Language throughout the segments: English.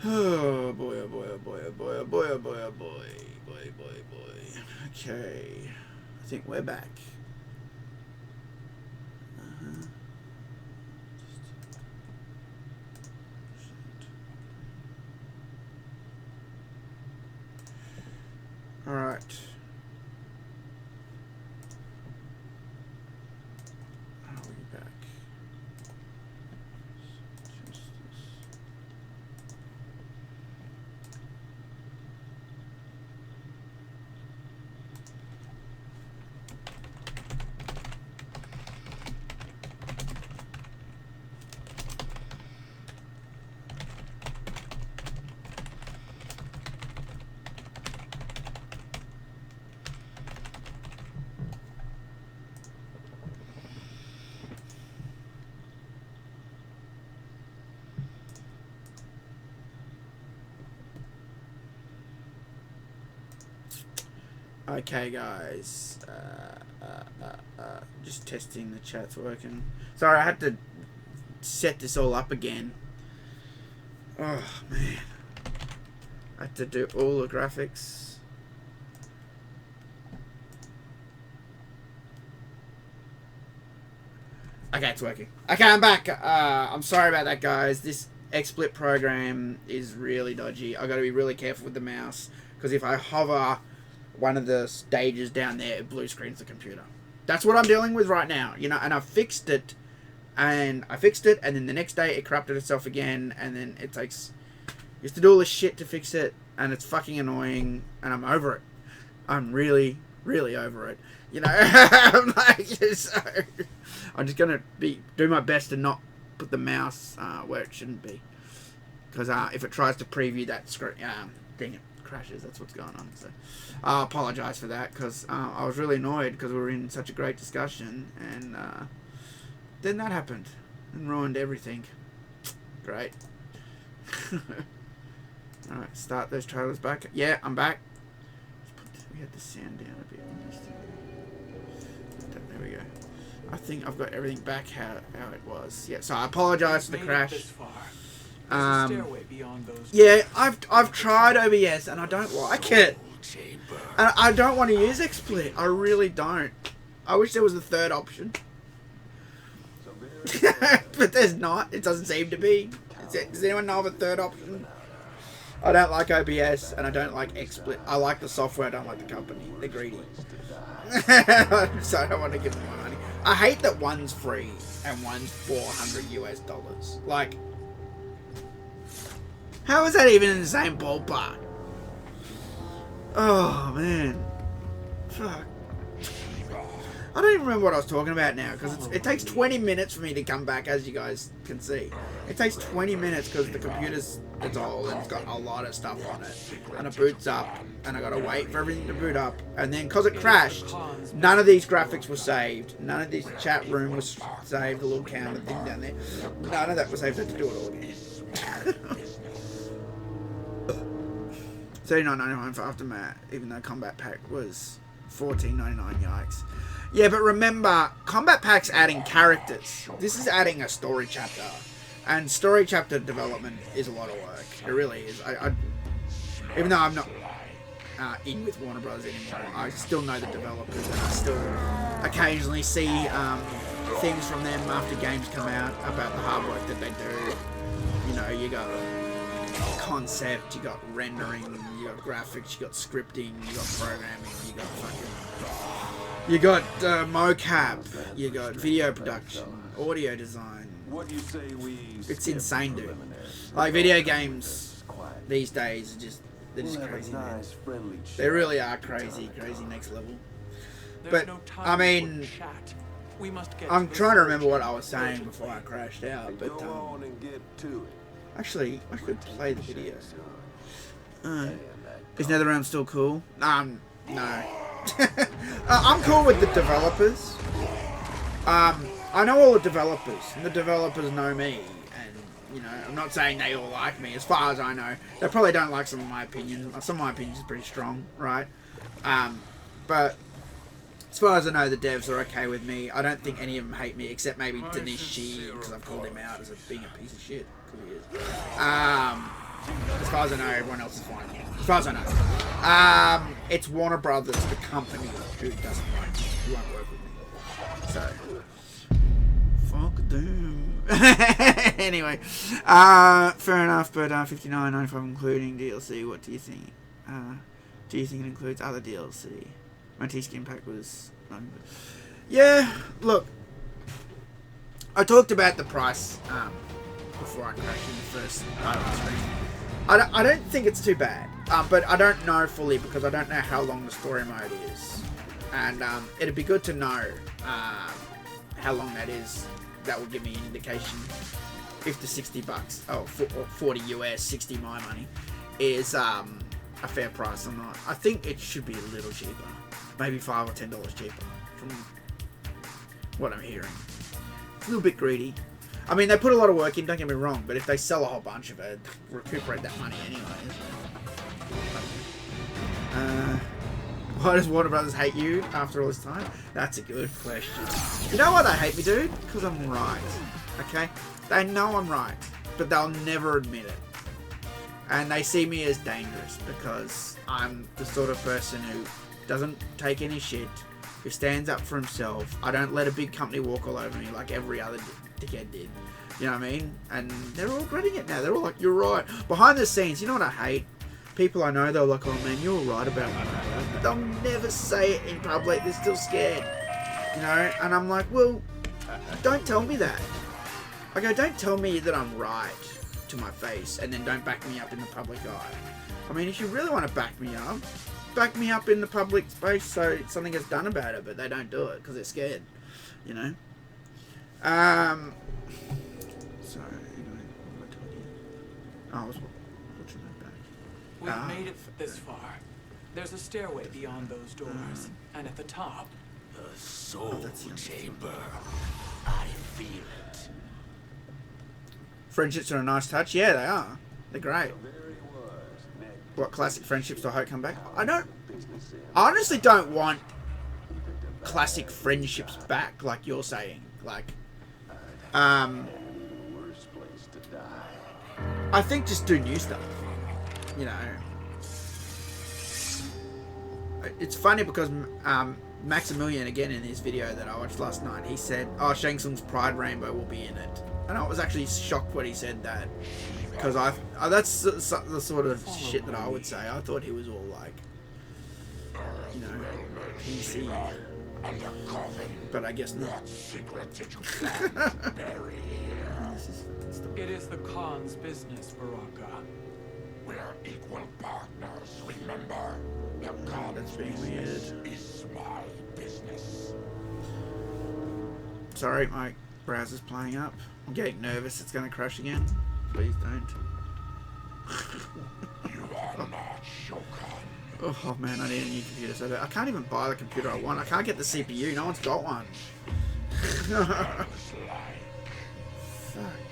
Oh boy, oh boy, oh boy, oh boy, oh boy, oh boy, oh boy, boy. Okay, I think we're back. All right. Are we back? Okay, guys. Just testing the chat's working. Sorry, I had to set this all up again. Oh, man. I had to do all the graphics. Okay, it's working. Okay, I'm back. I'm sorry about that, guys. This XSplit program is really dodgy. I got to be really careful with the mouse, because if I hover one of the stages down there, it blue screens the computer. That's what I'm dealing with right now, you know. And I fixed it, and then the next day it corrupted itself again, and then it takes. You have to do all this shit to fix it, and it's fucking annoying, and I'm over it. I'm really, really over it. You know, I'm like, so I'm just gonna do my best to not put the mouse where it shouldn't be, because if it tries to preview that screen, dang it, crashes. That's what's going on. So I apologize for that, because I was really annoyed because we were in such a great discussion, and then that happened and ruined everything. Great. All right, start those trailers back. Yeah, I'm back. We had the sound down a bit. There we go. I think I've got everything back how it was. Yeah, so I apologize for the crash. Yeah, I've tried OBS and I don't like it. And I don't want to use XSplit. I really don't. I wish there was a third option. But there's not. It doesn't seem to be. Does anyone know of a third option? I don't like OBS and I don't like XSplit. I like the software, I don't like the company. They're greedy. So I don't want to give them my money. I hate that one's free and one's $400 US. Like, how is that even in the same ballpark? Oh man, fuck. I don't even remember what I was talking about now, because it takes 20 minutes for me to come back, as you guys can see. It takes 20 minutes because the computer's it's old and it's got a lot of stuff on it, and it boots up, and I gotta wait for everything to boot up, and then because it crashed, none of these graphics were saved, none of this chat room was saved, the little counter thing down there, none of that was saved. I had to do it all again. $39.99 for Aftermath, even though Kombat Pack was $14.99. Yikes. Yeah, but remember, Kombat Pack's adding characters. This is adding a story chapter. And story chapter development is a lot of work. It really is. I even though I'm not in with Warner Bros. Anymore, I still know the developers, and I still occasionally see things from them after games come out about the hard work that they do. You know, you got concept, you got rendering, you got graphics, you got scripting, you got programming, you got mocap, you got video production, audio design. What do you say we it's insane, dude. Like, video games these days they're just crazy, man. They really are crazy next level. But I mean, I'm trying to remember what I was saying before I crashed out, but actually I could play the video. Is NetherRealm still cool? No. I'm cool with the developers. I know all the developers, and the developers know me, and, you know, I'm not saying they all like me, as far as I know. They probably don't like some of my opinions. Some of my opinions are pretty strong, right? But as far as I know, the devs are okay with me. I don't think any of them hate me, except maybe Danishi, because I've called him out as being a piece of shit, because he is. far as I know, everyone else is fine. As far as I know. It's Warner Brothers, the company, who doesn't like me, who won't work with me. So, fuck them. Anyway, fair enough, but $59.95 including DLC, what do you think? Do you think it includes other DLC? My T-Skin pack was... Yeah, look, I talked about the price before I crashed in the first part of the stream. I don't think it's too bad, but I don't know fully because I don't know how long the story mode is. And it'd be good to know how long that is. That will give me an indication if the $60, or 40 US, 60 my money, is a fair price or not. I think it should be a little cheaper. Maybe $5 or $10 cheaper from what I'm hearing. It's a little bit greedy. I mean, they put a lot of work in, don't get me wrong, but if they sell a whole bunch of it, recuperate that money anyway. Why does Warner Brothers hate you after all this time? That's a good question. You know why they hate me, dude? Because I'm right. Okay? They know I'm right, but they'll never admit it. And they see me as dangerous because I'm the sort of person who doesn't take any shit, who stands up for himself. I don't let a big company walk all over me like every other dickhead did. You know what I mean? And they're all regretting it now. They're all like, you're right. Behind the scenes, you know what I hate? People I know, they're like, oh man, you're right about that. But they'll never say it in public. They're still scared. You know? And I'm like, well, don't tell me that. I go, don't tell me that I'm right to my face and then don't back me up in the public eye. I mean, if you really want to back me up in the public space so something gets done about it, but they don't do it because they're scared. You know? Sorry, anyway, what am I talking? Oh, I was watching that back. We've made it this far. There's a stairway beyond those doors, and at the top, the soul chamber. I feel it. Friendships are a nice touch. Yeah, they are. They're great. What classic friendships do I hope come back? I honestly don't want classic friendships back, like you're saying. Like, I think just do new stuff. You know, it's funny because Maximilian, again in his video that I watched last night, he said, oh, Shang Tsung's Pride Rainbow will be in it. And I was actually shocked when he said that. Because that's the sort of shit that I would say. I thought he was all like, you know, PC. But I guess not. It is the Khan's business, Baraka. We're equal partners, remember? The That's being weird. is my business. Sorry, my browser's playing up. I'm getting nervous. It's going to crash again. Please don't. You are not Shokan. Oh man, I need a new computer. So I can't even buy the computer I want. I can't get the CPU. No one's got one. Fuck.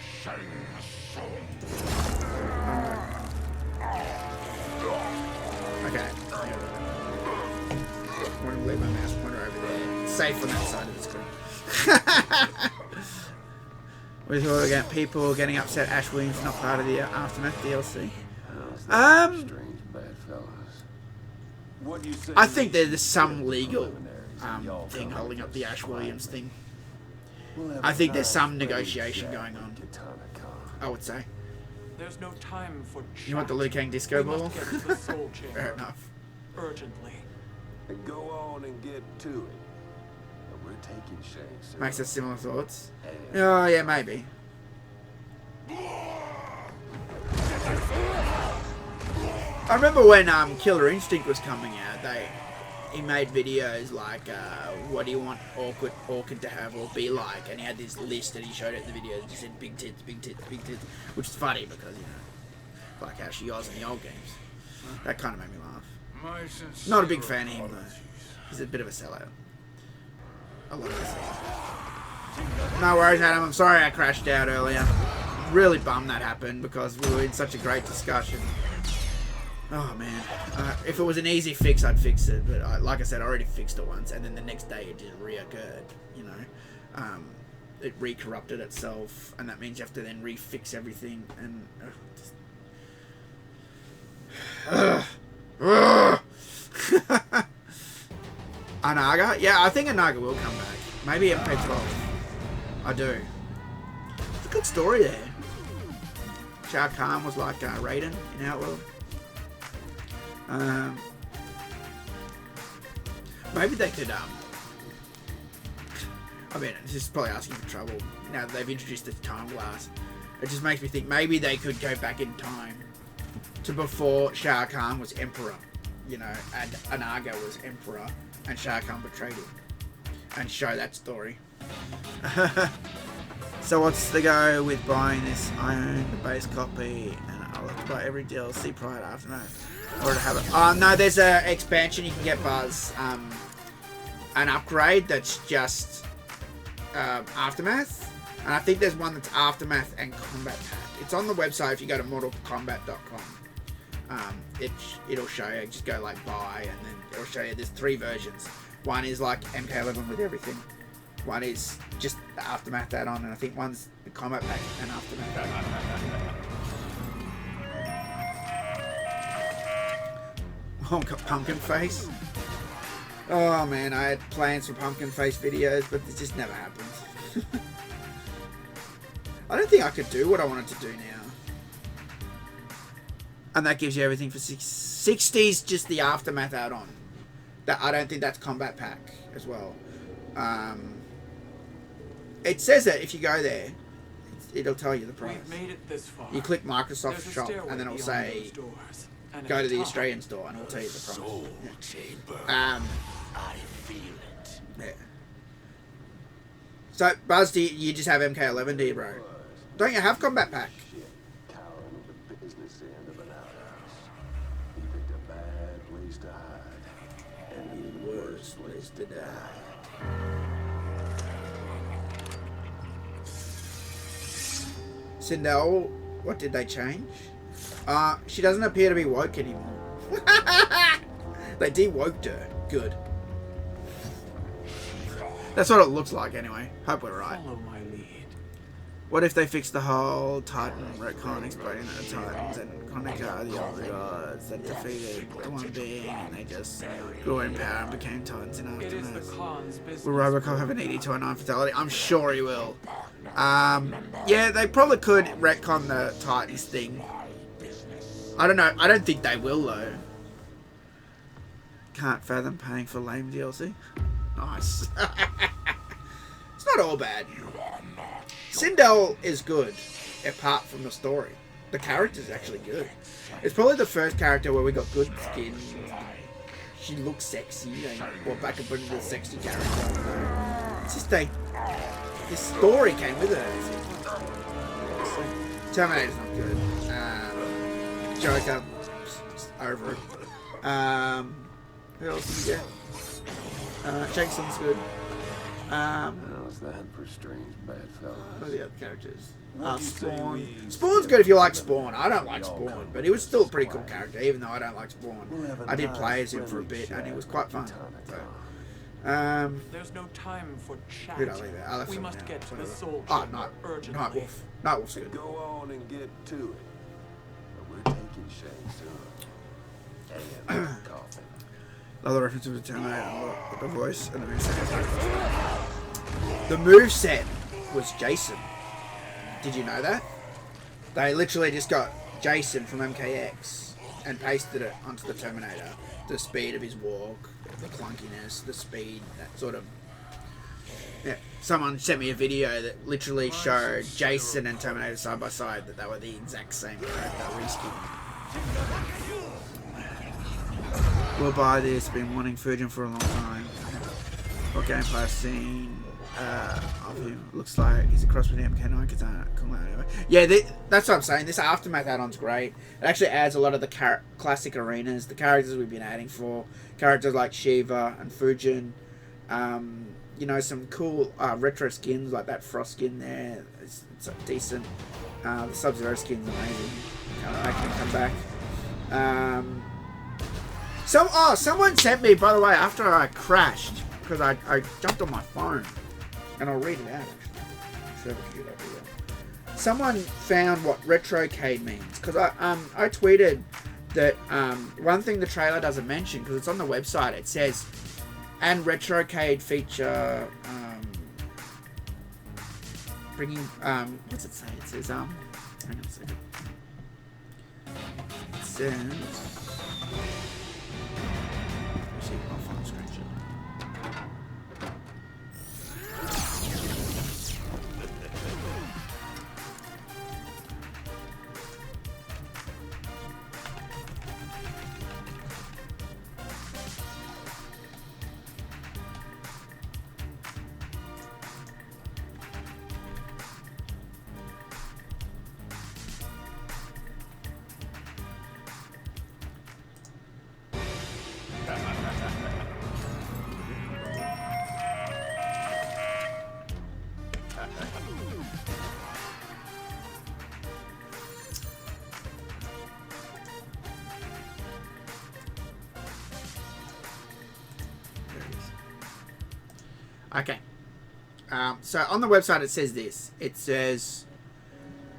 Okay. I'm going to leave my mouse pointer over there. It's safe on that side of the screen. With all again, people getting upset Ash Williams not part of the Aftermath DLC. I think there's some legal thing holding up the Ash Williams thing. I think there's some negotiation going on. I would say. There's no time for chat. You want the Liu Kang disco ball? Fair enough. Urgently. Go on and get to it. We're taking Shanks. Makes us similar thoughts. Oh yeah, maybe. I remember when Killer Instinct was coming out, he made videos like what do you want Orchid to have or be like, and he had this list that he showed it in the videos. He said big tits, big tits, big tits, which is funny because you know, like how she was in the old games. That kind of made me laugh. Not a big fan of him though. He's a bit of a sellout. I love this. No worries, Adam. I'm sorry I crashed out earlier. Really bummed that happened because we were in such a great discussion. Oh man, if it was an easy fix, I'd fix it. But like I said, I already fixed it once, and then the next day it just reoccurred. You know, it re-corrupted itself, and that means you have to then refix everything. And Anaga? Yeah, I think Anaga will come back. Maybe MK12. I do. It's a good story there. Shao Kahn was like Raiden in Outworld. Maybe they could, I mean, this is probably asking for trouble. Now that they've introduced the time glass, it just makes me think maybe they could go back in time to before Shao Kahn was Emperor, you know, and Anaga was Emperor, and Shao Kahn betrayed him, and show that story. So what's the go with buying this? I own the base copy, and I'll have to buy every DLC prior to Aftermath. Or to have it. Oh no, there's an expansion you can get, Buzz. An upgrade that's just Aftermath, and I think there's one that's Aftermath and Combat Pack. It's on the website if you go to mortalkombat.com. It'll show you. Just go like buy, and then it'll show you there's 3 versions. One is like MK11 with everything. One is just the Aftermath add-on, and I think one's the Combat Pack and Aftermath. Oh, Pumpkin Face. Oh man, I had plans for Pumpkin Face videos, but it just never happened. I don't think I could do what I wanted to do now. And that gives you everything for 60's just the Aftermath add-on. I don't think that's Combat Pack as well. It says that if you go there, it'll tell you the price. We've made it this far. You click Microsoft Shop, and then it'll say, go to the Australian store, and it'll tell you the price. Soul chamber. I feel it. Yeah. So, Buzz, do you just have MK11, do you, bro? Don't you have Combat Pack? Cowering at the business end of an outhouse. He picked a bad place to hide. And the worst place to die. Sindel, what did they change? She doesn't appear to be woke anymore. They de-woked her. Good. That's what it looks like anyway. Hope we're right. Follow my lead. What if they fix the whole Titan retcon exploding the Titans and Konica the other gods that defeated the one being, and they just grew in power and became Titans in It is the Aftermath? Khan's business. Will Robocop have an 80-9 fatality? I'm sure he will. Yeah, they probably could retcon the Titans thing. I don't know. I don't think they will though. Can't fathom paying for lame DLC. Nice. It's not all bad. Sindel is good, apart from the story. The character's actually good. It's probably the first character where we got good skin. She looks sexy. They brought back a bit of the sexy character. It's just the story came with it. Terminator's not good. Joker, over it. Who else did we get? Jackson's good. How's that for strange bad fellas? What are the other characters? Spawn. Spawn's good if you like Spawn. I don't like Spawn, but he was still a pretty cool character, even though I don't like Spawn. I did play as him for a bit, and he was quite fun. So, There's no time for chat. who did I leave it? I left We him must now. get to the Whatever. soul Oh, chamber urgently. Nightwolf. Nightwolf's good. Go on and get to it. But we're taking Shane soon. And coffin. Another reference to the Terminator, the voice, and the moveset. The moveset was Jason. Did you know that? They literally just got Jason from MKX and pasted it onto the Terminator. The speed of his walk, the clunkiness, the speed, that sort of... Yeah. Someone sent me a video that literally showed Jason and Terminator side by side, that they were the exact same character reskin. We'll buy this, been wanting Fujin for a long time. What gameplay I've seen of him looks like he's a cross with the MK9 katana. Yeah, that's what I'm saying. This Aftermath add-on's great. It actually adds a lot of the classic arenas, the characters we've been adding for. Characters like Shiva and Fujin. You know, some cool retro skins like that Frost skin there. It's decent. The Sub-Zero skin's amazing. Making it come back. Someone sent me, by the way, after I crashed, because I jumped on my phone, and I'll read it out actually. Sure, we can get over here. Someone found what retrocade means, because I tweeted that one thing the trailer doesn't mention, because it's on the website, it says, and retrocade feature bringing what's it say? It says hang on a second. It says, see, I'll find the screenshot. Okay. So on the website it says this. It says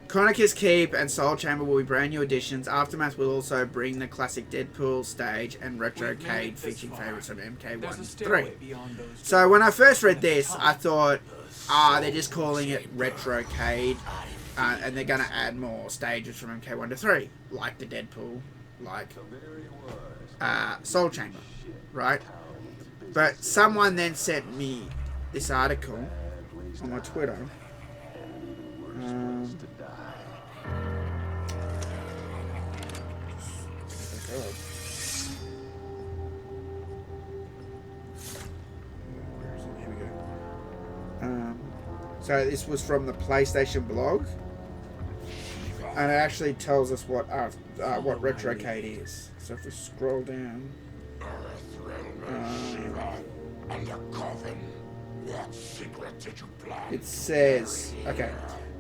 Chronicus Keep and Soul Chamber will be brand new additions. Aftermath will also bring the classic Deadpool stage and retrocade featuring favourites from MK13. So when I first read this, I thought, they're just calling it retrocade, and they're going to add more stages from MK1 to 3, like the Deadpool, like Soul Chamber, right? But someone then sent me this article on my Twitter. So this was from the PlayStation blog, and it actually tells us what retrocade is. So if we scroll down, it says, okay,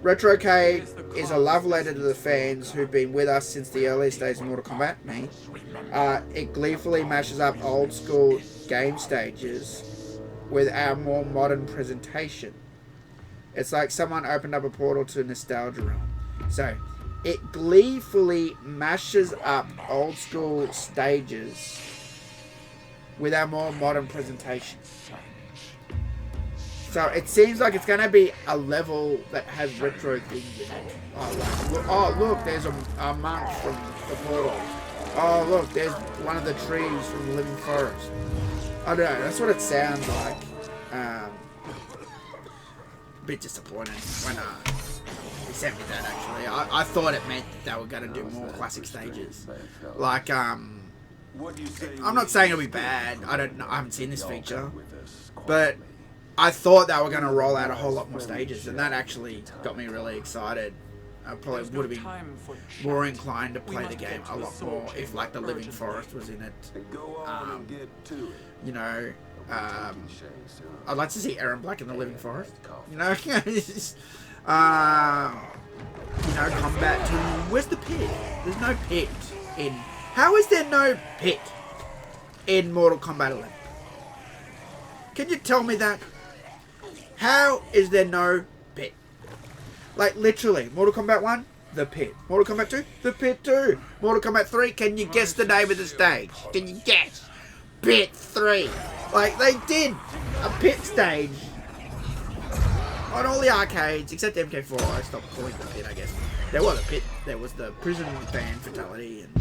retrocade is a love letter to the fans who've been with us since the earliest days of Mortal Kombat. It gleefully mashes up old school game stages with our more modern presentation. It's like someone opened up a portal to nostalgia realm. So it gleefully mashes up old school stages with our more modern presentation. So it seems like it's going to be a level that has retro things in it. Oh, look, there's a monk from the portal. Oh, look, there's one of the trees from the Living Forest. I don't know, that's what it sounds like. A bit disappointing when he sent me that, actually. I thought it meant they were going to do more classic stages. Like, I'm not saying it'll be bad. I haven't seen this feature. But I thought they were going to roll out a whole lot more stages, and that actually got me really excited. I probably would have been more inclined to play the game a lot more if, like, the Living Forest was in it. You know, I'd like to see Aaron Black in the Living Forest. You know, you know, Kombat 2. Where's the pit? There's no pit in. How is there no pit in Mortal Kombat 11? Can you tell me that? How is there no pit? Like, literally, Mortal Kombat 1, the pit. Mortal Kombat 2, the pit 2. Mortal Kombat 3, can you guess the name of the stage? Can you guess? Pit 3. Like, they did a pit stage on all the arcades, except MK4. I stopped calling the pit, I guess. There was a pit. There was the prison band fatality and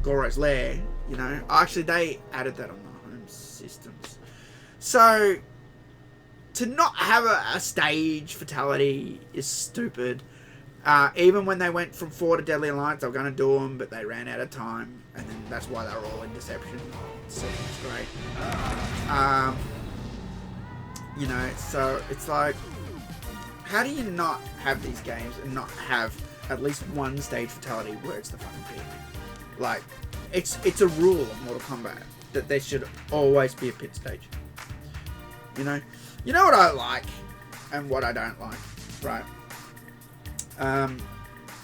Goro's Lair, you know. Actually, they added that on the home systems. So, to not have a stage fatality is stupid. Even when they went from 4 to Deadly Alliance, they were going to do them, but they ran out of time, and then that's why they were all in Deception. Deception's great. You know, so it's like, how do you not have these games and not have at least one stage fatality where it's the fucking pit? Like, it's a rule of Mortal Kombat that there should always be a pit stage. You know what I like and what I don't like, right?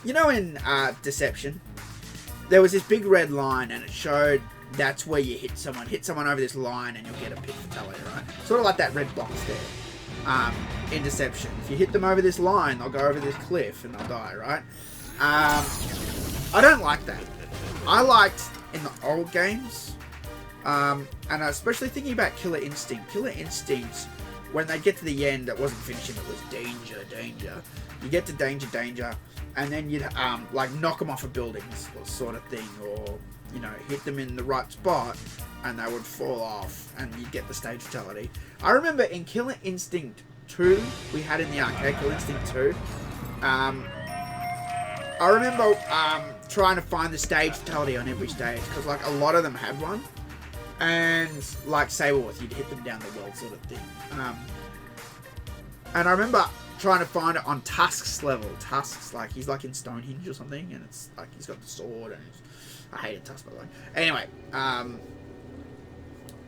You know, in Deception, there was this big red line, and it showed that's where you hit someone over this line, and you'll get a pit fatality, right? Sort of like that red box there. In Deception, if you hit them over this line, they'll go over this cliff and they'll die, right? I don't like that. I liked in the old games, and especially thinking about Killer Instinct. Killer Instinct, when they get to the end, it wasn't finishing, it was danger, danger. You get to danger, danger, and then you'd like knock them off of buildings, sort of thing, or you know, hit them in the right spot, and they would fall off, and you'd get the stage fatality. I remember in Killer Instinct 2, we had in the arcade, Killer Instinct 2, I remember trying to find the stage fatality on every stage, because like a lot of them had one, and like Sableworth, you'd hit them down the well, sort of thing. And I remember trying to find it on Tusk's level. Tusk's like, he's like in Stonehenge or something, and it's like he's got the sword, and I hated Tusk, by the way. Anyway,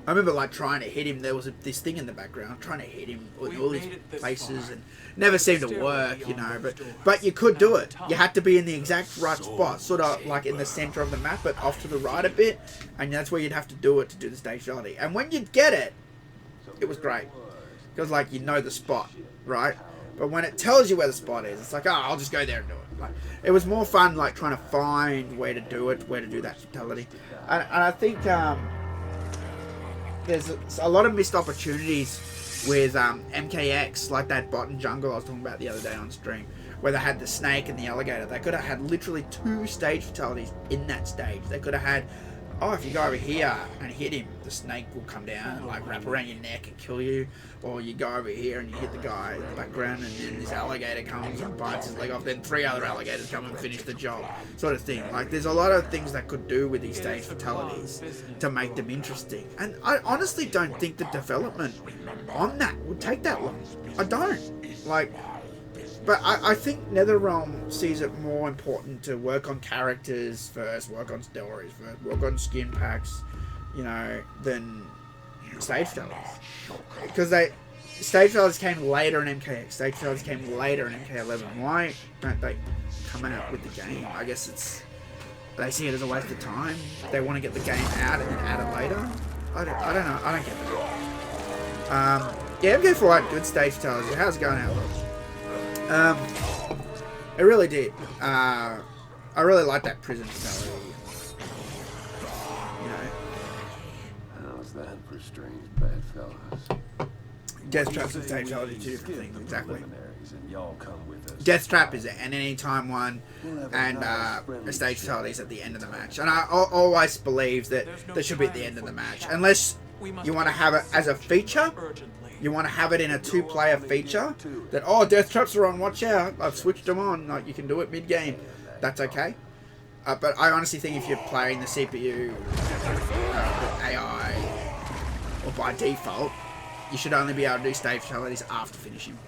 I remember like trying to hit him. There was this thing in the background, trying to hit him in all these places, and never seemed to work, you know. But you could do it. You had to be in the exact right spot, sort of like in the center of the map, but off to the right a bit, and that's where you'd have to do it to do the stage fatality. And when you'd get it, it was great because like you know the spot, right? But when it tells you where the spot is, it's like, oh, I'll just go there and do it. Like, it was more fun, like trying to find where to do it, where to do that fatality, and I think. There's a lot of missed opportunities with MKX, like that bot in jungle I was talking about the other day on stream, where they had the snake and the alligator. They could have had literally 2 stage fatalities in that stage. They could have had, oh, if you go over here and hit him, the snake will come down and like wrap around your neck and kill you. Or you go over here and you hit the guy in the background, and then this alligator comes and bites his leg off. Then 3 other alligators come and finish the job, sort of thing. Like, there's a lot of things that could do with these stage fatalities to make them interesting. And I honestly don't think the development on that would take that long. I don't. Like, but I think NetherRealm sees it more important to work on characters first, work on stories first, work on skin packs, you know, than stage fatalities. Because stage fatalities came later in MKX, stage fatalities came later in MK11. Why don't they come out with the game? I guess they see it as a waste of time. They want to get the game out and then add it later. I don't know. I don't get that. Yeah, MK4 had good stage fatalities. How's it going out? It really did. I really like that prison fatality. You know. How's that for strange bedfellows? Death Trap's and stage fatality, 2 different things, exactly. And y'all come with us. Death Trap is an anytime one, and a stage fatality is at the end of the match. And I always believe that they should be at the end of the match, unless you want to have it as a feature. You want to have it in a 2-player feature that, oh, Death Traps are on, watch out, I've switched them on, like you can do it mid-game. That's okay. But I honestly think if you're playing the CPU with AI or by default, you should only be able to do stage fatalities after finishing.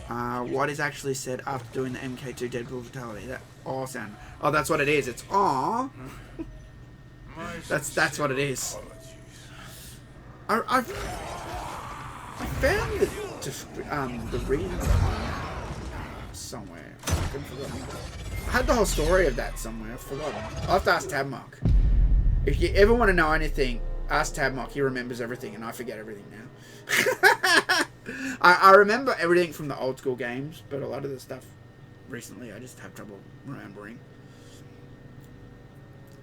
What is actually said after doing the MK2 Deadpool fatality? That all sound. Oh, that's what it is. It's aw. That's what it is. I found the reading somewhere. I had the whole story of that somewhere. I've forgotten. I'll have to ask Tabmark. If you ever want to know anything, ask Tabmark. He remembers everything, and I forget everything now. I remember everything from the old school games, but a lot of the stuff recently I just have trouble remembering.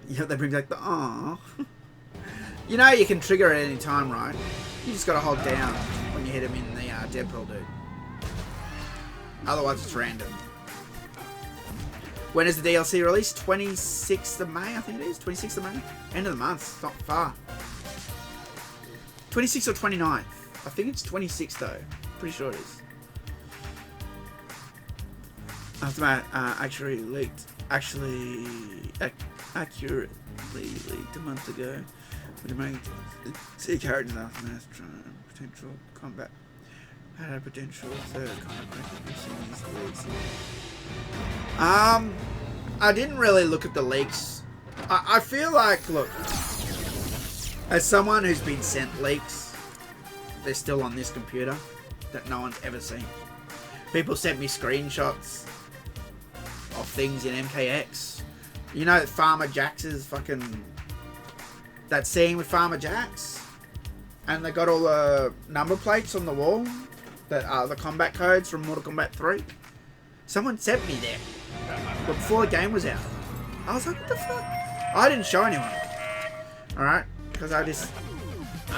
You know, they bring back the aww. You know you can trigger at any time, right? You just gotta hold down when you hit him in the Deadpool dude. Otherwise it's random. When is the DLC released? 26th of May, I think it is. 26th of May? End of the month. It's not far. 26th or 29th? I think it's 26th though. Pretty sure it is. Aftermath actually leaked. Accurately leaked a month ago. With the main see characters Aftermath trying potential combat. Had a potential third combat. I didn't really look at the leaks. I feel like, look, as someone who's been sent leaks, they're still on this computer that no one's ever seen. People sent me screenshots of things in MKX. You know, Farmer Jax's fucking... that scene with Farmer Jax? And they got all the number plates on the wall that are the combat codes from Mortal Kombat 3. Someone sent me there. But before the game was out. I was like, what the fuck? I didn't show anyone. Alright? Because I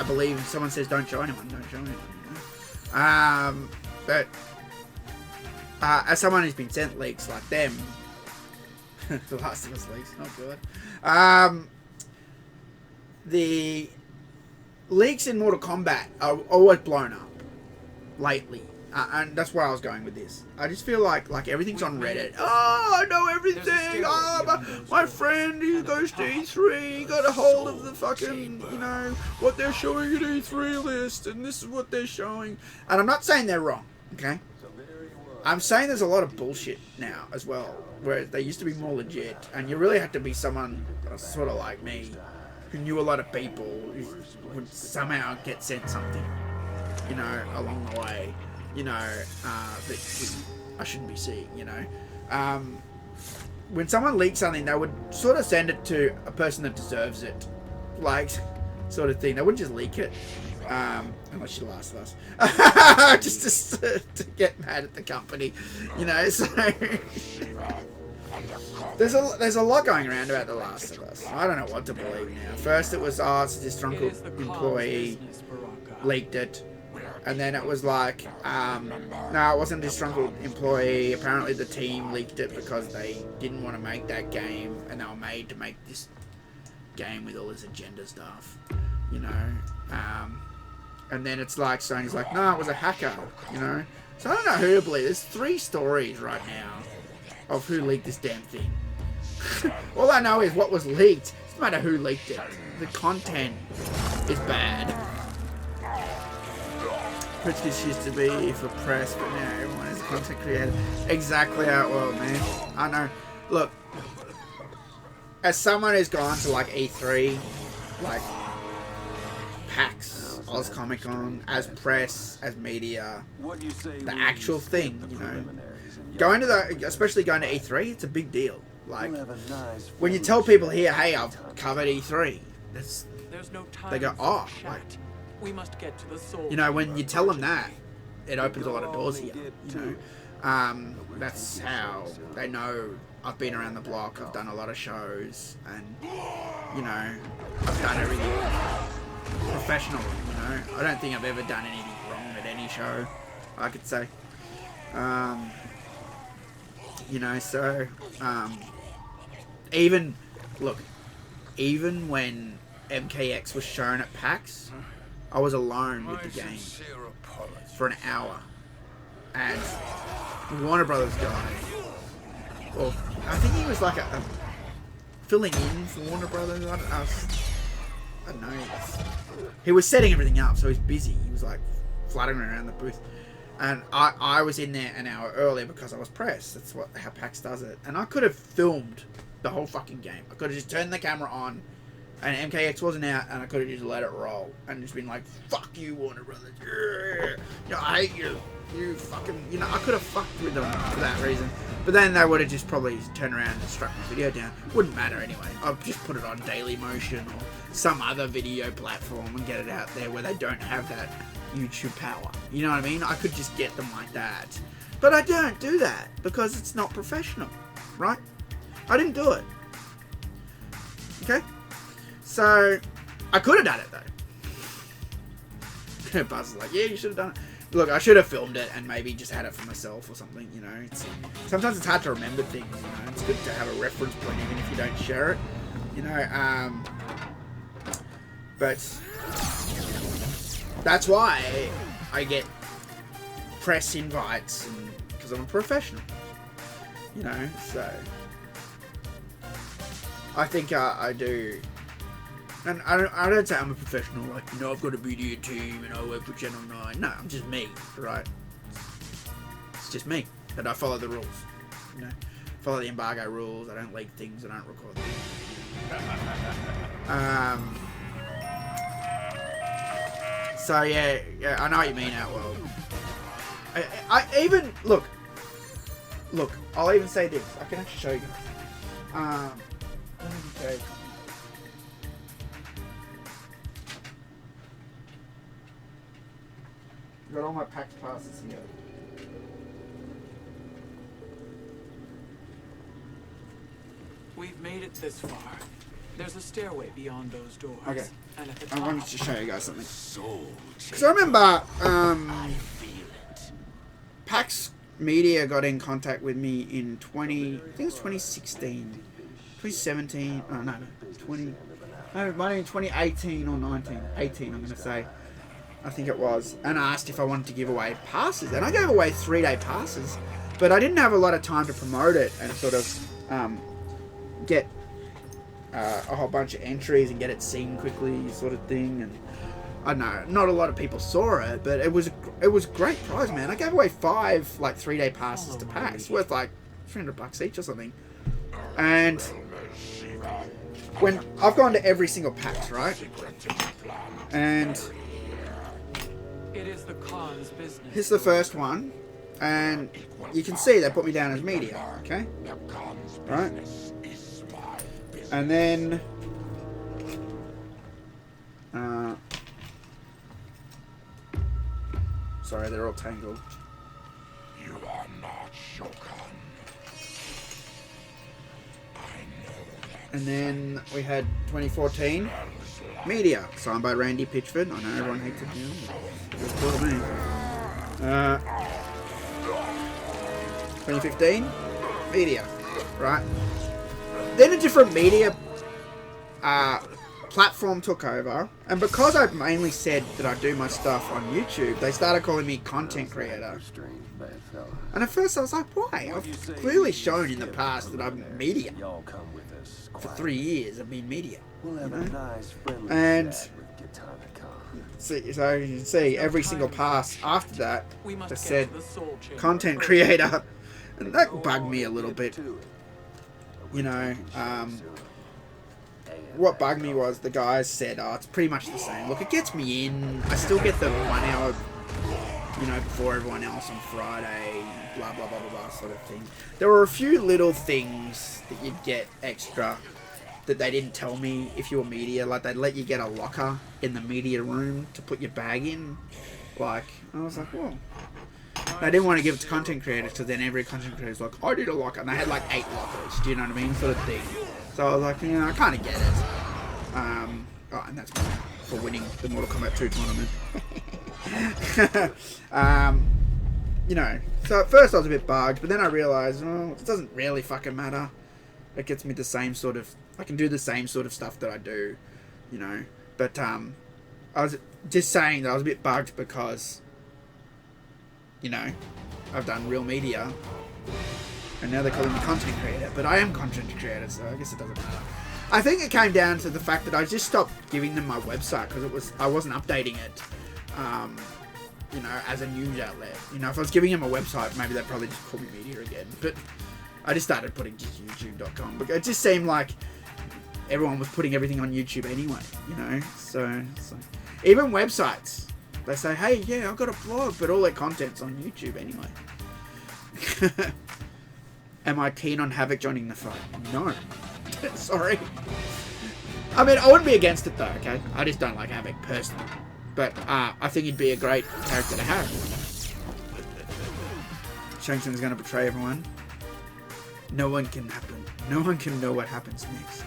believe if someone says don't show anyone, don't show anyone. You know? But as someone who's been sent leaks like them, The Last of Us leaks, oh god. The leaks in Mortal Kombat are always blown up lately. And that's where I was going with this. I just feel like everything's on Reddit. Oh, I know everything. Oh, my friend, he goes to E3. He got a hold of the fucking, you know, what they're showing at E3 list. And this is what they're showing. And I'm not saying they're wrong, okay? I'm saying there's a lot of bullshit now as well. Where they used to be more legit. And you really had to be someone sort of like me, who knew a lot of people, who would somehow get sent something, you know, along the way. You know, that I shouldn't be seeing, you know. When someone leaks something, they would sort of send it to a person that deserves it. Like, sort of thing. They wouldn't just leak it. Unless you're Last of Us. just to get mad at the company. You know, so... There's a lot going around about The Last of Us. I don't know what to believe now. First it was, it's a disgruntled employee leaked it. And then it was like, no, it wasn't a disgruntled employee. Apparently the team leaked it because they didn't want to make that game. And they were made to make this game with all this agenda stuff. You know? And then it's like, Sony's like, no, it was a hacker. You know? So I don't know who to believe. There's 3 stories right now of who leaked this damn thing. All I know is what was leaked. It doesn't matter who leaked it. The content is bad. Which this used to be for press, but now everyone is a content creator. Exactly how it was, man. I know. Look, as someone who's gone to like E3, like PAX, Oz Comic Con, as press, as media, the actual thing, you know, going to especially going to E3, it's a big deal. Like when you tell people here, hey, I've covered E3, there's no time. They go, oh, like. We must get to the soul. You know, when you tell them that, it opens a lot of doors here. You know, that's how they know I've been around the block. I've done a lot of shows, and you know, I've done everything professional. You know, I don't think I've ever done anything wrong at any show, I could say. You know, so even when MKX was shown at PAX, I was alone with the game for an hour, and the Warner Brothers guy, well, I think he was like a filling in for Warner Brothers. I don't know. He was setting everything up, so he's busy. He was like fluttering around the booth, and I was in there an hour earlier because I was press. That's how PAX does it, and I could have filmed the whole fucking game. I could have just turned the camera on. And MKX wasn't out, and I could have just let it roll and just been like, "Fuck you, Warner Brothers! You know, I hate you. You fucking, you know." I could have fucked with them for that reason, but then they would have just probably turned around and struck my video down. Wouldn't matter anyway. I'll just put it on Daily Motion or some other video platform and get it out there where they don't have that YouTube power. You know what I mean? I could just get them like that, but I don't do that because it's not professional, right? I didn't do it. Okay. So, I could have done it though. Buzz is like, yeah, you should have done it. Look, I should have filmed it and maybe just had it for myself or something, you know. Sometimes it's hard to remember things, you know. It's good to have a reference point even if you don't share it, you know. But that's why I get press invites, because I'm a professional, you know. So, I think I do. And I don't say I'm a professional, like, you know, I've got a media team and I work for Channel 9. No, I'm just me, right? It's just me. And I follow the rules, you know? Follow the embargo rules. I don't leak things. I don't record them. So, yeah, I know what you mean, Outworld. I even, look, I'll even say this. I can actually show you guys. Let me show you. Got all my PAX passes here. We've made it this far. There's a stairway beyond those doors. Okay. And at the I top, wanted to show you guys something. Soul Because I remember I feel it. PAX Media got in contact with me in I think it was 2016, 2017. Oh no, 20. No, it might have been 2018 or 19. 18, I'm gonna say. I think it was, and asked if I wanted to give away passes, and I gave away 3-day passes, but I didn't have a lot of time to promote it and sort of get a whole bunch of entries and get it seen quickly, sort of thing. And I don't know, not a lot of people saw it, but it was a great prize, man. I gave away 5 like 3-day passes to PAX, worth like $300 each or something. And when I've gone to every single PAX, right? And it is the Khan's business. here's the first one, and you can see they put me down as media, okay? Right? And then sorry, they're all tangled. You are not Shokan. I know that. And then we had 2014 Media, signed by Randy Pitchford. I know everyone hated him. It was cool to me. 2015 Media, right? Then a different media platform took over, and because I mainly said that I do my stuff on YouTube, they started calling me content creator. And at first I was like, why? I've clearly shown in the past that I'm media. For 3 years I've been media. You know? And so you can see every single pass after that they said content creator, and that bugged me a little bit. You know, what bugged me was the guys said, oh, it's pretty much the same. Look, it gets me in. I still get the 1 hour, you know, before everyone else on Friday, blah, blah, blah, blah, blah, sort of thing. There were a few little things that you'd get extra that they didn't tell me if you were media. Like, they'd let you get a locker in the media room to put your bag in. Like, I was like, whoa. I didn't want to give it to content creators, because then every content creator's like, I did a locker, and they had like 8 lockers, do you know what I mean, sort of thing. So I was like, you know, I kind of get it. Oh, and that's for winning the Mortal Kombat 2 tournament. You know, so at first I was a bit bugged, but then I realised, oh, it doesn't really fucking matter. It gets me the same sort of, I can do the same sort of stuff that I do, you know. But I was just saying that I was a bit bugged because, you know, I've done real media, and now they're calling me content creator, but I am content creator, so I guess it doesn't matter. I think it came down to the fact that I just stopped giving them my website because I wasn't updating it, you know, as a news outlet. You know, if I was giving them a website, maybe they'd probably just call me media again. But I just started putting just YouTube.com, because it just seemed like everyone was putting everything on YouTube anyway, you know. So even websites, they say, hey, yeah, I've got a blog, but all their content's on YouTube anyway. Am I keen on Havoc joining the fight? No. Sorry. I mean, I wouldn't be against it though, okay? I just don't like Havoc personally. But I think he'd be a great character to have. Shang Tsung's gonna betray everyone. No one can know what happens next.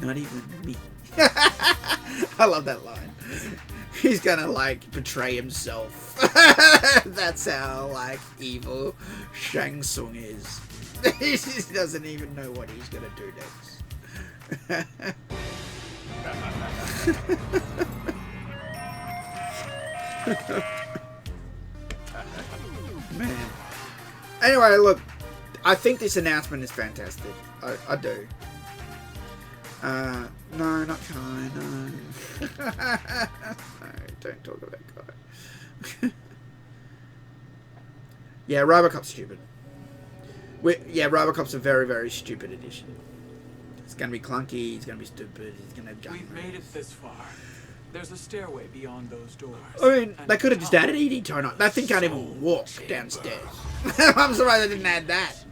Not even me. I love that line. He's gonna, like, betray himself. That's how, like, evil Shang Tsung is. He just doesn't even know what he's gonna do next. Man. Anyway, look, I think this announcement is fantastic. I do. No, not Kai, no. No, don't talk about Kai. Yeah, Robocop's stupid. Yeah, Robocop's a very, very stupid edition. It's gonna be clunky, it's gonna be stupid, it's gonna have junk. We've made it this far. There's a stairway beyond those doors. I mean, they could have just added ED tone on. That thing can't even walk downstairs. I'm surprised they didn't add that.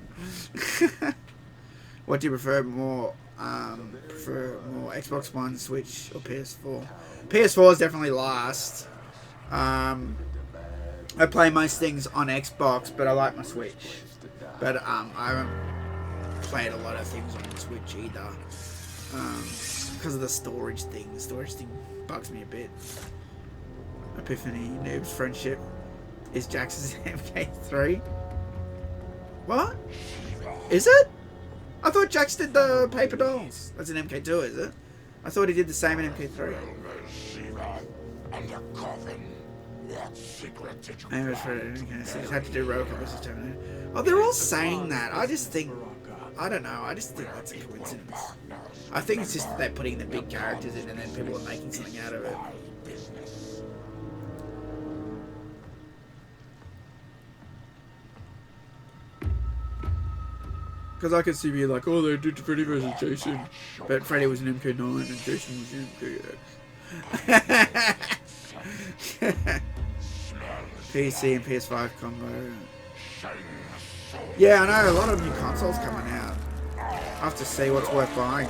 What do you prefer more? Prefer more Xbox One, Switch, or PS4? PS4 is definitely last. I play most things on Xbox, but I like my Switch. But I played a lot of things on Switch either. Because of the storage thing. The storage thing bugs me a bit. Epiphany, Noob's Friendship. Is Jax's MK3? What? Is it? I thought Jax did the paper dolls. That's an MK2, is it? I thought he did the same in MK3. Shiva and the coffin. What secret did you I was for it. Okay, so he's had to do Robocop versus Terminator. Oh, they're all saying that. I just think, I don't know. I just think that's a coincidence. I think it's just that they're putting the big characters in and then people are making something out of it. Because I could see me like, oh, they did Freddy versus Jason, but Freddy was an MK9 and Jason was an MK8. PC and PS5 combo. Yeah, I know, a lot of new consoles coming out. I have to see what's worth buying.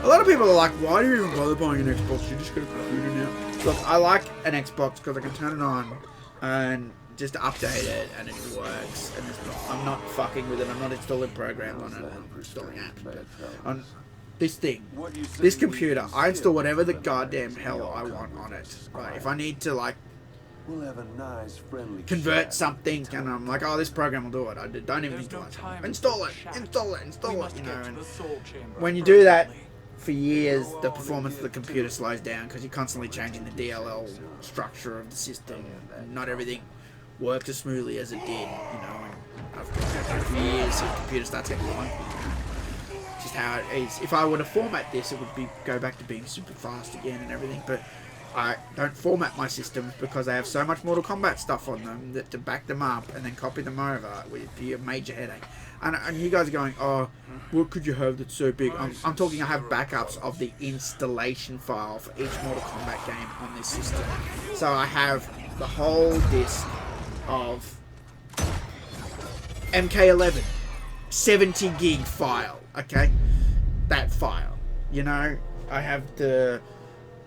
A lot of people are like, why do you even bother buying an Xbox? You just got a computer now. Look, I like an Xbox because I can turn it on and just update it and it works. And I'm not fucking with it. I'm not installing programs on it. I'm installing apps. But on this thing, this computer, I install whatever the goddamn hell I want on it. Right? If I need to like convert something and I'm like, oh, this program will do it. I don't even think twice. Install it. You know. And when you do that for years, the performance of the computer slows down because you're constantly changing the DLL structure of the system. And not everything worked as smoothly as it did, you know, and after years the computer starts getting wonky. Just how it is. If I were to format this, it would go back to being super fast again and everything, but I don't format my systems because I have so much Mortal Kombat stuff on them that to back them up and then copy them over would be a major headache. And you guys are going, oh, what could you have that's so big? I'm talking, I have backups of the installation file for each Mortal Kombat game on this system. So I have the whole disk of MK11 70 gig file, okay, that file, you know. I have the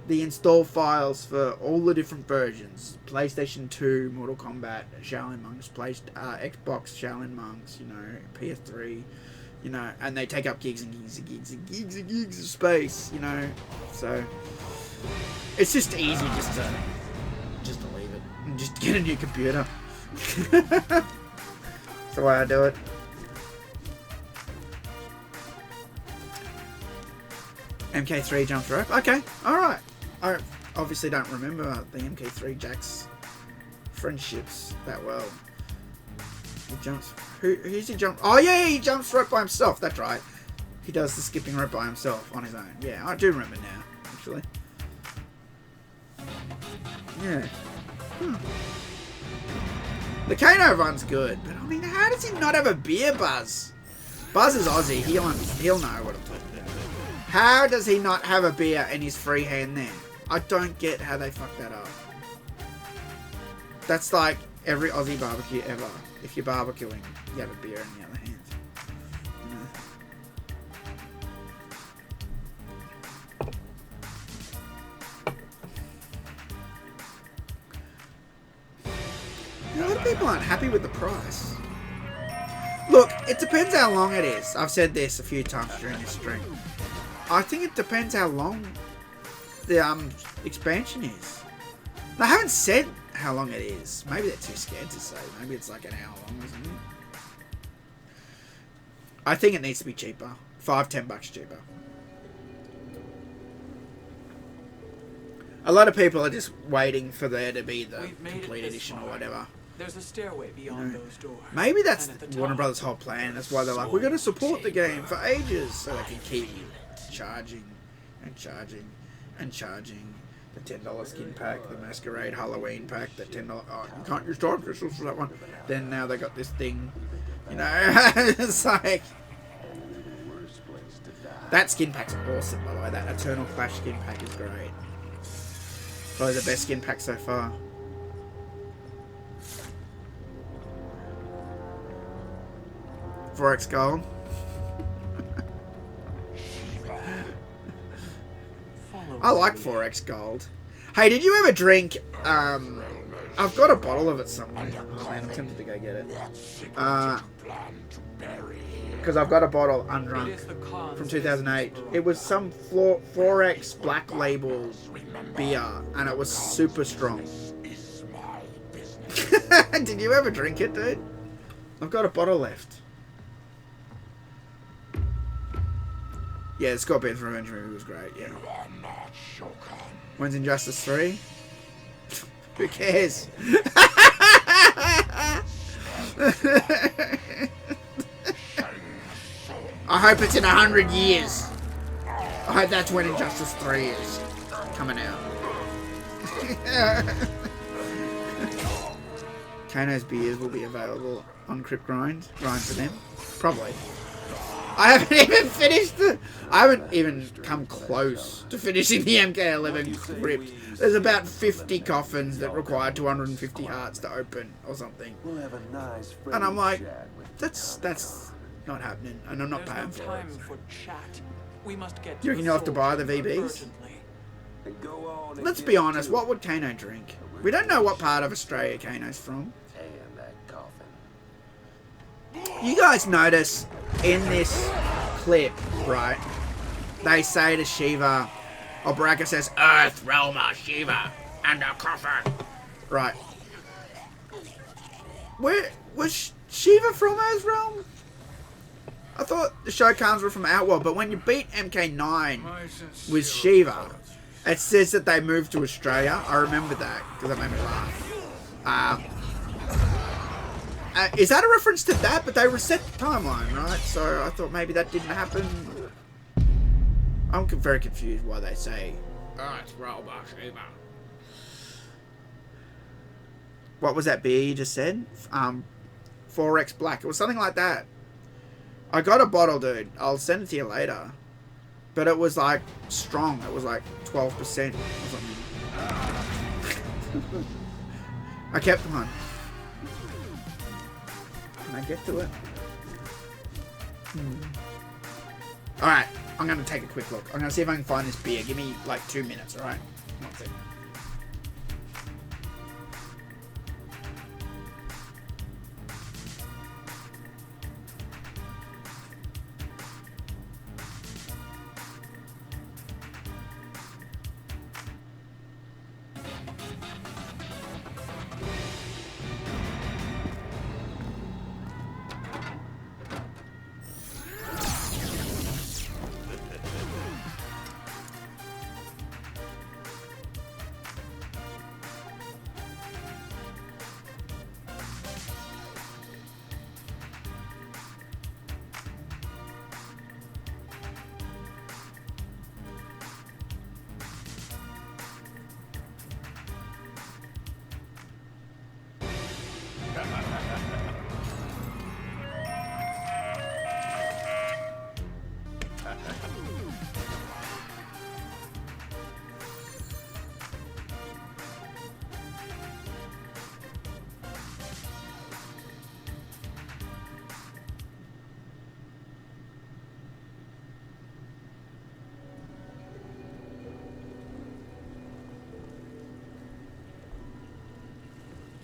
install files for all the different versions, PlayStation 2 Mortal Kombat, Shaolin Monks, Xbox Shaolin Monks, you know, PS3, you know, and they take up gigs and gigs and gigs and gigs and gigs of space, you know. So it's just easy just to leave it and just get a new computer. That's the way I do it. MK3 jumps rope. Okay, alright. I obviously don't remember the MK3 Jax friendships that well. He jumps. Who's he jump? Oh yeah, he jumps rope by himself. That's right. He does the skipping rope by himself on his own. Yeah, I do remember now, actually. Yeah. The Kano run's good, but I mean, how does he not have a beer, Buzz? Buzz is Aussie. He'll know what I'm talking about. How does he not have a beer in his free hand there? I don't get how they fuck that up. That's like every Aussie barbecue ever. If you're barbecuing, you have a beer in the other hand. You know? A lot of people aren't happy with the price. Look, it depends how long it is. I've said this a few times during this stream. I think it depends how long the expansion is. They haven't said how long it is. Maybe they're too scared to say. Maybe it's like an hour long or something. I think it needs to be cheaper. $5-10 cheaper. A lot of people are just waiting for there to be the complete edition or whatever. There's a stairway beyond those doors. Maybe that's Warner Brothers' whole plan. That's why they're like, we're going to support the game for ages so they can keep charging and charging and charging. The $10 skin pack, the Masquerade Halloween pack, the $10. Oh, you can't use time crystals for that one. Then now they got this thing, you know. It's like that skin pack's awesome, by the way. That Eternal Clash skin pack is great. Probably the best skin pack so far. Forex gold. I like Forex gold. Hey, did you ever drink? I've got a bottle of it somewhere. Oh man, I'm tempted to go get it. Because because I've got a bottle undrunk It is the Khan's from 2008. business, It was some Forex black label beer, and it was super strong. Is my business. Did you ever drink it, dude? I've got a bottle left. Yeah, the Scorpion's Revenge movie was great, yeah. You are not Shokan. When's Injustice 3? Who cares? I hope it's in 100 years. I hope that's when Injustice 3 is coming out. Kano's beers will be available on Krypt Grind for them. Probably. I haven't even finished I haven't even come close to finishing the MK11 Krypt. There's about 50 coffins that require 250 hearts to open or something. We'll have a nice And I'm like, chat with that's not happening, and I'm not There's paying no for time it. for chat. We must get You reckon you'll have to buy the VBs? urgently. and go on and Let's get be honest, to what it. would Kano drink? We don't know what part of Australia Kano's from. Damn that coffin. You guys notice in this clip, right? They say to Shiva, or Baraka says, Earth, Realma, Shiva, and a coffin. Right. Where was Shiva from Earth Realm? I thought the Shokans were from Outworld, but when you beat MK9 with Shiva, it says that they moved to Australia. I remember that, because that made me laugh. Is that a reference to that? But they reset the timeline, right? So I thought maybe that didn't happen. I'm very confused why they say, Earth, Realma, Shiva. What was that beer you just said? Forex Black. It was something like that. I got a bottle, dude. I'll send it to you later. But it was like strong. It was like 12% or something. I kept them on. Can I get to it? Alright, I'm going to take a quick look. I'm going to see if I can find this beer. Give me like 2 minutes, alright? One second.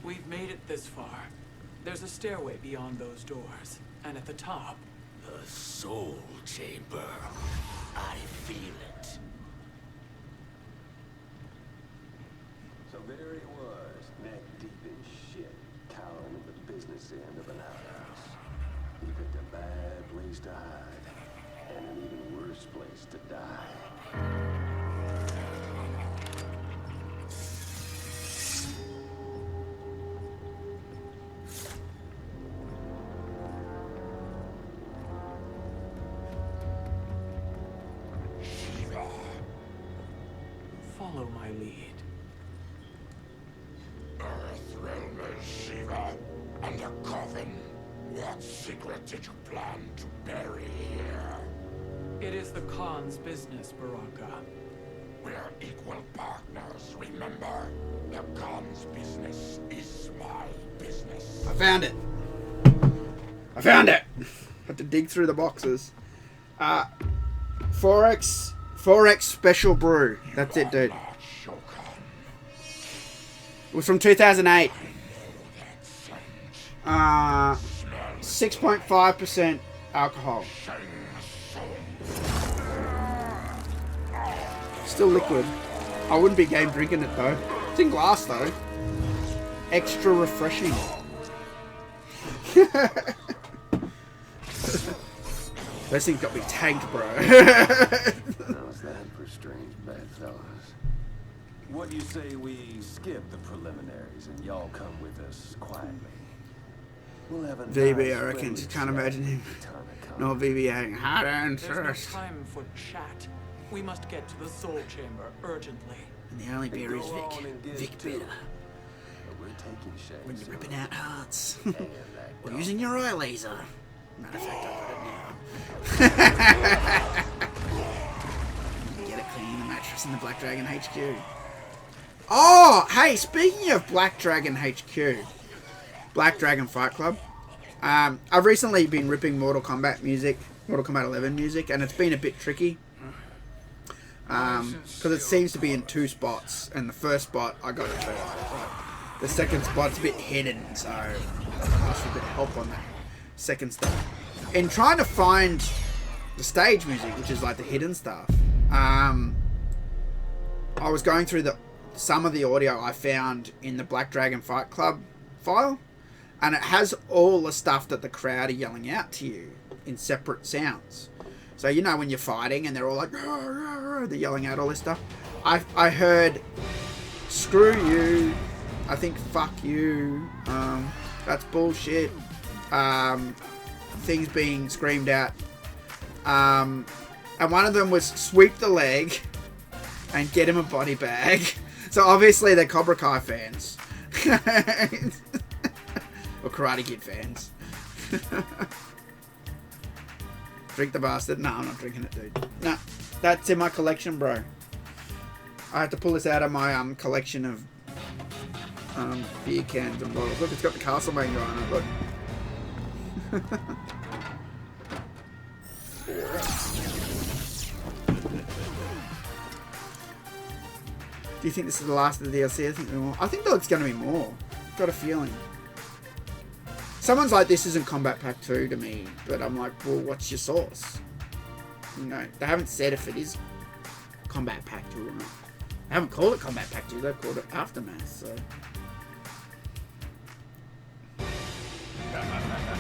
We've made it this far. There's a stairway beyond those doors, and at the top, The soul chamber. I feel it. So there he was, neck deep in shit, cowering at the business end of an outhouse. He picked a bad place to hide, and an even worse place to die. Shiva. follow my lead. Earth realm is Shiva. And a coffin. What secret did you plan to bury here? It is the Khan's business, Baraka. We're equal partners, remember? The Khan's business is my business. I found it. I found it. Had to dig through the boxes. Forex Special Brew. That's it, dude. Not Shokan. It was from 2008. That scent. 6.5% alcohol. Still liquid. I wouldn't be game drinking it though. It's in glass though. Extra refreshing. Those things got me tanked, bro. How's that for strange bedfellows? What do you say we skip the preliminaries and y'all come with us quietly? We'll have a VB, I reckon. Just can't imagine him. No VBing hard and There's no first. time for chat. We must get to the soul chamber urgently. And the only beer is Go on Vic. and get Vic to it. beer. But we're taking shape When you're soon. ripping out hearts. And that Or dog. using your eye laser. Matter of fact, I got it now. Get it clean, the mattress in the Black Dragon HQ. Oh, hey, speaking of Black Dragon HQ, Black Dragon Fight Club. I've recently been ripping Mortal Kombat music, Mortal Kombat 11 music, and it's been a bit tricky. Because it seems to be in two spots, and the first spot I got it to. The second spot's a bit hidden, so I asked for a bit of help on that second stuff. In trying to find the stage music, which is like the hidden stuff, I was going through some of the audio I found in the Black Dragon Fight Club file, and it has all the stuff that the crowd are yelling out to you in separate sounds. So you know when you're fighting and they're all like, "Rah, rah, rah," they're yelling out all this stuff. I heard "screw you," I think "fuck you," that's bullshit. Things being screamed out, and one of them was "sweep the leg" and "get him a body bag." So obviously they're Cobra Kai fans. Or Karate Kid fans. Drink the bastard. No, I'm not drinking it, dude. No, that's in my collection, bro. I have to pull this out of my collection of beer cans and bottles. Look, it's got the Castlemaine guy on it, look. Do you think this is the last of the DLC? I think there more. I think there's going to be more. Got a feeling. Someone's like, this isn't Combat Pack 2 to me, but I'm like, well, what's your source? You know, they haven't said if it is Combat Pack 2 or not. They haven't called it Combat Pack 2, they've called it Aftermath, so.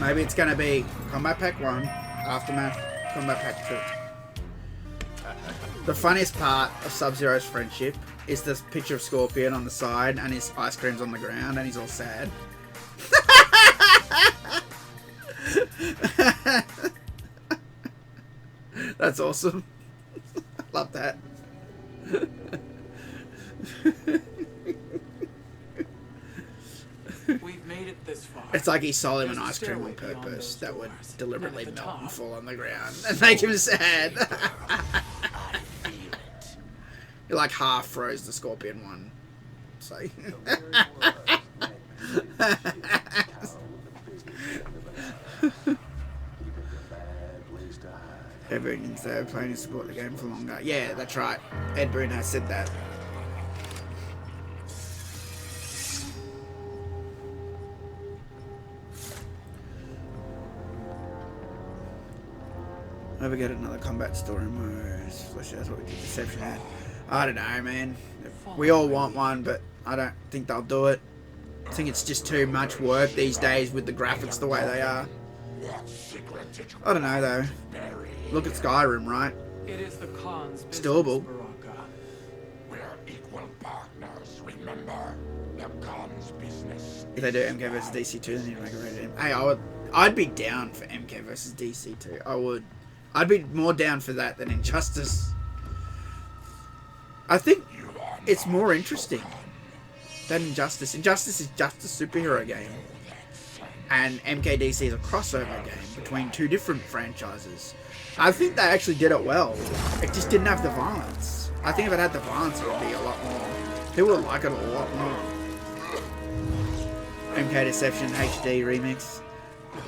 Maybe it's going to be Combat Pack 1, Aftermath, Combat Pack 2. The funniest part of Sub-Zero's friendship is this picture of Scorpion on the side and his ice cream's on the ground and he's all sad. That's awesome. Love that. We've made it this far. It's like he sold him an There's a ice cream on stairway beyond purpose those that would doors. deliberately And at the melt and top, fall on the ground and make him sad. He like half froze the Scorpion one. So. Ed Boon instead of playing to support the game for longer. Yeah, that's right. Ed Boon has said that. Never get another combat story mode. That's what we did. Deception had. I don't know, man. We all want one, but I don't think they'll do it. I think it's just too much work these days with the graphics the way they are. I don't know though. Look at Skyrim, right? It is the Khan's business, It's doable. We're equal partners, remember? The Khan's business. If they do MK vs DC2, they need to make a rated M. Hey, I'd be down for MK vs DC2. I would. I'd be more down for that than Injustice. I think it's more interesting than Injustice. Injustice is just a superhero game. And MKDC is a crossover game between two different franchises. I think they actually did it well. It just didn't have the violence. I think if it had the violence, it would be a lot more. People would like it a lot more. MK Deception HD remix.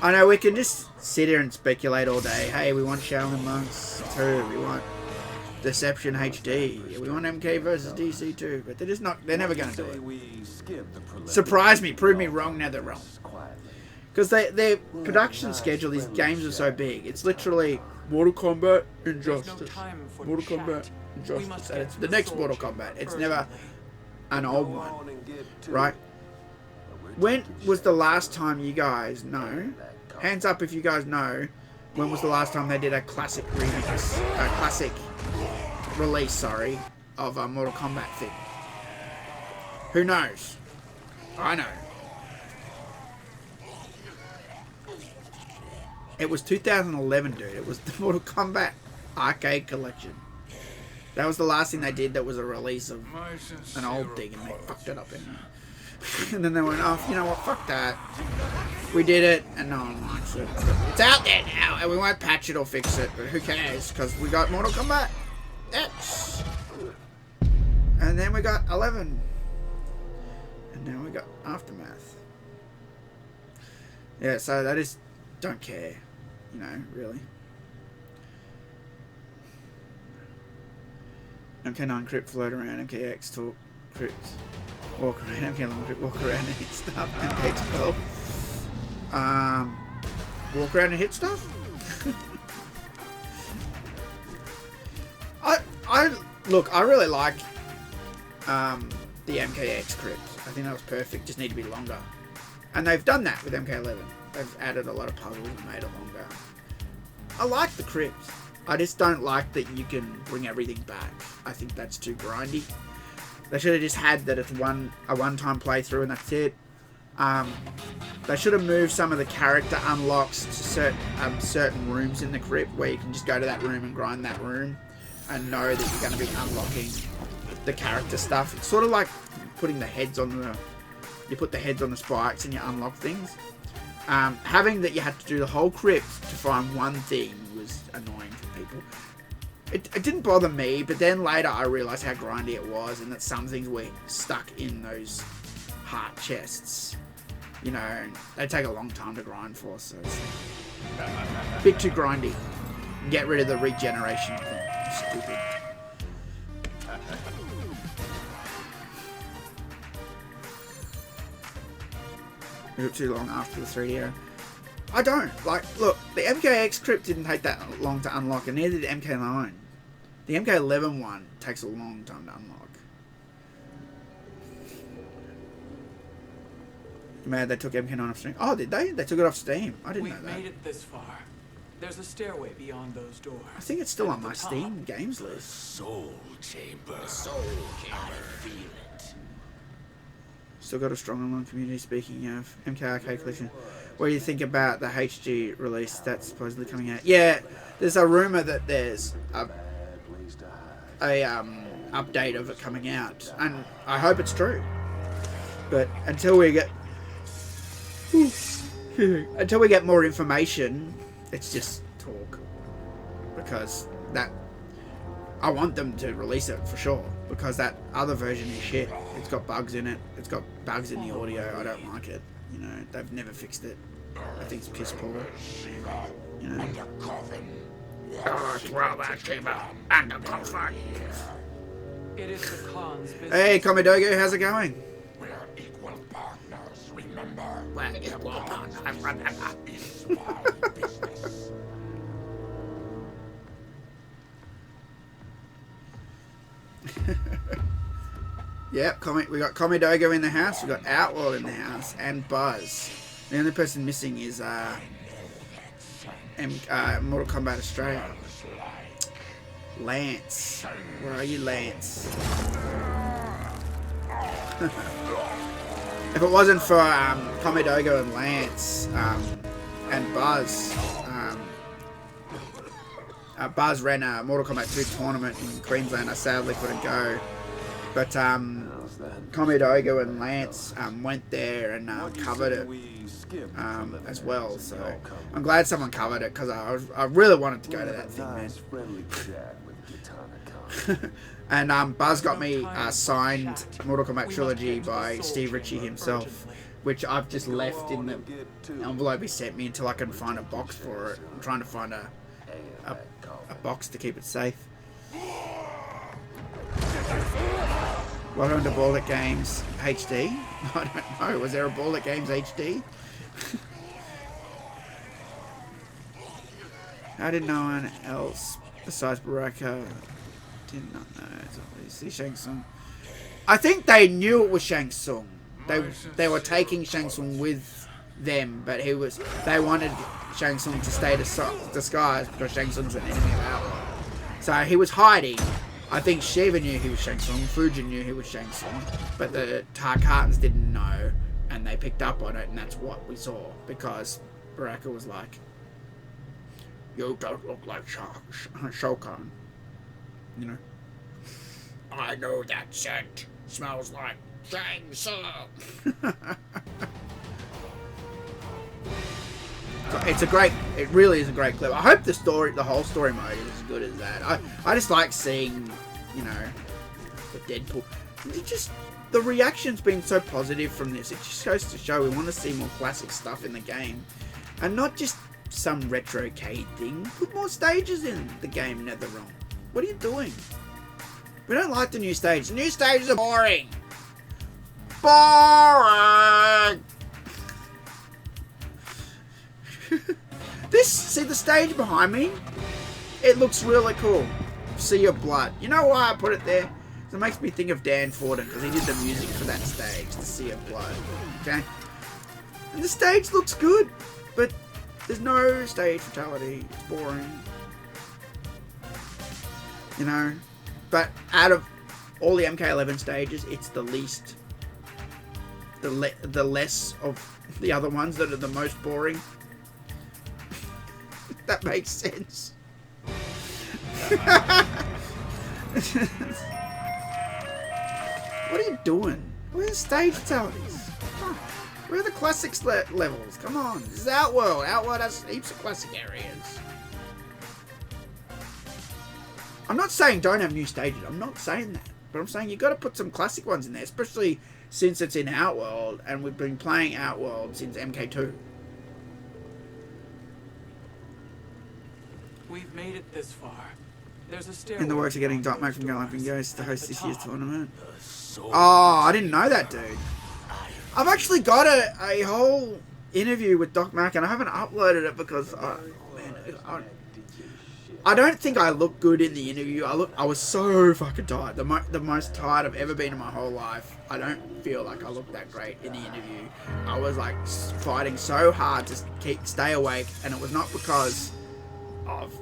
I know we can just sit here and speculate all day. Hey, we want Shaolin Monks 2. We want Deception HD. We want MK versus DC 2. But they're just not. They're never going to do it. Surprise me. Prove me wrong now they're wrong. Because their production schedule, these games are so big. It's literally Mortal Kombat, Injustice. Mortal Kombat, Injustice. And it's the next Mortal Kombat. It's never an old one. Right? When was the last time you guys know? Hands up if you guys know. When was the last time they did a classic remix? A classic release, sorry, of a Mortal Kombat thing? Who knows? I know. It was 2011, dude. It was the Mortal Kombat Arcade Collection. That was the last thing they did that was a release of an old thing, and they fucked it up in there. And then they went off, you know what, fuck that. We did it, and no one likes it. It's out there now, and we won't patch it or fix it, but who cares, because we got Mortal Kombat X. And then we got 11. And now we got Aftermath. Yeah, so that is, don't care. You know, really. MK9 Krypt float around, MKX talk Krypt walk around, MK11 Krypt walk around and hit stuff, MK12 walk around and hit stuff. I look, I really like the MKX Krypt. I think that was perfect, just need to be longer. And they've done that with MK11. They've added a lot of puzzles and made it longer. I like the Krypt. I just don't like that you can bring everything back. I think that's too grindy. They should have just had that it's a one-time playthrough and that's it. They should have moved some of the character unlocks to certain rooms in the Krypt where you can just go to that room and grind that room and know that you're going to be unlocking the character stuff. It's sort of like putting the heads on the... You put the heads on the spikes and you unlock things. Having that you had to do the whole Krypt to find one thing was annoying for people. It didn't bother me, but then later I realised how grindy it was and that some things were stuck in those heart chests. You know, they take a long time to grind for, so it's a bit too grindy. Get rid of the regeneration thing. Stupid. We took too long after the 3D era. I don't. Like, look, the MKX Krypt didn't take that long to unlock, and neither did MK9. The MK11 one takes a long time to unlock. Man, they took MK9 off Steam. Oh, did they? They took it off Steam. I didn't know that. We've made it this far. There's a stairway beyond those doors. I think it's still on my Steam games list. Soul chamber. Soul chamber. I feel it. Still got a strong online community. Speaking of MK Arcade Collection, what do you think about the HG release that's supposedly coming out? Yeah, there's a rumor that there's a update of it coming out, and I hope it's true. But until we get more information, it's just talk. Because that I want them to release it for sure. Because that other version is shit. It's got bugs in it. It's got bugs in the audio. I don't like it. You know, they've never fixed it. I think it's piss poor. You know. Oh, it's Robot Shiva and the coffin. It is the Khan's business. Hey, Komidogo, how's it going? We're equal partners, remember? We're equal partners, remember? It's my business. Yep, we got Komidogo in the house, we got Outlaw in the house, and Buzz. The only person missing is Mortal Kombat Australia. Lance. Where are you, Lance? If it wasn't for Komidogo and Lance and Buzz, Buzz ran a Mortal Kombat 2 tournament in Queensland. I sadly couldn't go. But Komidogo and Lance went there and covered it as well. So I'm glad someone covered it because I really wanted to go to that thing, man. And Buzz got me signed Mortal Kombat Trilogy by Steve Ritchie himself, which I've just left in the envelope he sent me until I can find a box for it. I'm trying to find a box to keep it safe. Welcome to Bullet Games HD. I don't know. Was there a Bullet Games HD? How did no one else besides Baraka did not know? It's obviously Shang Tsung. I think they knew it was Shang Tsung. They were taking Shang Tsung with them, but they wanted Shang Tsung to stay disguised because Shang Tsung's an enemy of Outlaw. So he was hiding. I think Shiva knew he was Shang Tsung, Fujin knew he was Shang Tsung, but the Tarkatans didn't know, and they picked up on it, and that's what we saw, because Baraka was like, "You don't look like Shao Kahn." You know? "I know that scent. Smells like Shang Tsung." It really is a great clip. I hope the whole story mode is as good as that. I just like seeing, you know, the Deadpool. The reaction's been so positive from this. It just goes to show we want to see more classic stuff in the game. And not just some retrocade thing. Put more stages in the game, NetherRealm. What are you doing? We don't like the new stages. The new stages are boring. Boring! See the stage behind me? It looks really cool. Sea of Blood. You know why I put it there? It makes me think of Dan Forden, because he did the music for that stage, the Sea of Blood. Okay? And the stage looks good, but there's no stage fatality. It's boring. You know? But out of all the MK11 stages, it's the least... The less of the other ones that are the most boring. That makes sense. What are you doing? Where's the stage fatalities? Where are the classics levels? Come on. This is Outworld. Outworld has heaps of classic areas. I'm not saying don't have new stages. I'm not saying that. But I'm saying you've got to put some classic ones in there. Especially since it's in Outworld. And we've been playing Outworld since MK2. We've made it this far. There's a stairway. In the works of getting TotalMK from Galloping Ghost to host this year's tournament. Oh, I didn't know that, dude. I've actually got a whole interview with Doc Mac, and I haven't uploaded it because I don't think I look good in the interview. I was so fucking tired. The most tired I've ever been in my whole life. I don't feel like I look that great in the interview. I was like fighting so hard to stay awake, and it was not because of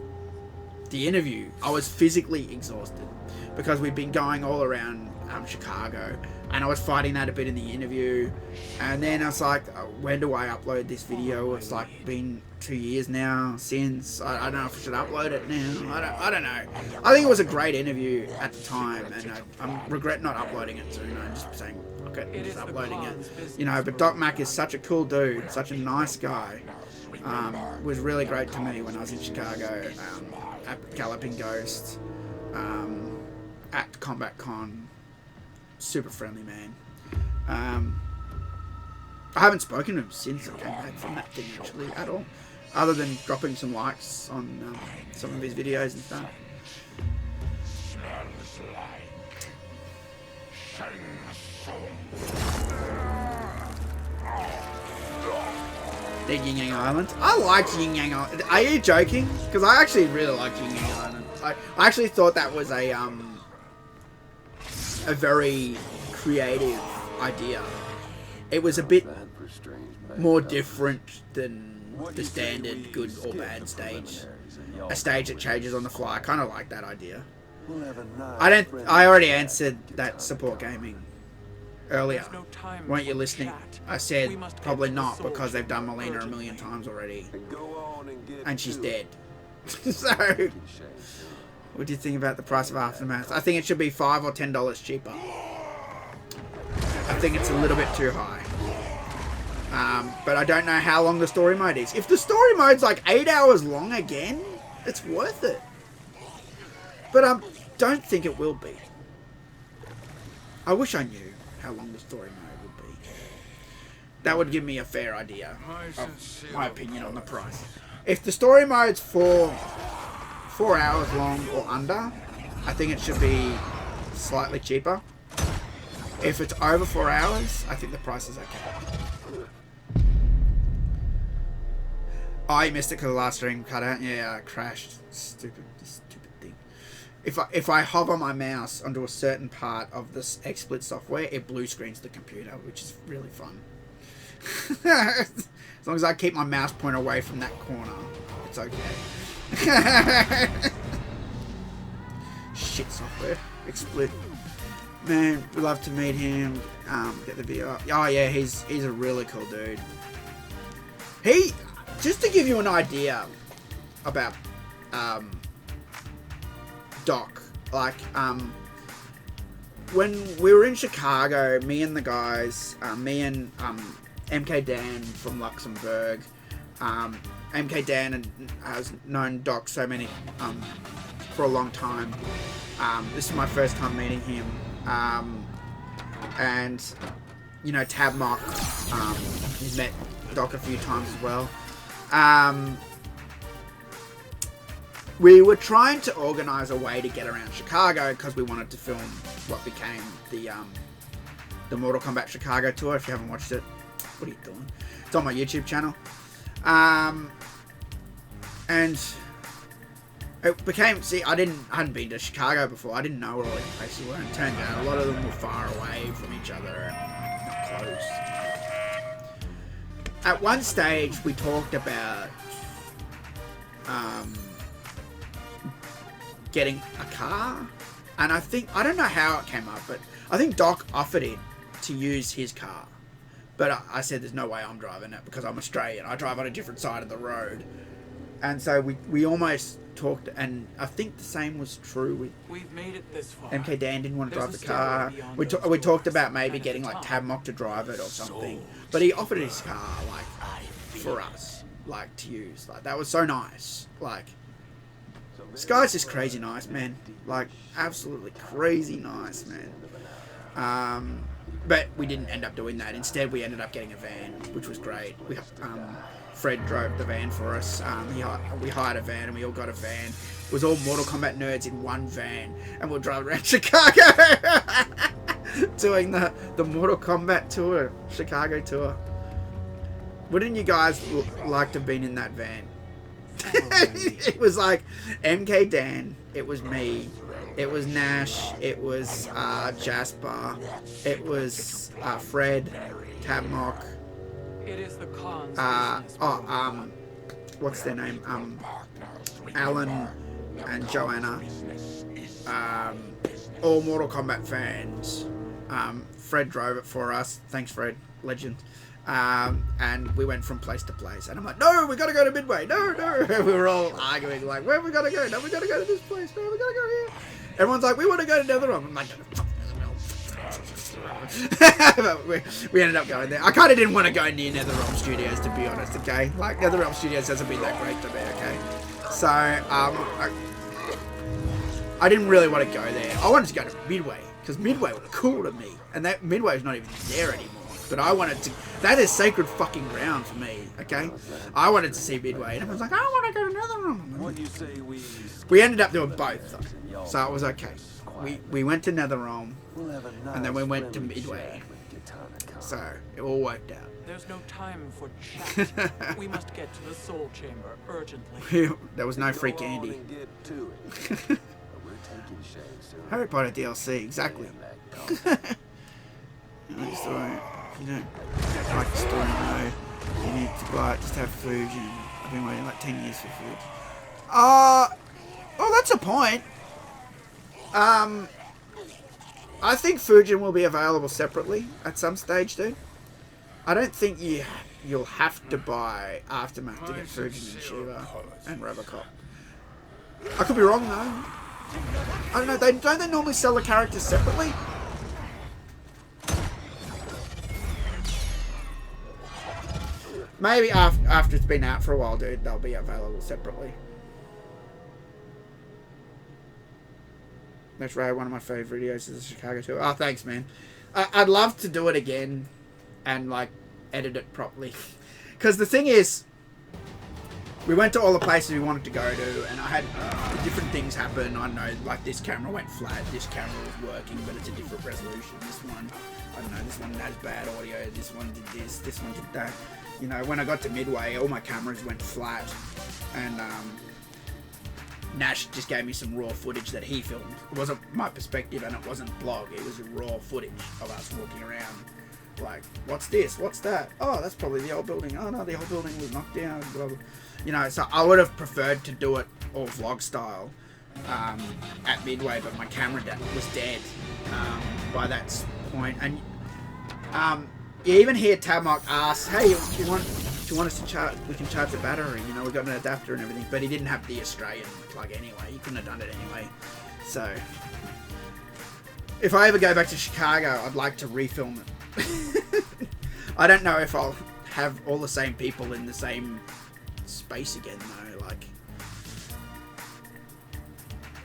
the interview. I was physically exhausted because we've been going all around Chicago, and I was fighting that a bit in the interview, and then I was like, when do I upload this video? It's like been 2 years now since. I don't know if I should upload it now. I don't know. I think it was a great interview at the time, and I regret not uploading it soon. I'm just saying, fuck it, I'm just uploading it. You know, but Doc Mac is such a cool dude, such a nice guy. Was really great to me when I was in Chicago, at Galloping Ghost, at Kombat Con. Super friendly man. I haven't spoken to him since I came back from that thing actually at all, other than dropping some likes on some of his videos and stuff. The Yin Yang Island. I liked Yin Yang Island. Are you joking? Because I actually really liked Yin Yang Island. I actually thought that was a very creative idea. It was a bit more different than the standard good or bad stage. A stage that changes on the fly. I kind of like that idea. I already answered that support gaming earlier. Weren't you listening? I said probably not, because they've done Mileena a million times already. And she's dead. So, what do you think about the price of Aftermath? I think it should be $5 or $10 cheaper. I think it's a little bit too high. But I don't know how long the story mode is. If the story mode's like 8 hours long again, it's worth it. But I don't think it will be. I wish I knew how long the story mode would be. That would give me a fair idea of my opinion on the price. If the story mode's 4 hours long or under, I think it should be slightly cheaper. If it's over 4 hours, I think the price is okay. Oh, you missed it because the last stream cut out. Yeah, I crashed. Stupid thing. If I hover my mouse onto a certain part of this XSplit software, it blue screens the computer, which is really fun. As long as I keep my mouse pointer away from that corner, it's okay. Shit software. XSplit. Man, we'd love to meet him. Get the video up. Oh yeah, he's a really cool dude. He, just to give you an idea about Doc, like when we were in Chicago, me and the guys, me and MK Dan from Luxembourg, MK Dan has known Doc for a long time. This is my first time meeting him, and you know, Tabmock, he's met Doc a few times as well. We were trying to organise a way to get around Chicago because we wanted to film what became the Mortal Kombat Chicago tour. If you haven't watched it, what are you doing? It's on my YouTube channel. And it became, see, I hadn't been to Chicago before. I didn't know where all these places were, and it turned out a lot of them were far away from each other and not close. At one stage, we talked about getting a car, and I don't know how it came up, but I think Doc offered it to use his car, but I said there's no way I'm driving it because I'm Australian. I drive on a different side of the road, and so we almost talked, and I think the same was true with We've made it this far. MK Dan didn't want to drive the car. We talked about maybe getting like Tabmock to drive it or something, but he offered his car like for us, like to use. Like that was so nice. Like this guy's just crazy nice, man. Like absolutely crazy nice, man. But we didn't end up doing that. Instead, we ended up getting a van, which was great. Fred drove the van for us. We hired a van and we all got a van. It was all Mortal Kombat nerds in one van, and we'll drive around Chicago doing the Mortal Kombat tour, Chicago tour. Wouldn't you guys like to have been in that van? It was like MK Dan, it was me, it was Nash, it was Jasper, it was Fred, Tabmock, It is the Khan's what's their name? Alan and Joanna. All Mortal Kombat fans. Fred drove it for us. Thanks, Fred. Legend. And we went from place to place. And I'm like, no, we gotta go to Midway. No. We were all arguing, like, where we gotta go? No, we gotta go to this place. No, we gotta go here. Everyone's like, we want to go to NetherRealm. I'm like, but we ended up going there. I kind of didn't want to go near NetherRealm Studios, to be honest, okay? Like, NetherRealm Studios hasn't been that great to me, okay? So, I didn't really want to go there. I wanted to go to Midway, because Midway was cool to me. And that Midway's not even there anymore. But I wanted to... That is sacred fucking ground for me, okay? I wanted to see Midway, and everyone's like, I want to go to NetherRealm. What you say we ended up doing both, though. So it was okay. We went to NetherRealm, and then we went to Midway. So it all worked out. There's no time for chat. We must get to the Soul Chamber urgently. There was no free candy. Harry Potter DLC, exactly. You don't like the story, no. You need to buy it, just have Fujin. I've been waiting like 10 years for Fujin. Oh, that's a point. I think Fujin will be available separately at some stage, dude. I don't think you'll have to buy Aftermath to get Fujin and Shiva and Robocop. I could be wrong though. I don't know. Don't they normally sell the characters separately? Maybe after it's been out for a while, dude, they'll be available separately. That's right, one of my favourite videos is the Chicago tour. Oh, thanks, man. I'd love to do it again and, like, edit it properly. Because the thing is, we went to all the places we wanted to go to, and I had different things happen. I know, like, this camera went flat, this camera was working, but it's a different resolution. This one, I don't know, this one has bad audio, this one did this one did that. You know, when I got to Midway, all my cameras went flat, and Nash just gave me some raw footage that he filmed. It wasn't my perspective, and it wasn't blog. It was raw footage of us walking around. Like, what's this? What's that? Oh, that's probably the old building. Oh no, the old building was knocked down. Blah, blah. You know, so I would have preferred to do it all vlog style at Midway, but my camera was dead by that point. And you even hear Tabmock ask, "Hey, do you want us to charge? We can charge the battery. You know, we've got an adapter and everything." But he didn't have the Australian plug anyway. He couldn't have done it anyway. So, if I ever go back to Chicago, I'd like to refilm it. I don't know if I'll have all the same people in the same space again though. Like,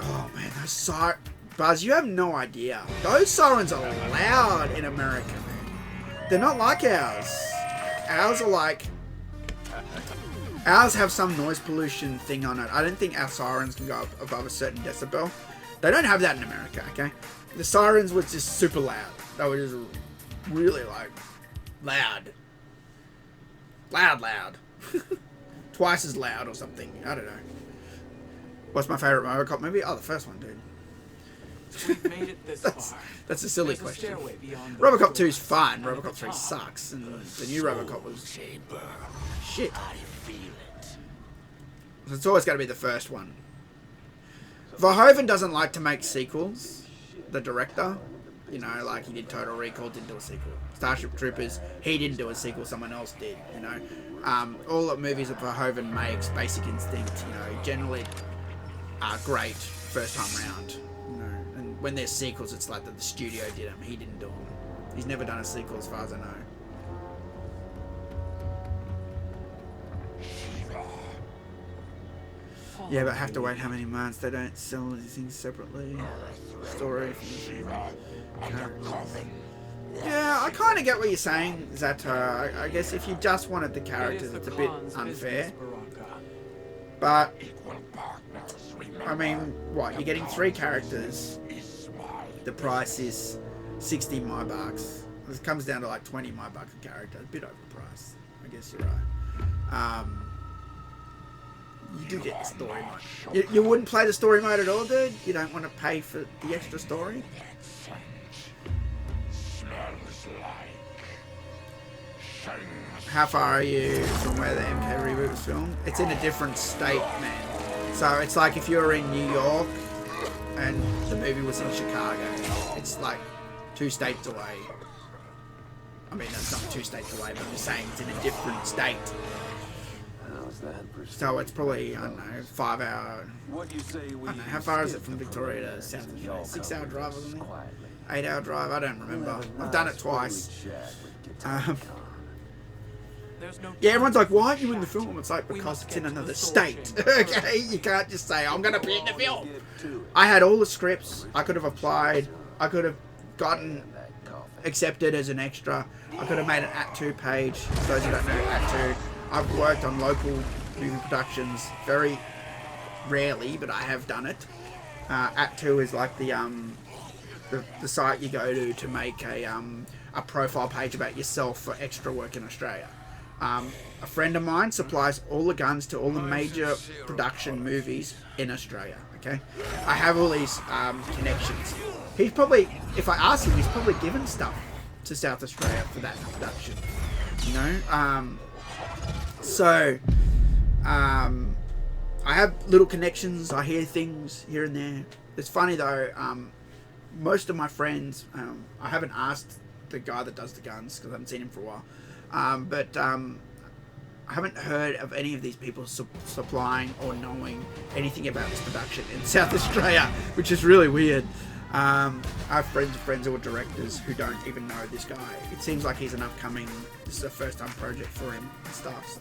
oh man, those sirens, Buzz, you have no idea. Those sirens are loud in America, man. They're not like ours. Ours are like, ours have some noise pollution thing on it. I don't think our sirens can go up above a certain decibel. They don't have that in America, okay? The sirens were just super loud. They were just really like loud. Loud. Twice as loud or something. I don't know. What's my favourite Robocop movie? Oh, the first one, dude. We've made it this far. That's a silly There's question. Robocop Robocop 2 is fine. Robocop 3 sucks. And the new Robocop was shit. So it's always got to be the first one. Verhoeven doesn't like to make sequels. The director. You know, like he did Total Recall, didn't do a sequel. Starship Troopers, he didn't do a sequel, someone else did, you know. All the movies that Verhoeven makes, Basic Instinct, you know, generally are great first time round. You know, and when there's sequels, it's like that the studio did them, he didn't do them. He's never done a sequel as far as I know. Yeah, but I have to wait how many months. They don't sell these things separately. Story. Yeah, I kind of get what you're saying, Zato. I guess if you just wanted the characters, it's a bit unfair. But, I mean, what? You're getting 3 characters. The price is 60 my bucks. It comes down to like 20 my bucks a character. A bit overpriced. I guess you're right. You do get the story mode. You wouldn't play the story mode at all, dude? You don't want to pay for the extra story? How far are you from where the MK reboot was filmed? It's in a different state, man. So it's like if you were in New York and the movie was in Chicago. It's like 2 states away. I mean, that's not 2 states away, but I'm just saying it's in a different state. So it's probably, I don't know, 5 hour. I don't know, how far is it from Victoria to South Australia? 6 hour drive or something? 8 hour drive? I don't remember. I've done it twice. Yeah, everyone's like, why aren't you in the film? It's like, because it's in another state. Okay? You can't just say, I'm going to be in the film. I had all the scripts. I could have applied. I could have gotten accepted as an extra. I could have made an Act 2 page. For those who don't know, Act 2. I've worked on local movie productions very rarely, but I have done it. Act 2 is like the site you go to make a profile page about yourself for extra work in Australia. A friend of mine supplies all the guns to all the major production movies in Australia. Okay, I have all these connections. He's probably, if I ask him, he's probably given stuff to South Australia for that production. You know. So, I have little connections. I hear things here and there. It's funny though. Most of my friends, I haven't asked the guy that does the guns because I haven't seen him for a while. But I haven't heard of any of these people supplying or knowing anything about this production in South Australia, which is really weird. I have friends who are directors who don't even know this guy. It seems like he's an upcoming, this is a first time project for him and stuff. So.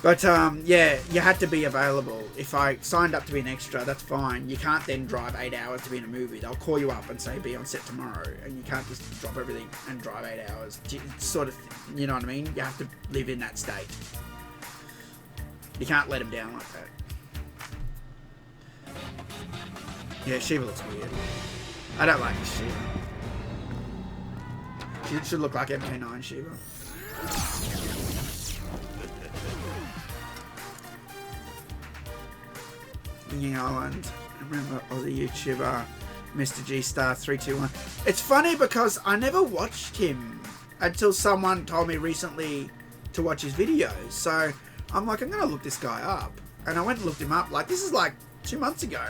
But yeah, you had to be available. If I signed up to be an extra, that's fine. You can't then drive 8 hours to be in a movie. They'll call you up and say, be on set tomorrow. And you can't just drop everything and drive 8 hours. It's sort of, you know what I mean? You have to live in that state. You can't let them down like that. Yeah, Shiva looks weird. I don't like this Shiva. She should look like MK9 Shiva. New Island. Remember Aussie YouTuber Mr. G Star 321. It's funny because I never watched him until someone told me recently to watch his videos. So I'm like, I'm gonna look this guy up, and I went and looked him up. Like, this is like 2 months ago.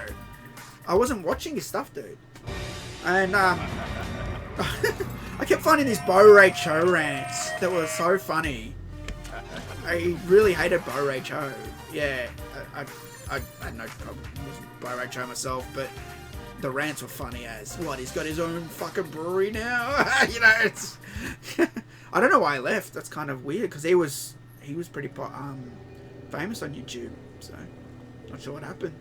I wasn't watching his stuff, dude, and I kept finding these Bo Ray Cho rants that were so funny. I really hated Bo Ray Cho. Yeah, I had no problem with Bo Ray Cho myself, but the rants were funny as, what, he's got his own fucking brewery now? You know, it's... I don't know why he left. That's kind of weird, because he was pretty famous on YouTube, so not sure what happened.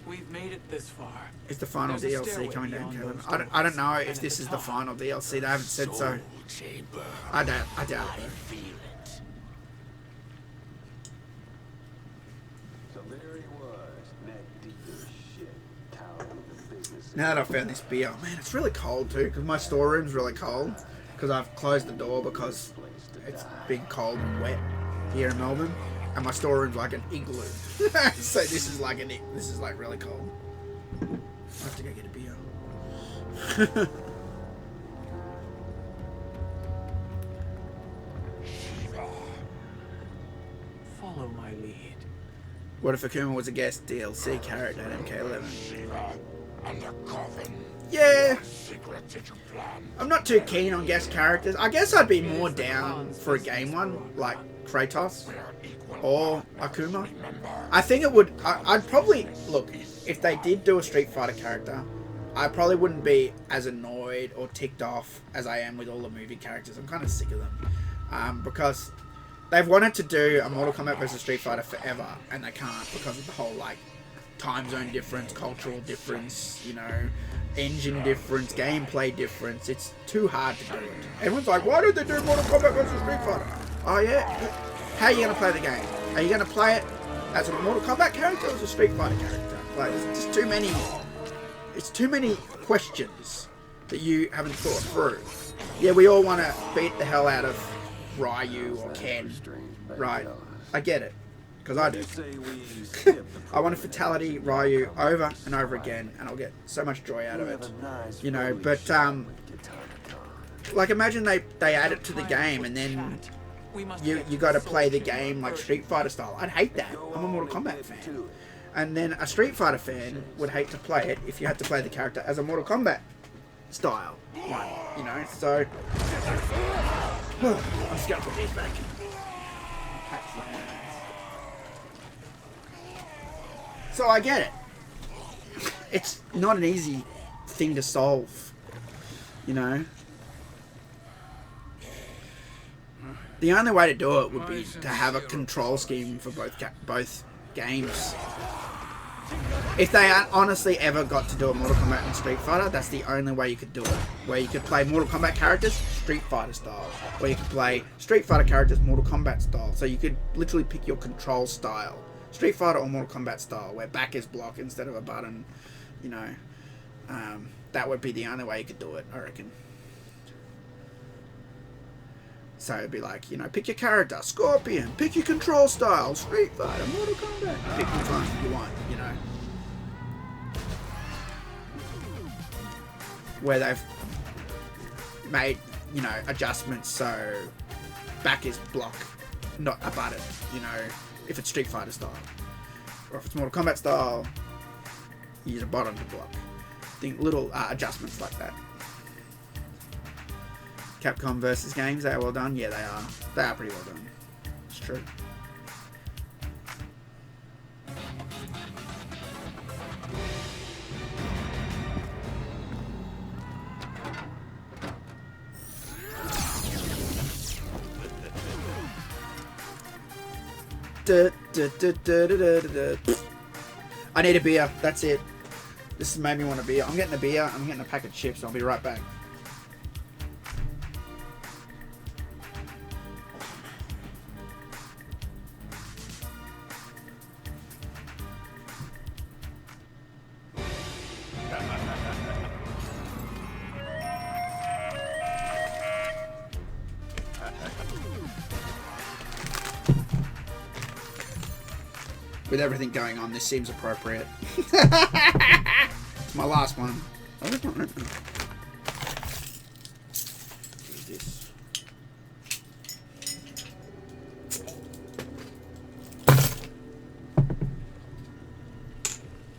We've made it this far. Is the final DLC coming to MK11? I don't know if this is the final DLC. They haven't said so. I doubt it, though. Now that I've found this beer, man, it's really cold too, because my storeroom's really cold, because I've closed the door because it's been cold and wet here in Melbourne, and my storeroom's like an igloo. So this is like really cold. I have to go get a beer. Follow my lead. What if Akuma was a guest DLC character at MK11? Yeah, I'm not too keen on guest characters. I guess I'd be more down for a game one, like Kratos or Akuma. I think it would... I'd probably... Look, if they did do a Street Fighter character, I probably wouldn't be as annoyed or ticked off as I am with all the movie characters. I'm kind of sick of them. Because they've wanted to do a Mortal Kombat vs Street Fighter forever, and they can't because of the whole, like, time zone difference, cultural difference, you know, engine difference, gameplay difference. It's too hard to do it. Everyone's like, why did they do Mortal Kombat vs Street Fighter? Oh yeah? How are you going to play the game? Are you going to play it as a Mortal Kombat character or as a Street Fighter character? Like, there's just too many... It's too many questions that you haven't thought through. Yeah, we all want to beat the hell out of Ryu or Ken, right? I get it, because I do. I want a fatality Ryu over and over again, and I'll get so much joy out of it, you know. But like, imagine they add it to the game, and then you got to play the game like Street Fighter style. I'd hate that. I'm a Mortal Kombat fan, and then a Street Fighter fan would hate to play it if you had to play the character as a Mortal Kombat style one, you know. So I'm just gonna put these back. So I get it. It's not an easy thing to solve, you know. The only way to do it would be to have a control scheme for both games. If they honestly ever got to do a Mortal Kombat and Street Fighter, that's the only way you could do it. Where you could play Mortal Kombat characters Street Fighter style, or you could play Street Fighter characters Mortal Kombat style. So you could literally pick your control style. Street Fighter or Mortal Kombat style, where back is block instead of a button, you know. That would be the only way you could do it, I reckon. So it'd be like, you know, pick your character, Scorpion, pick your control style, Street Fighter, Mortal Kombat, pick which one you want, you know. Where they've made, you know, adjustments so back is block, not a button, you know, if it's Street Fighter style. Or if it's Mortal Kombat style, you use a button to block. Think little adjustments like that. Capcom versus games, they are well done. Yeah, they are. They are pretty well done. It's true. I need a beer. That's it. This has made me want a beer. I'm getting a beer. I'm getting a pack of chips. I'll be right back. With everything going on, this seems appropriate. It's my last one. Oh, that's not right. What's this?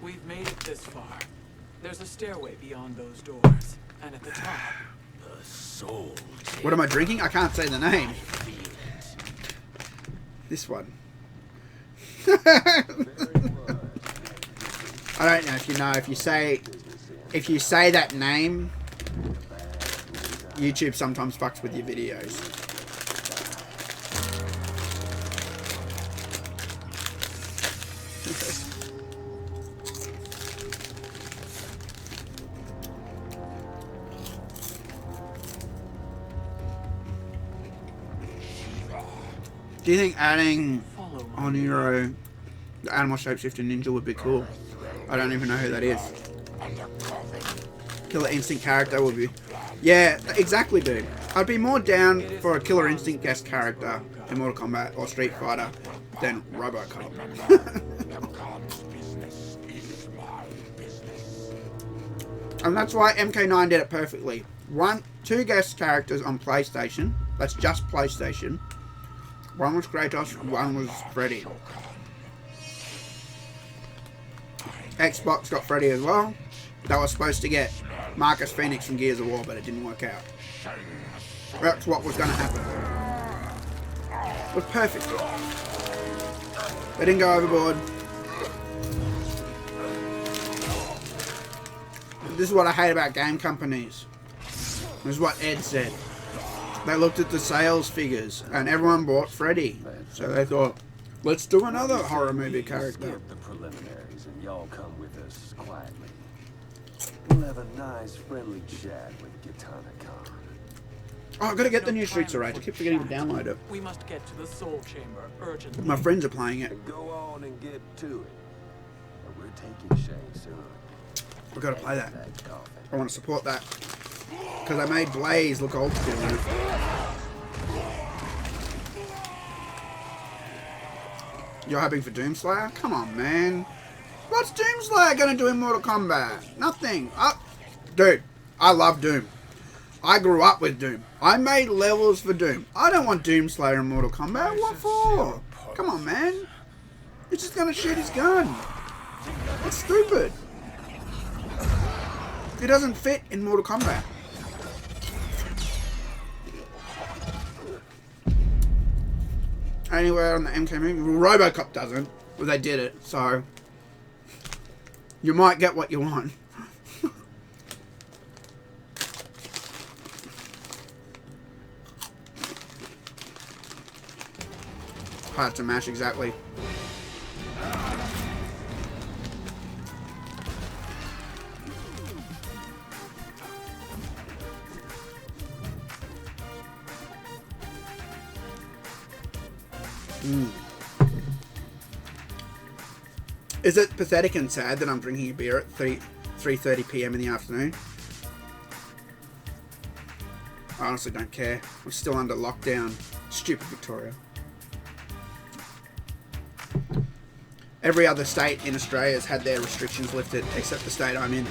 We've made it this far. There's a stairway beyond those doors, and at the top, The soul. What am I drinking? I can't say the name. This one. I don't know if you know. If you say that name, YouTube sometimes fucks with your videos. Do you think adding Oniro, the animal shapeshifter ninja, would be cool? I don't even know who that is. Killer Instinct character would be... Yeah, exactly, dude. I'd be more down for a Killer Instinct guest character in Mortal Kombat or Street Fighter than Robocop. And that's why MK9 did it perfectly. Two guest characters on PlayStation. That's just PlayStation. One was Kratos, one was Freddy. Xbox got Freddy as well. They were supposed to get Marcus Phoenix from Gears of War, but it didn't work out. That's what was going to happen. It was perfect. They didn't go overboard. This is what I hate about game companies. This is what Ed said. They looked at the sales figures and everyone bought Freddy. So they thought, let's do another horror movie character. Skip the preliminaries and y'all come with us quietly. We'll have a nice friendly chat with Kitana Khan. Oh, I've got to get the new Streets of Rage. I keep forgetting to download it. we must get to the Soul Chamber urgently. My friends are playing it. Go on and get to it. But we're taking Shane soon. We've got to play that. That coffin. I want to support that. Because I made Blaze look old school. You're hoping for Doomslayer? Come on, man. What's Doomslayer going to do in Mortal Kombat? Nothing. Dude, I love Doom. I grew up with Doom. I made levels for Doom. I don't want Doomslayer in Mortal Kombat. What for? Come on, man. He's just going to shoot his gun. That's stupid. It doesn't fit in Mortal Kombat. Anywhere on the MK movie. Robocop doesn't. Well, they did it, so you might get what you want. Hard to mash, exactly. Is it pathetic and sad that I'm drinking a beer at 3:30 PM in the afternoon? I honestly don't care. I'm still under lockdown. Stupid Victoria. Every other state in Australia has had their restrictions lifted, except the state I'm in.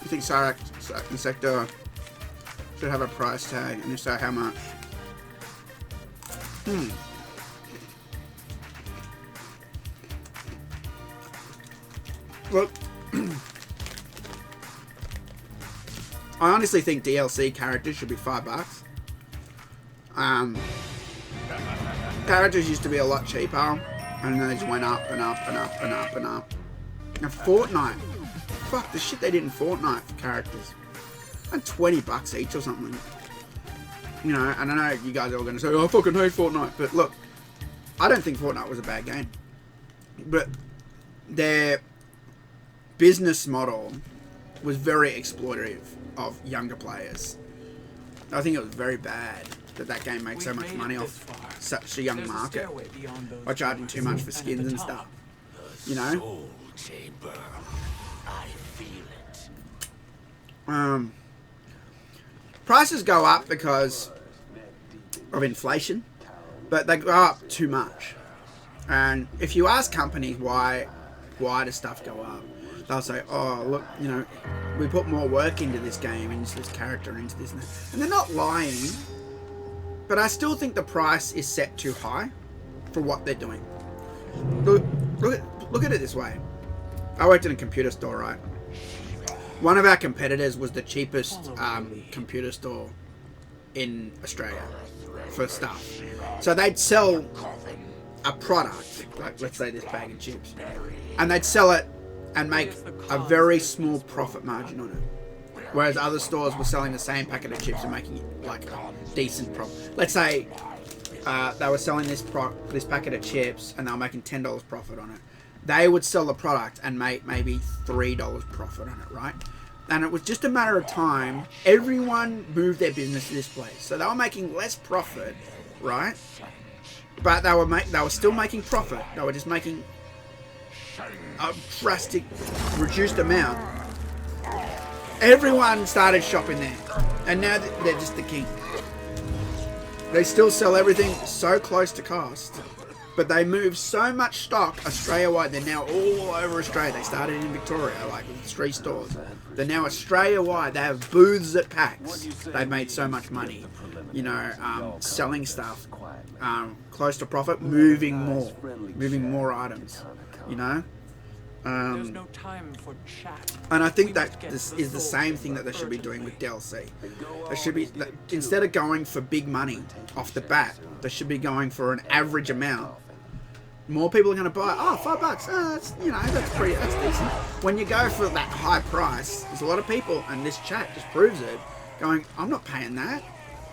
You think Sarek Insector should have a price tag, and if so, how much? Look, I honestly think DLC characters should be $5. Characters used to be a lot cheaper, and then they just went up and up and up and up and up. And Fortnite, fuck the shit they did in Fortnite for characters. And $20 each or something. You know, and I know you guys are all going to say, oh, I fucking hate Fortnite. But look, I don't think Fortnite was a bad game. But their business model was very exploitative of younger players. I think it was very bad that that game makes so much money off such a young market by charging too much for skins and stuff. You know? Soul chamber. I feel it. prices go up because of inflation, but they go up too much. And if you ask companies why does stuff go up, they'll say, oh, look, you know, we put more work into this game, into this character, into this and that. And they're not lying, but I still think the price is set too high for what they're doing. Look at it this way. I worked in a computer store, right? One of our competitors was the cheapest computer store in Australia for stuff. So they'd sell a product, like let's say this bag of chips, and they'd sell it and make a very small profit margin on it. Whereas other stores were selling the same packet of chips and making it like a decent profit. Let's say they were selling this packet of chips and they were making $10 profit on it. They would sell the product and make maybe $3 profit on it, right? And it was just a matter of time. Everyone moved their business to this place, so they were making less profit, right? But they were still making profit. They were just making a drastic, reduced amount. Everyone started shopping there, and now they're just the king. They still sell everything so close to cost, but they move so much stock Australia-wide. They're now all over Australia. They started in Victoria, like with 3 stores. They're now Australia-wide. They have booths at PAX. They've made so much money, you know, selling stuff close to profit, moving more items, you know. There's no time for chat. And I think that this is the same thing that they should be doing with DLC. They should be, instead of going for big money off the bat, they should be going for an average amount. More people are going to buy. Oh, $5. Oh, that's, you know, that's decent. When you go for that high price, there's a lot of people, and this chat just proves it, going, I'm not paying that.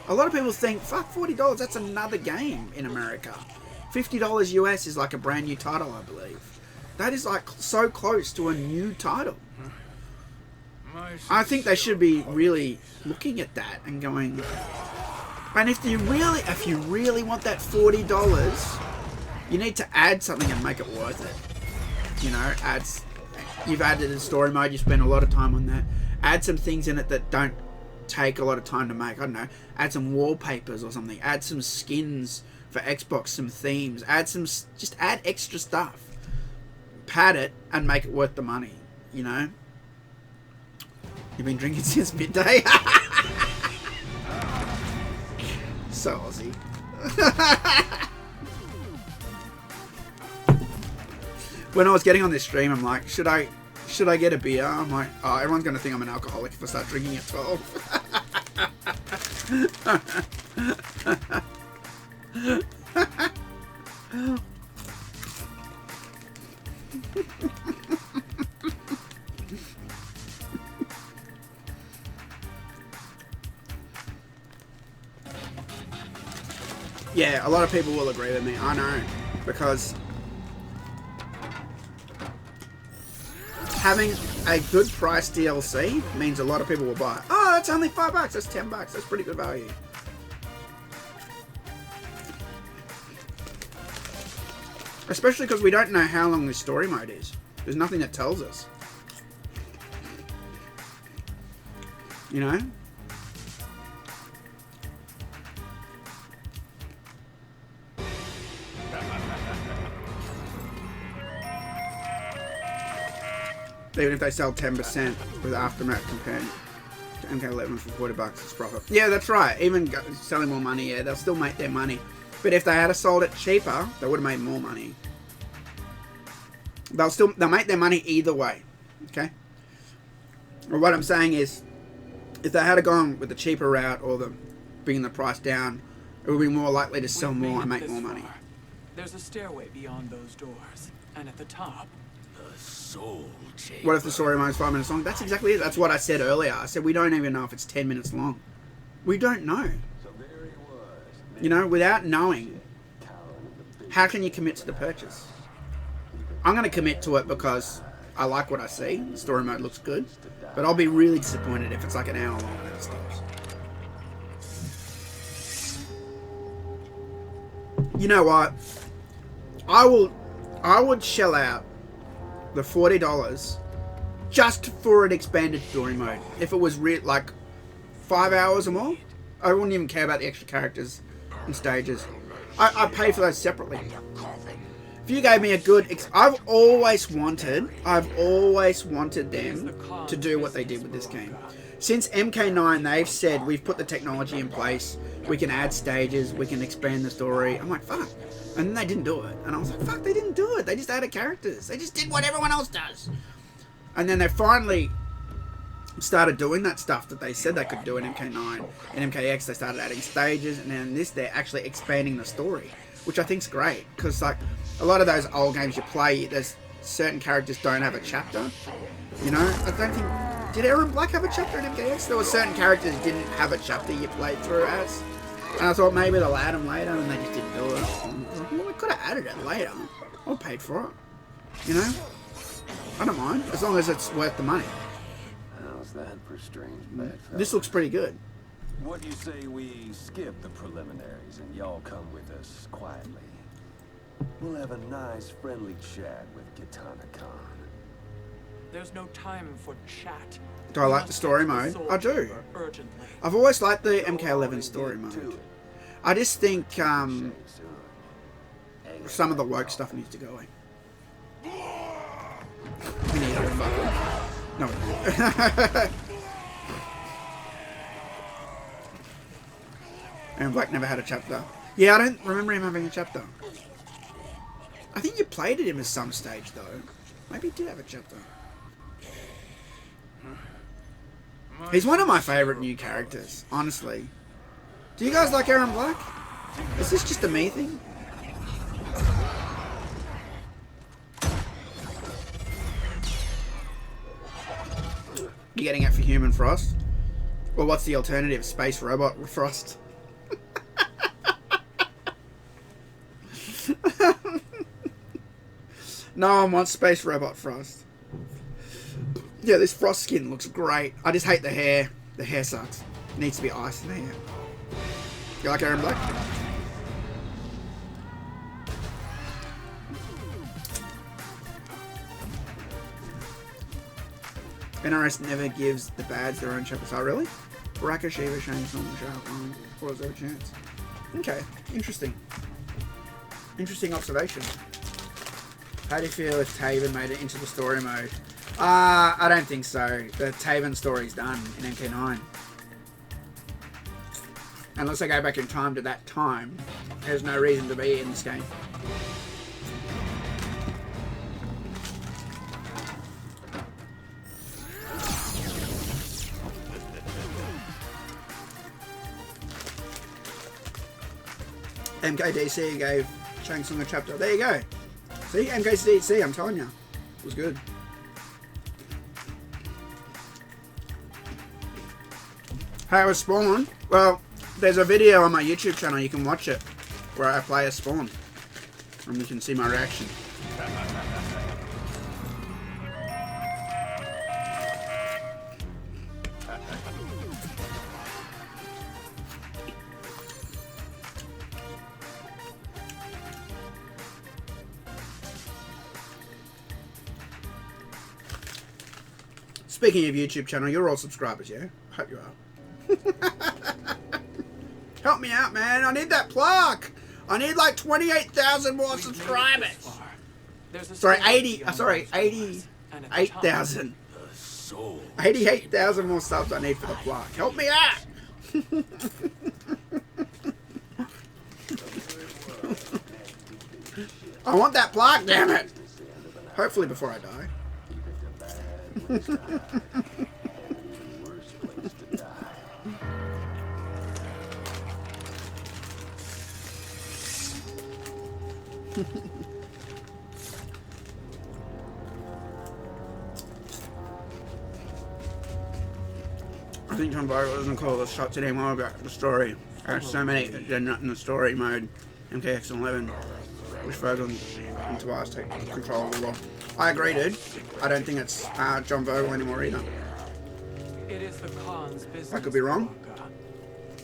A lot of people think, fuck, $40, that's another game in America. $50 US is like a brand new title, I believe. That is like so close to a new title. I think they should be really looking at that and going, and if you really want that $40, you need to add something and make it worth it. You know, you've added a story mode, you spend a lot of time on that. Add some things in it that don't take a lot of time to make. I don't know, add some wallpapers or something. Add some skins for Xbox, some themes. Just add extra stuff. Pad it and make it worth the money, you know. You've been drinking since midday. So Aussie. When I was getting on this stream, I'm like, should I get a beer? I'm like, oh, everyone's gonna think I'm an alcoholic if I start drinking at 12. Yeah, a lot of people will agree with me. I know, because having a good price DLC means a lot of people will buy it. Oh, that's only $5. That's $10. That's pretty good value. Especially because we don't know how long this story mode is. There's nothing that tells us. You know? Even if they sell 10% with Aftermath compared to MK11 for $40, it's profit. Yeah, that's right. Even selling more money, yeah, they'll still make their money. But if they had sold it cheaper, they would have made more money. They'll make their money either way. Okay? Well, what I'm saying is, if they had gone with the cheaper route or the bringing the price down, it would be more likely to sell more and make more money. There's a stairway beyond those doors, and at the top, the soul chamber. What if the story mode is 5 minutes long? That's exactly it. That's what I said earlier. I said we don't even know if it's 10 minutes long. We don't know. You know, without knowing, how can you commit to the purchase? I'm going to commit to it because I like what I see. The story mode looks good. But I'll be really disappointed if it's like an hour long and it stops. You know what? I would shell out the $40 just for an expanded story mode. If it was like 5 hours or more. I wouldn't even care about the extra characters and stages. I pay for those separately. If you gave me a good... I've always wanted them to do what they did with this game. Since MK9, they've said, we've put the technology in place, we can add stages, we can expand the story. I'm like, fuck. And then they didn't do it. And I was like, fuck, they didn't do it. They just added characters. They just did what everyone else does. And then they finally started doing that stuff that they said they could do in MK9. In MKX, they started adding stages. And then in this, they're actually expanding the story, which I think's great. Because, like, a lot of those old games you play, there's certain characters don't have a chapter. You know? I don't think... Did Aaron Black have a chapter in MKX? There were certain characters that didn't have a chapter you played through as. And I thought maybe they'll add them later, and they just didn't do it. And I was like, well, we could have added it later. I paid for it. You know? I don't mind, as long as it's worth the money. How's that for strange bad fellow? This looks pretty good. What do you say we skip the preliminaries and y'all come with us quietly? We'll have a nice friendly chat with Kitana Khan. There's no time for chat. Do I like the story mode? I do. I've always liked the MK11 story mode. I just think some of the woke stuff needs to go away. We need to fuck. No. And Black never had a chapter. Yeah, I don't remember him having a chapter. I think you played at him at some stage though. Maybe he did have a chapter. He's one of my favourite new characters, honestly. Do you guys like Aaron Black? Is this just a me thing? You getting it for Human Frost? Well, what's the alternative? Space Robot Frost? No one wants Space Robot Frost. Yeah, this Frost skin looks great. I just hate the hair. The hair sucks. It needs to be ice in the hair. You like Aaron Black? NRS never gives the bads their own chapters. Oh, really? Baraka, Shiva, Shane, Storm, Shaolin, or is there a chance? Okay, interesting. Interesting observation. How do you feel if Taven made it into the story mode? I don't think so. The Taven story's done in MK9. Unless I go back in time to that time, there's no reason to be in this game. MKDC gave Shang Tsung a chapter. There you go. See, MKDC, I'm telling you. It was good. How was Spawn? Well, there's a video on my YouTube channel, you can watch it, where I play as Spawn. And you can see my reaction. Speaking of YouTube channel, you're all subscribers, yeah? Hope you are. Help me out, man. I need that plaque. I need like 28,000 more subscribers. Sorry, 88,000. 88,000 more subs I need for the plaque. Help me out. I want that plaque, damn it. Hopefully before I die. I think John Barrow doesn't call the shots anymore about the story. There's so many that are not in the story mode. MK11, which Vogel and Tobias take control of the law. I agree, dude. I don't think it's John Vogel anymore either. It is the Khan's business. I could be wrong.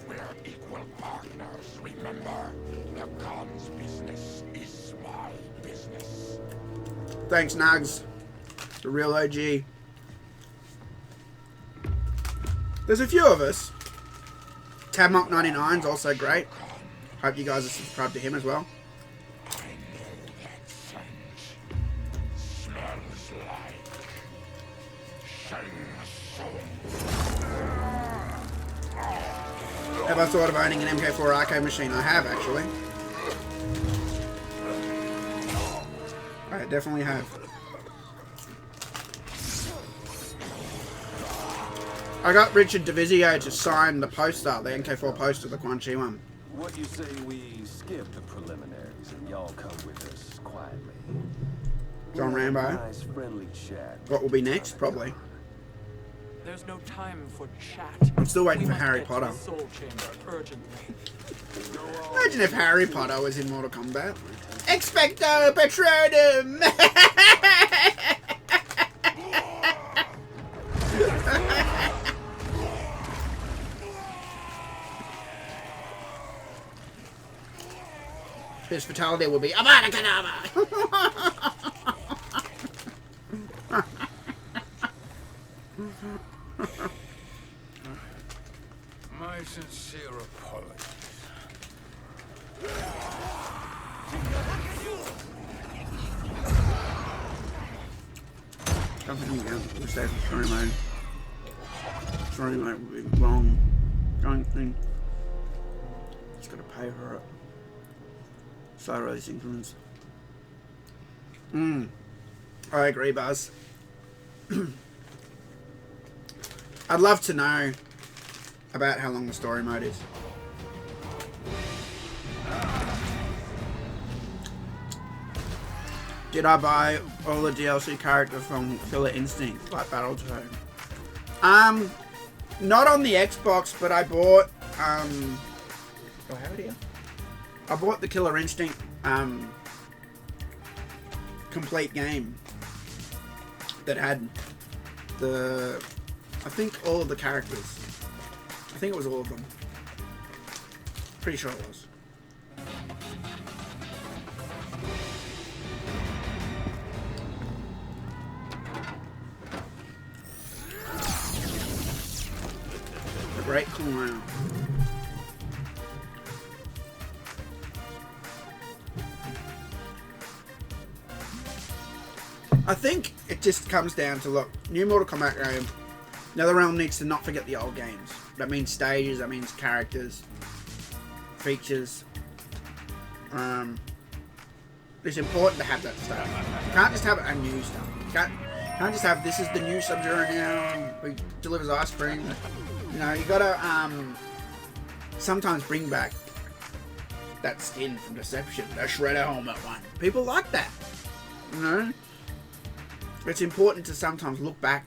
We're equal partners, remember? The Khan's business is my business. Thanks, Nugs. The real OG. There's a few of us. TotalMK 99's also great. Hope you guys are subscribed to him as well. I know that scent. Smells like Have I thought of owning an MK4 arcade machine? I have, actually. I definitely have. I got Richard DeVizio to sign the poster, the MK4 poster, the Quan Chi one. What you say we skip the preliminaries and y'all come with us quietly? John Rambo. Nice friendly chat. What will be next? Probably. There's no time for chat. I'm still waiting We for must Harry get to Potter. the Soul Chamber urgently. Imagine if Harry Potter was in Mortal Kombat. Expecto Patronum! His fatality will be Avada Kedavra! my sincere apologies. Something again. We'll stay for story mode. Story mode will be long. Going thing. Just gotta pay for it. Slow release increments. I agree, Buzz. I'd love to know about how long the story mode is. Did I buy all the DLC characters from Killer Instinct, like Battletoad? Not on the Xbox, but I bought, do I have it here? I bought the Killer Instinct, complete game that had I think all of the characters. I think it was all of them. Pretty sure it was. A great clown. I think it just comes down to, look, new Mortal Kombat game, NetherRealm needs to not forget the old games. That means stages, that means characters, features. It's important to have that stuff. You can't just have a new stuff. You can't just have, this is the new Sub-Zero now, he delivers ice cream. You know, you gotta sometimes bring back that skin from Deception, the Shredder helmet one. People like that, you know? It's important to sometimes look back.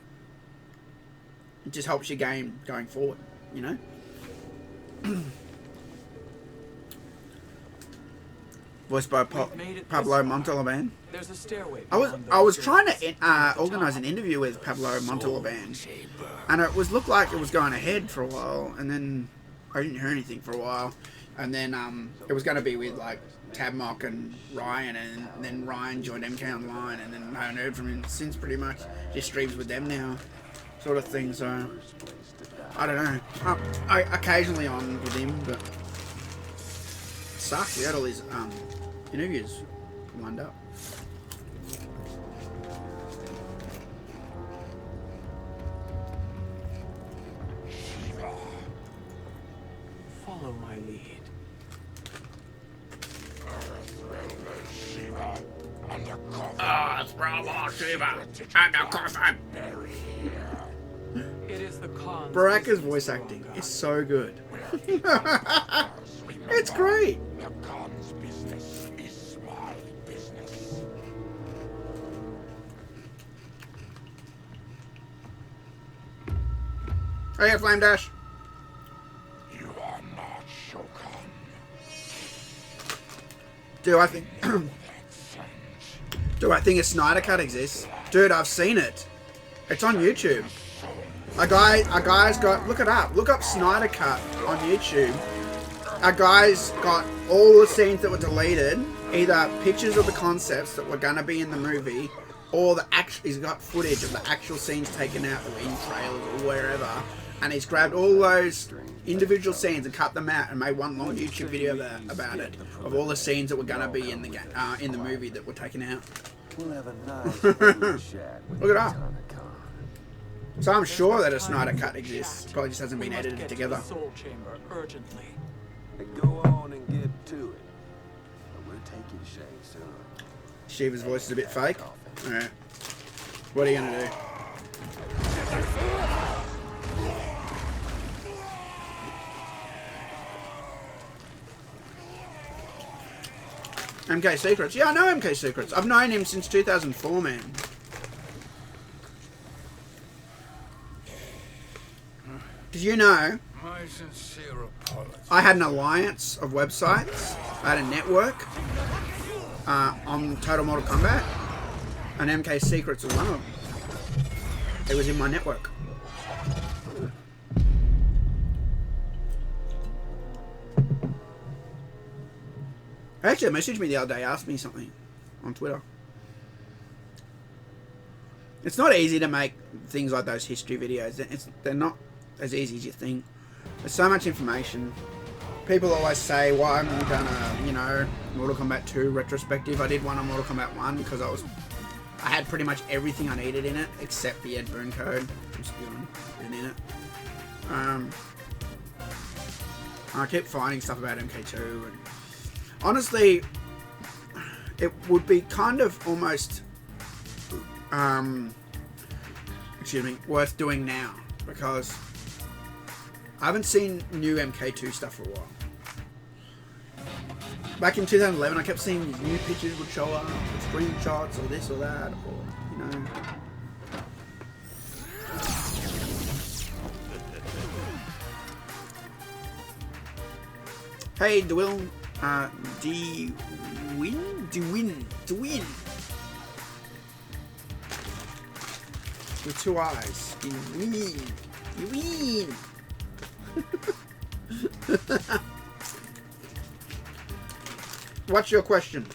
It just helps your game going forward, you know? Voiced by Pablo Montalban. There's a stairway. I was trying to organise an interview with Pablo Montalban, and it looked like it was going ahead for a while, and then I didn't hear anything for a while, and then it was going to be with like TotalMK and Ryan, and then Ryan joined MK Online, and then I haven't heard from him since, pretty much. Just streams with them now, sort of thing. So I don't know. I occasionally on with him, but it sucks. He had all these interviews lined up. Shiva. Follow my lead. Shiva and the coffin. It's Bravo Shiva and the coffin. Bury here. It is the Khan's Baraka's business voice no acting longer. is so good. It's great. The Khan's business is my business. Oh yeah, Flame Dash. You are not Shogun. Do I think That scent. do I think a Snyder cut exists? Dude, I've seen it. It's on YouTube. A guy's got, look it up. Look up Snyder cut on YouTube. A guy's got all the scenes that were deleted, either pictures of the concepts that were gonna be in the movie, or he's got footage of the actual scenes taken out that were in trailers or wherever, and he's grabbed all those individual scenes and cut them out and made one long YouTube video about it of all the scenes that were gonna be in the movie that were taken out. We'll have a nice friendly chat with Look it up. Katana. So I'm sure that a Snyder cut exists. Probably just hasn't been edited together. Soul chamber urgently. Go on and get to it. But we'll take you to Shane soon. Shiva's voice is a bit fake. Alright. What are you gonna do? MK Secrets. Yeah, I know MK Secrets. I've known him since 2004, man. Did you know My sincere apologies. I had an alliance of websites? I had a network on Total Mortal Kombat, and MK Secrets was one of them. It was in my network. Actually, a messaged me the other day, asked me something on Twitter. It's not easy to make things like those history videos. They're not as easy as you think. There's so much information. People always say, "Why am I gonna, you know, Mortal Kombat 2 retrospective?" I did one on Mortal Kombat 1 because I had pretty much everything I needed in it except the Ed Boon code. I'm still in it. I kept finding stuff about MK2, and honestly, it would be kind of almost, worth doing now because I haven't seen new MK2 stuff for a while. Back in 2011, I kept seeing these new pictures would show up, screenshots, or this or that, or, you know. Hey, DeWin. DeWin. With two eyes. DeWin. What's your question?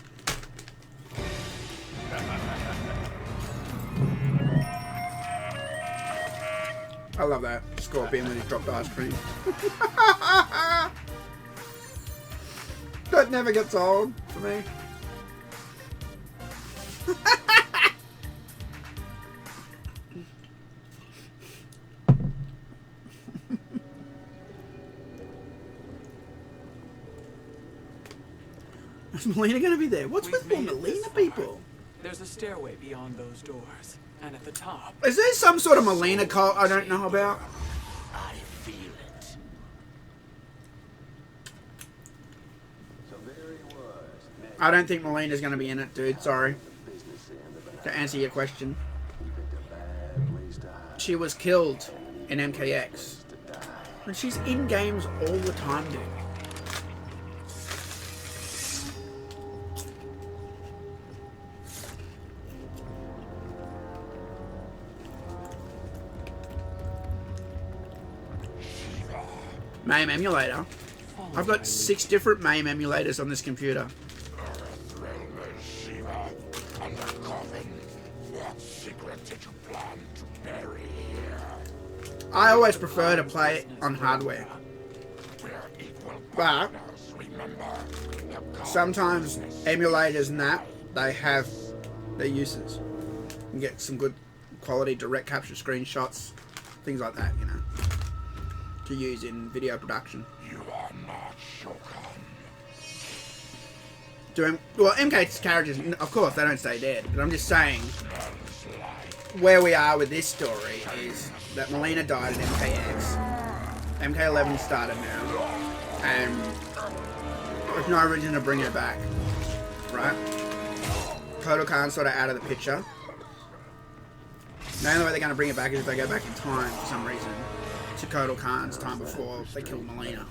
I love that Scorpion when he dropped ice cream. That never gets old for me. Is Mileena gonna be there? What's with all Mileena people? There's a stairway beyond those doors, and at the top. Is there some sort of Mileena cult I don't know about? I feel it. So there he was. I don't think Mileena's gonna be in it, dude. Sorry. To answer your question. She was killed in MKX. And she's in games all the time, dude. MAME emulator. I've got 6 different MAME emulators on this computer. Shiva and the coffin. What secret did you plan to bury here? I always prefer to play it on hardware. We're equal But partners, remember? sometimes emulators and that, they have their uses. You can get some good quality direct capture screenshots, things like that, you know, to use in video production. You are not Shokan. Well, MK's characters, of course, they don't stay dead, but I'm just saying where we are with this story is that Mileena died in MKX. MK11 started now, and there's no reason to bring her back, right? Kotal Khan's sort of out of the picture. The only way they're going to bring it back is if they go back in time for some reason to Kotal Khan's time before they killed Mileena.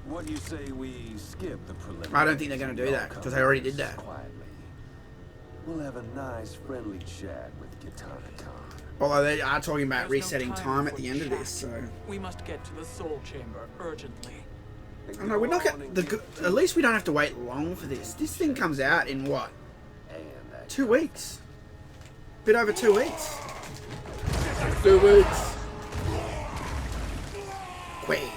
What do you say we skip the preliminary? I don't think they're going to do that because they already did that. Quietly. We'll have a nice friendly chat with Katana Khan. Although they are talking about There's no resetting time at the end of this, so We must get to the soul chamber urgently. I don't know. We're not at least we don't have to wait long for this. This thing comes out in what? 2 weeks. Bit over 2 weeks. 2 weeks. Quaid.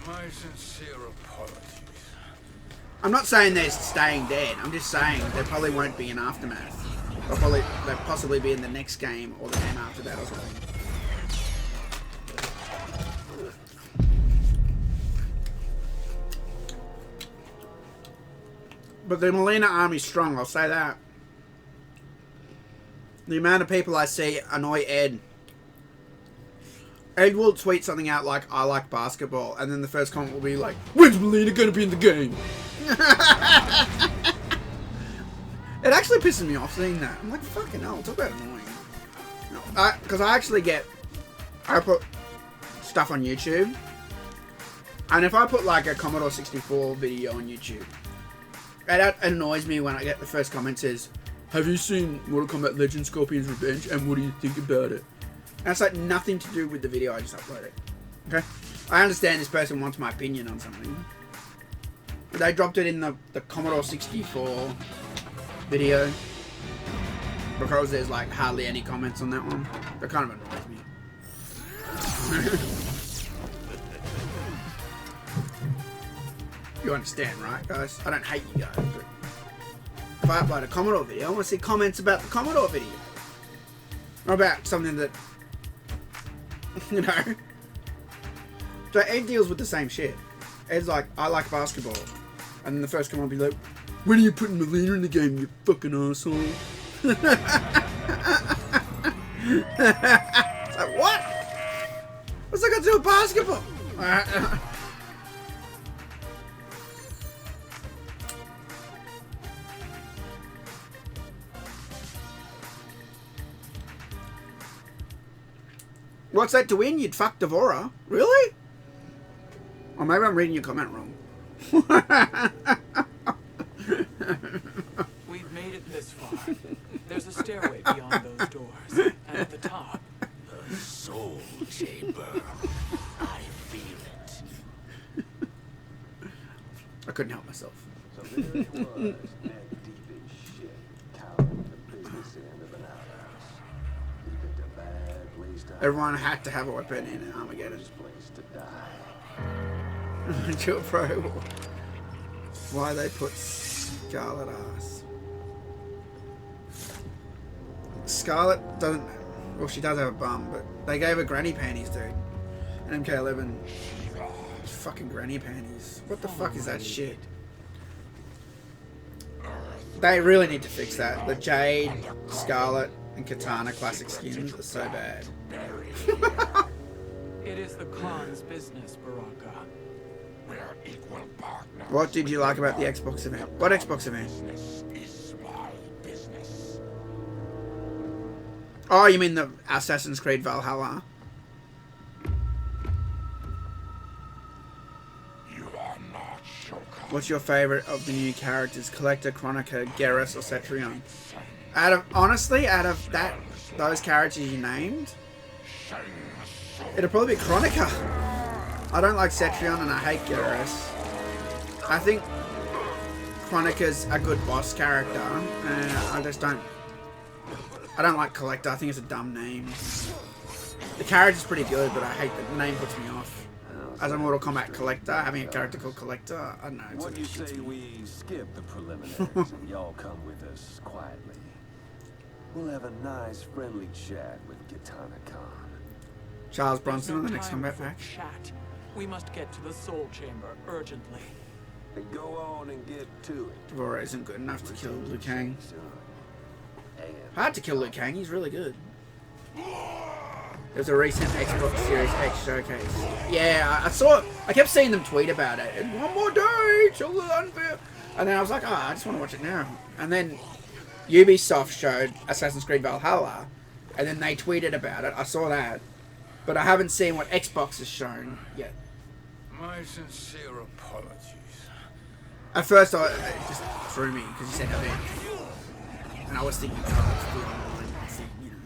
My sincere apologies. I'm not saying they're staying dead. I'm just saying there probably won't be an aftermath. They'll possibly be in the next game or the game after that or something. But the Mileena army's strong, I'll say that. The amount of people I see annoy Ed. Ed will tweet something out like, I like basketball, and then the first comment will be like, when's Mileena gonna be in the game? It actually pisses me off seeing that. I'm like, fucking hell, talk about annoying. Because I put stuff on YouTube, and if I put like a Commodore 64 video on YouTube, it annoys me when I get the first comment says, have you seen Mortal Kombat Legend Scorpion's Revenge, and what do you think about it? And it's like nothing to do with the video I just uploaded. Okay? I understand this person wants my opinion on something. But they dropped it in the Commodore 64 video. Because there's like hardly any comments on that one. That kind of annoys me. You understand, right, guys? I don't hate you guys, but if I upload a Commodore video, I want to see comments about the Commodore video. Or about something that, you know. So Ed deals with the same shit. Ed's like, I like basketball. And then the first comment will be like, when are you putting Mileena in the game, you fucking asshole? It's like, what? What's that got to do with basketball? What's that to win? You'd fuck Devora. Really? Or maybe I'm reading your comment wrong. We've made it this far. There's a stairway beyond those doors, and at the top, The soul chamber. I feel it. I couldn't help myself. So there he was, neck deep in shit, cowering the business end of an outhouse. He picked a bad place to Everyone had to have a weapon in Armageddon. place to die. Chill, bro. Why they put Scarlet ass? Scarlet doesn't. Well, she does have a bum, but they gave her granny panties, dude. And MK11. Fucking granny panties. What the fuck is that shit? They really need to fix that. The Jade, Scarlet, and Katana classic skins are so bad. it is the Khan's business, Baraka. We're equal partners. What did you like about the Xbox event? What Xbox event? Business is my business. Oh, you mean the Assassin's Creed Valhalla? You are not Joker. What's your favorite of the new characters? Collector, Chronica, Garrus, or Cetrion? Honestly, out of those characters you named, it'll probably be Chronica. I don't like Cetrion and I hate Garrus. I think Chronica's a good boss character, and I don't like Collector. I think it's a dumb name. The character's pretty good, but I hate the name puts me off. As a Mortal Kombat collector, having a character called Collector, I don't know. What do you say we skip the preliminaries and y'all come with us quietly? We'll have a nice, friendly chat with Katana Khan. Charles There's Bronson no on the next time Kombat for pack. chat. We must get to the Soul Chamber urgently. And go on and get to it. Devora isn't good enough to kill Liu Kang. Soon. And Hard to kill Liu Kang, he's really good. There's a recent Xbox Series X showcase. Yeah, I kept seeing them tweet about it. And one more day till the unfair. And then I was like, I just want to watch it now. And then Ubisoft showed Assassin's Creed Valhalla. And then they tweeted about it. I saw that. But I haven't seen what Xbox has shown yet. My sincere apologies. At first, it just threw me because he said event. And I was thinking, oh, it's the online thing, you know.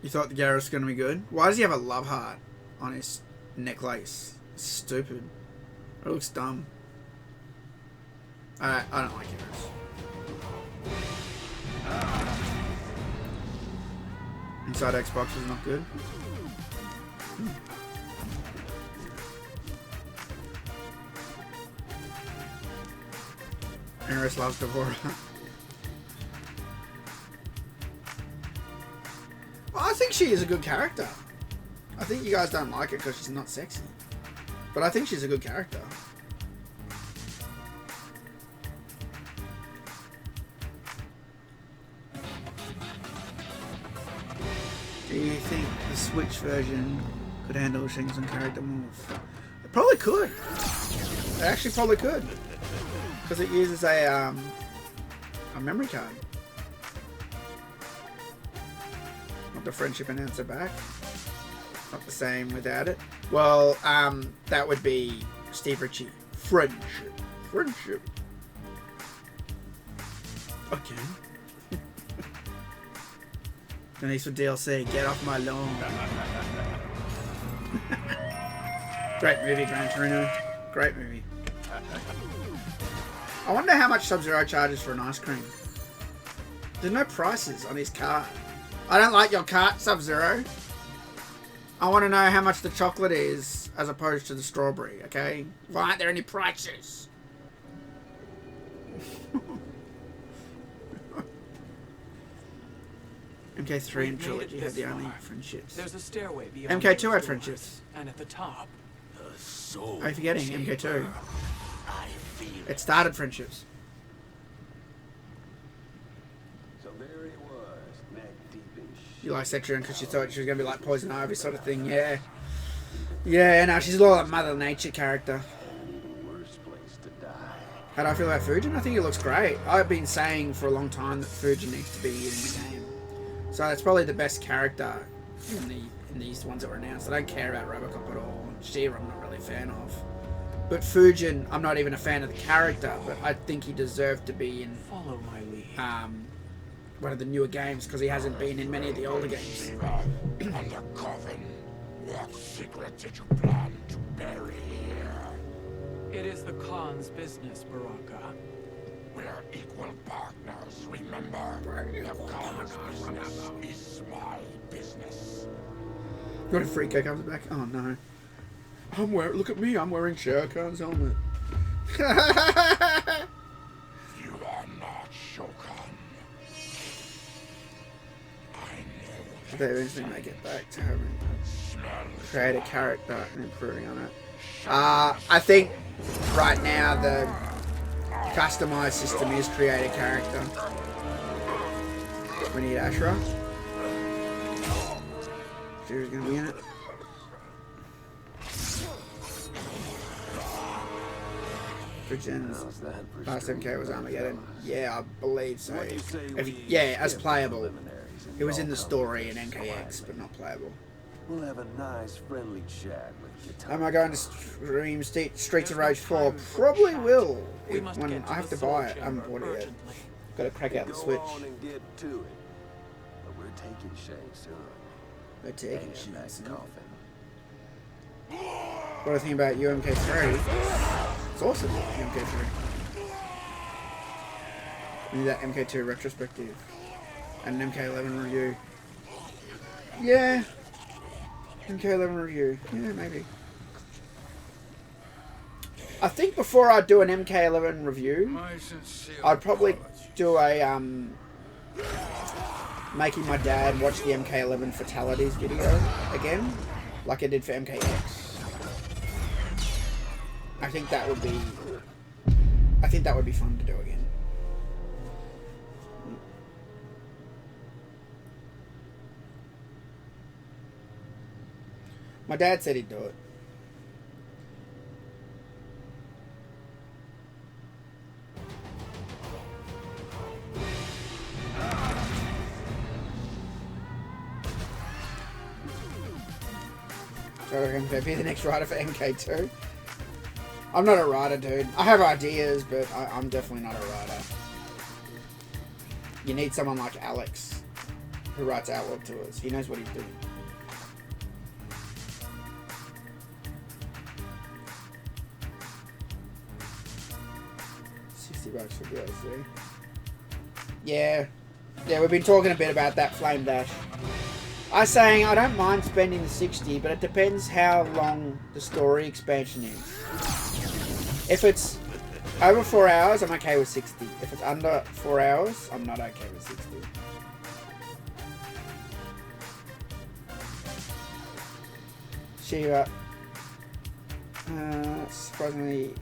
You thought the Garrus was going to be good? Why does he have a love heart on his necklace? It's stupid. It looks dumb. I don't like Garrus. Inside Xbox is not good. Eris loves Devora. Well, I think she is a good character. I think you guys don't like her because she's not sexy. But I think she's a good character. Do you think the Switch version could handle Shingson character moves? It probably could. It actually probably could. Because it uses a memory card. Not the friendship enhancer back. Not the same without it. Well, that would be Steve Ritchie. Friendship. Friendship. Okay. Thanks for DLC. Get off my lawn. Great movie, Gran Torino. Great movie. I wonder how much Sub-Zero charges for an ice cream. There's no prices on his cart. I don't like your cart, Sub-Zero. I want to know how much the chocolate is as opposed to the strawberry, okay? Why aren't there any prices? MK3 and Trilogy had the only friendships. There's a stairway beyond MK2 had friendships. And at the top, Are you forgetting MK2? It started friendships. So there he was, neck deep in shit. You like Cetrion because she thought she was going to be like Poison Ivy sort of thing, yeah. Yeah, no, she's a lot like Mother Nature character. The worst place to die. How do I feel about Fujin? I think he looks great. I've been saying for a long time that Fujin needs to be in the game. So that's probably the best character in these ones that were announced. I don't care about Robocop at all. Shiva I'm not really a fan of. But Fujin, I'm not even a fan of the character, but I think he deserved to be in follow my lead. one of the newer games because he hasn't been in many of the older games. Shiva and the Coven. What secret did you plan to bury here? It is the Khan's business, Baraka. We're equal partners, remember? The Khan's business is my business. What if Freako comes back? Oh no. Look at me, I'm wearing Shao Kahn's helmet. You are not Shokan. I know. They eventually make it back to her and create a character and improving on it. I think right now the customized system is create a character. We need Ashra. She's gonna be in it. Fujin's last MK was Armageddon. Yeah, I believe so. Yeah, as playable. It was in the story in MKX, but not playable. We'll have a nice friendly chat with Kitana. Am I going to stream Streets of Rage 4? Probably will. When I have to buy it. I haven't bought it yet. Got to crack out the Switch. Go on and get to it. But we're taking Shay soon. We're taking Hang in that shit. coffin. What do I think about MK3? It's awesome, MK3. We need that MK2 retrospective. And an MK11 review. Yeah. MK11 review. Yeah, maybe. I think before I do an MK11 review, I'd probably do a making my dad watch the MK11 fatalities video again, like I did for MKX. I think that would be fun to do again. My dad said he'd do it. So I'm going to be the next writer for MK2. I'm not a writer, dude. I have ideas, but I'm definitely not a writer. You need someone like Alex who writes artwork to us. He knows what he's doing. $60 for DLC. Yeah. Yeah, we've been talking a bit about that Flame Dash. I was saying I don't mind spending the 60, but it depends how long the story expansion is. If it's over 4 hours, I'm okay with 60. If it's under 4 hours, I'm not okay with 60. Shiva. Surprisingly,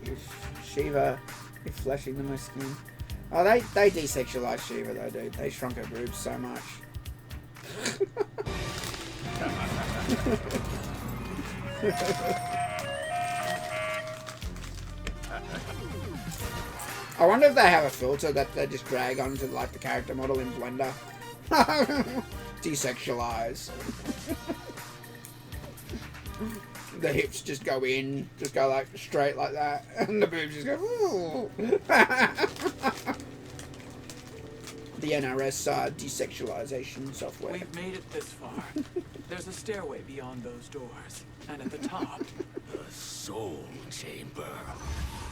Shiva is flashing the most skin. Oh, they desexualized Shiva though, dude. They shrunk her boobs so much. I wonder if they have a filter that they just drag onto like the character model in Blender. Desexualize. The hips just go in, just go like straight like that, and the boobs just go. Ooh. The NRS desexualization software. We've made it this far. There's a stairway beyond those doors, and at the top, The soul chamber.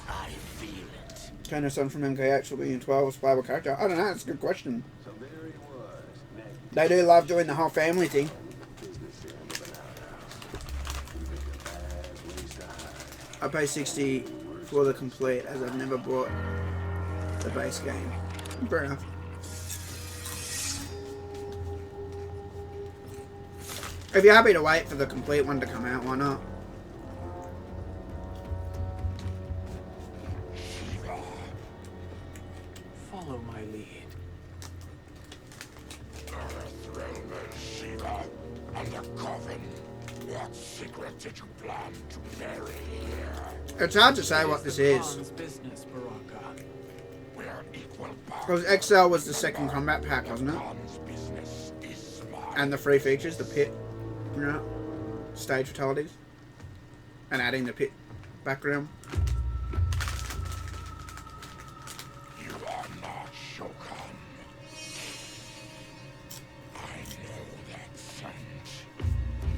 I feel it. Can a son from MK8 will be in 12's playable character? I don't know, that's a good question. So there he was, neck They do love doing the whole family thing. business end of an outhouse. He picked a bad place to hide. I pay 60 for the complete as I've never bought the base game. Fair enough. If you're happy to wait for the complete one to come out, why not? follow my lead. Earth realm is Shiva and the coven. What secret did you plan to bury here? It's hard to say what this is. Khan's business, Baraka. We're equal Because XL was the second combat pack, wasn't it? Khan's business is mine. And the free features, the pit, you know, stage fatalities, and adding the pit background. You are not Shokan. I know that scent.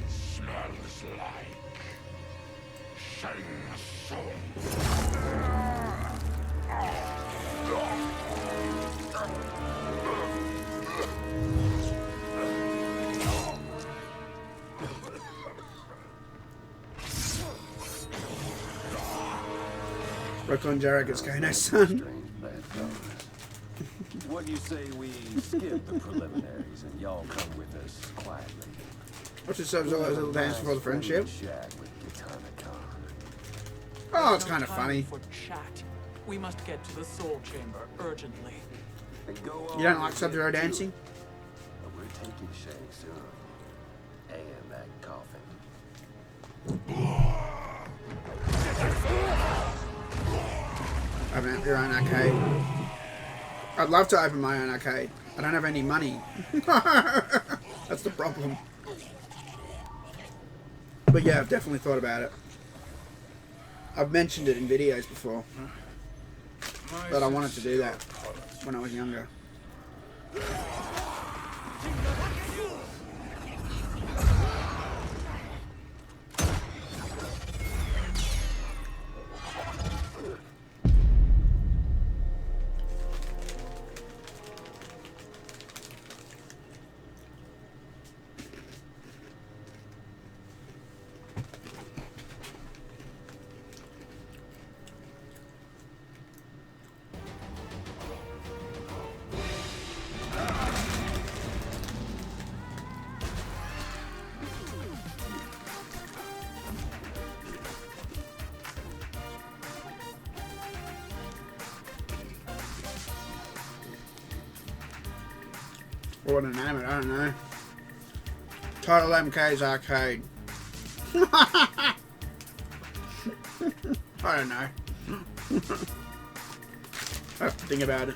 Smells like Shang Tsung. Brooklyn Jarek is Kano's son. Strange bedfellows. What do you say we skip the preliminaries and y'all come with us quietly? What's it serves all those little dances for the friendship? Shack with Gatana-Khan. Oh, it's No kind of time funny. For chat. We must get to the soul chamber urgently. And go You don't on like and Sub-Zero get to dancing? it. But we're taking Shang soon. And that coffin. Open your own arcade. I'd love to open my own arcade. I don't have any money. That's the problem. But yeah, I've definitely thought about it. I've mentioned it in videos before. But I wanted to do that when I was younger. Or what to name it, I don't know. TotalMK's arcade. I don't know. I have to think about it.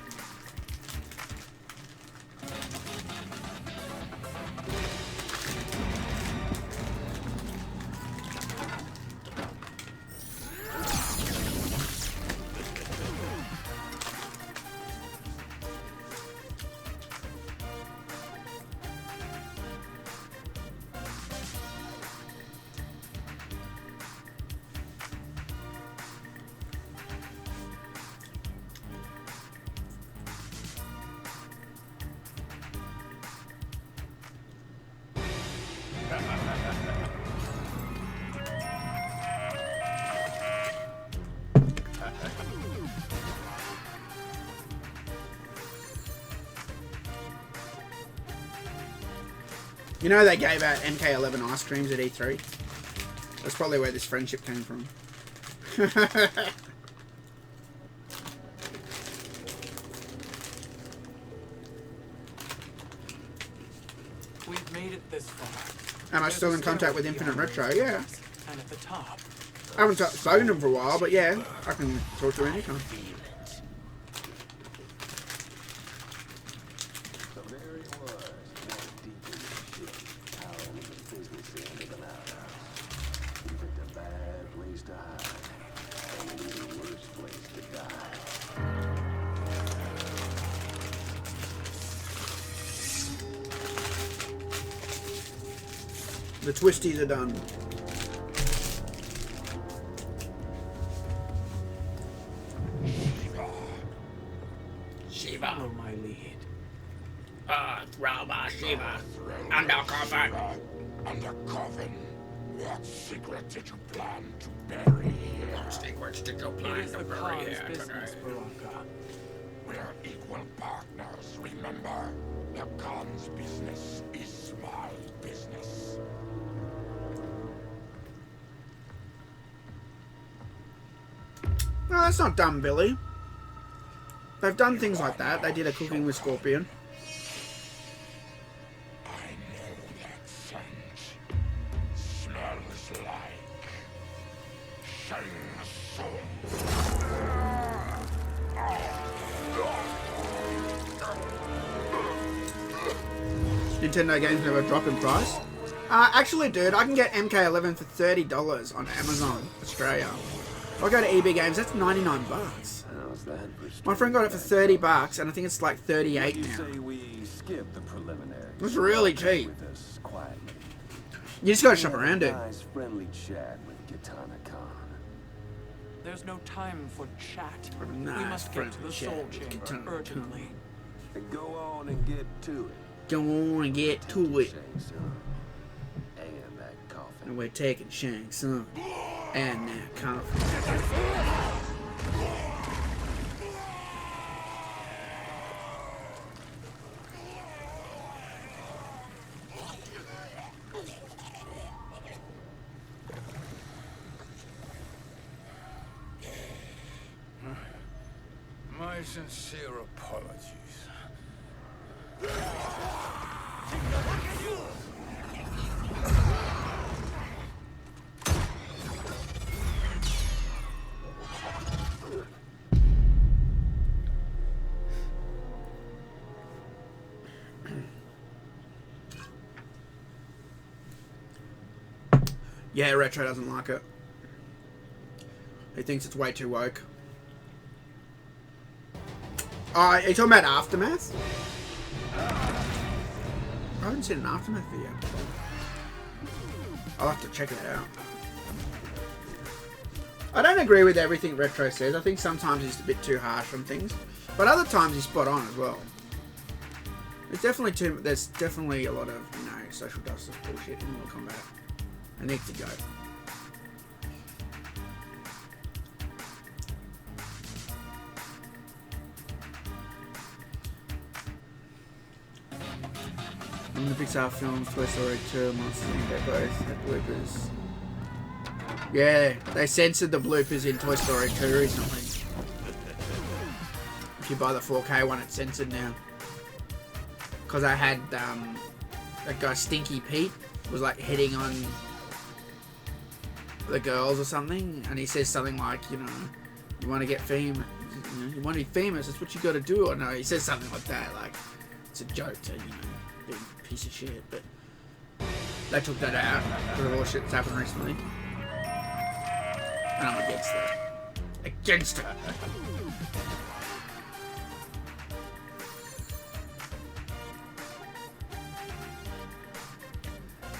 You know they gave out MK11 ice creams at E3? That's probably where this friendship came from. We've made it this far. Am I still in contact with Infinite Retro? Yeah. And at the top. I haven't spoken to him for a while, but yeah, I can talk to him anytime. So there he was, neck deep in shit, howling at the business end of an outhouse. He picked a bad place to hide, and an even worse place to die. The twisties are done. Shiva. Follow my lead. Robot Shiva. Throw Undercover. Shiva under coven. What secret did you plan to bury here? Secrets did you It plan is to the bury Khan's here business, today? Baraka. We're equal partners, remember? The Khan's business is my business. No, that's not dumb, Billy. They've done things like that. They did a cooking with Scorpion. I know that scent. Smells like Shang Tsung. Nintendo games never drop in price. Actually, dude, I can get MK11 for $30 on Amazon Australia. If I go to EB Games, that's 99 bucks. How's that? My friend got it for 30 bucks, and I think it's like 38 You now. say we skip the preliminaries. It's really cheap. With us quietly. You just gotta shop around, dude. Nice friendly chat with Katana Khan. There's no time for chat. We Nice must get to the friendly soul chat with chamber Katana urgently. And go on and get to it. Go on and get to it. Shang Tsung. And that coffin. And we're taking Shang Tsung and that coffin. My sincere apologies. Yeah, Retro doesn't like it. He thinks it's way too woke. Are you talking about Aftermath? I haven't seen an Aftermath video before. I'll have to check it out. I don't agree with everything Retro says. I think sometimes he's a bit too harsh on things. But other times he's spot on as well. There's definitely a lot of, social justice bullshit in Mortal Kombat. It needs to go. In the Pixar films, Toy Story 2 and Monsters Inc. they both had bloopers. Yeah, they censored the bloopers in Toy Story 2 recently. If you buy the 4K one, it's censored now. Because I had that guy Stinky Pete was like hitting on the girls or something, and he says something like, you want to get famous, you want to be famous, that's what you got to do. Or no, he says something like that, like it's a joke to be a piece of shit. But they took that out because of all the shit that's happened recently, and I'm against that. Against it.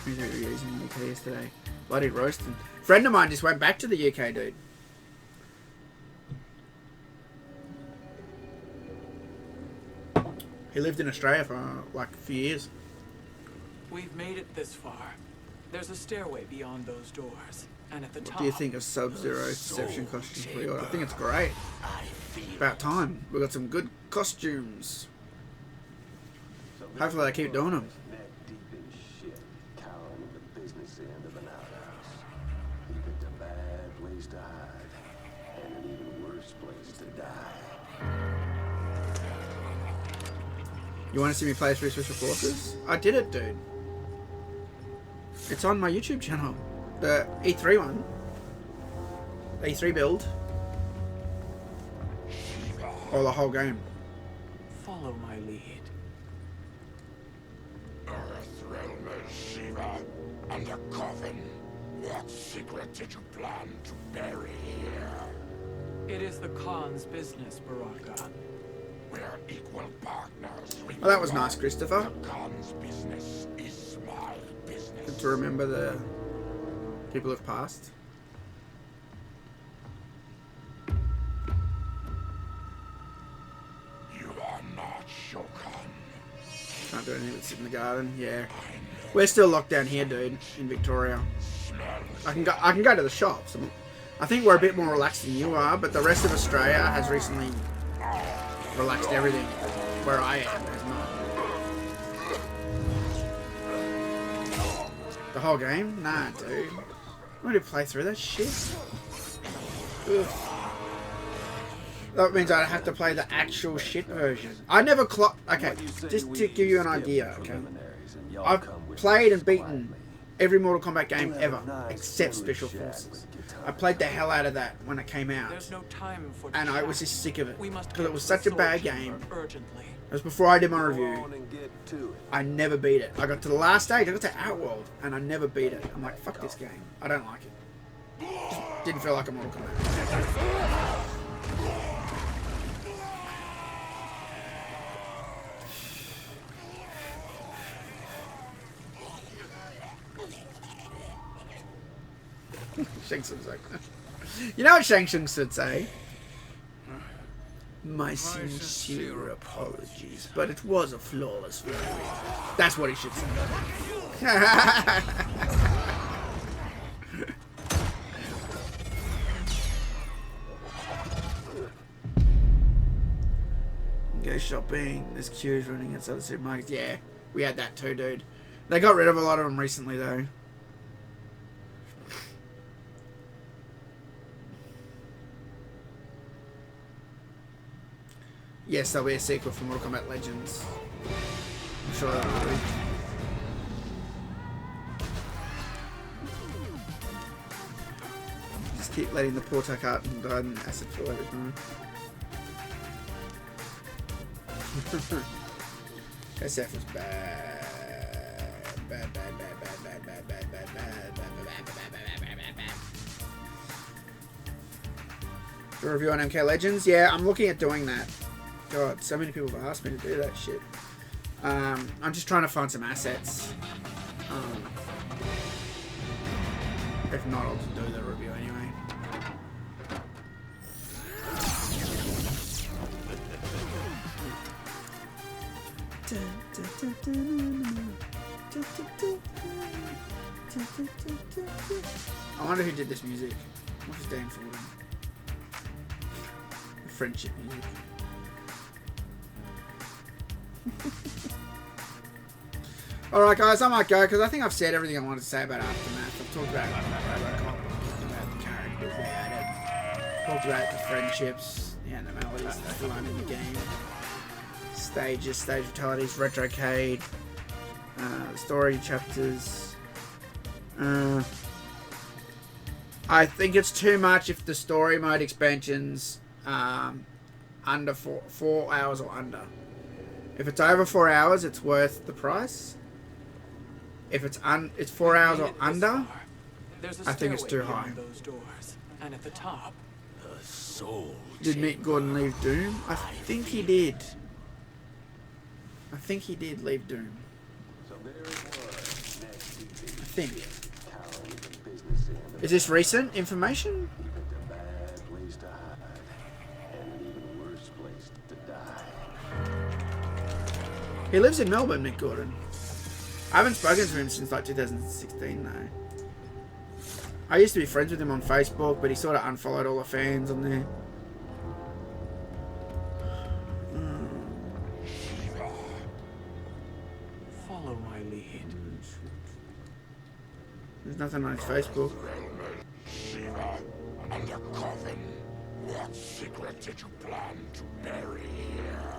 Reviews in the UK yesterday. Bloody roasting. Friend of mine just went back to the UK, dude. He lived in Australia for like a few years. We've made it this far. There's a stairway beyond those doors, and at the top. What do you think of Sub-Zero's Deception costume pre-order? I think it's great. About time. We've got some good costumes. Hopefully they keep doing them. You want to see me play through Special Forces? I did it, dude. It's on my YouTube channel. The E3 one. The E3 build. Or the whole game. Follow my lead. Earth realm is Shiva, and the coffin. What secret did you plan to bury here? It is the Khan's business, Baraka. We're equal partners. Well, that was nice, Christopher. The Khan's business is my business. Good to remember the people who've passed. You are not Shokan. Can't do anything but sit in the garden. Yeah. We're still locked down here, dude, in Victoria. I can go to the shops. I think we're a bit more relaxed than you are, but the rest of Australia has recently relaxed everything. Where I am, there's not. The whole game? Nah, dude. I'm going to play through that shit. Ugh. That means I have to play the actual shit version. I never okay, just to give you an idea, okay. I've played and beaten every Mortal Kombat game ever, except Special Forces. I played the hell out of that when it came out. There's no time for and I was just sick of it. We must Because it was such a bad game. urgently. It was before I did my review. I never beat it. I got to the last stage, I got to Outworld, and I never beat it. I'm like, fuck this game. I don't like it. Just didn't feel like a Mortal Kombat. Shang Tsung's like, you know what Shang Tsung should say? My sincere apologies, but it was a flawless victory. That's what he should say. Go shopping. There's queues running outside the supermarkets. Yeah, we had that too, dude. They got rid of a lot of them recently, though. Yes, there'll be a sequel for Mortal Kombat Legends. I'm sure that will be. Just keep letting the poor Tarkatan die in acid fall every time. SF was bad. Bad. Do a review on MK Legends? Yeah, I'm looking at doing that. God, so many people have asked me to do that shit. I'm just trying to find some assets. If not, I'll just do the review anyway. I wonder who did this music. What is Dan Forden? Friendship music. Alright guys, I might go because I think I've said everything I wanted to say about Aftermath. I've talked about Robocop, about the characters we added, talked about the friendships, the anomalies that run in the game, stages, stage fatalities, retrocade, story chapters. I think it's too much if the story mode expansions under 4 hours or under. If it's over 4 hours, it's worth the price. If it's 4 hours or under, I think it's too high. Those doors. And at the top, The soul. Did Mick Gordon leave Doom? I think he did. I think he did leave Doom. I think. Is this recent information? He lives in Melbourne, Mick Gordon. I haven't spoken to him since like 2016 though. I used to be friends with him on Facebook, but he sort of unfollowed all the fans on there. follow my lead. There's nothing on his Facebook. Shiva and the coffin. What secret did you plan to bury here?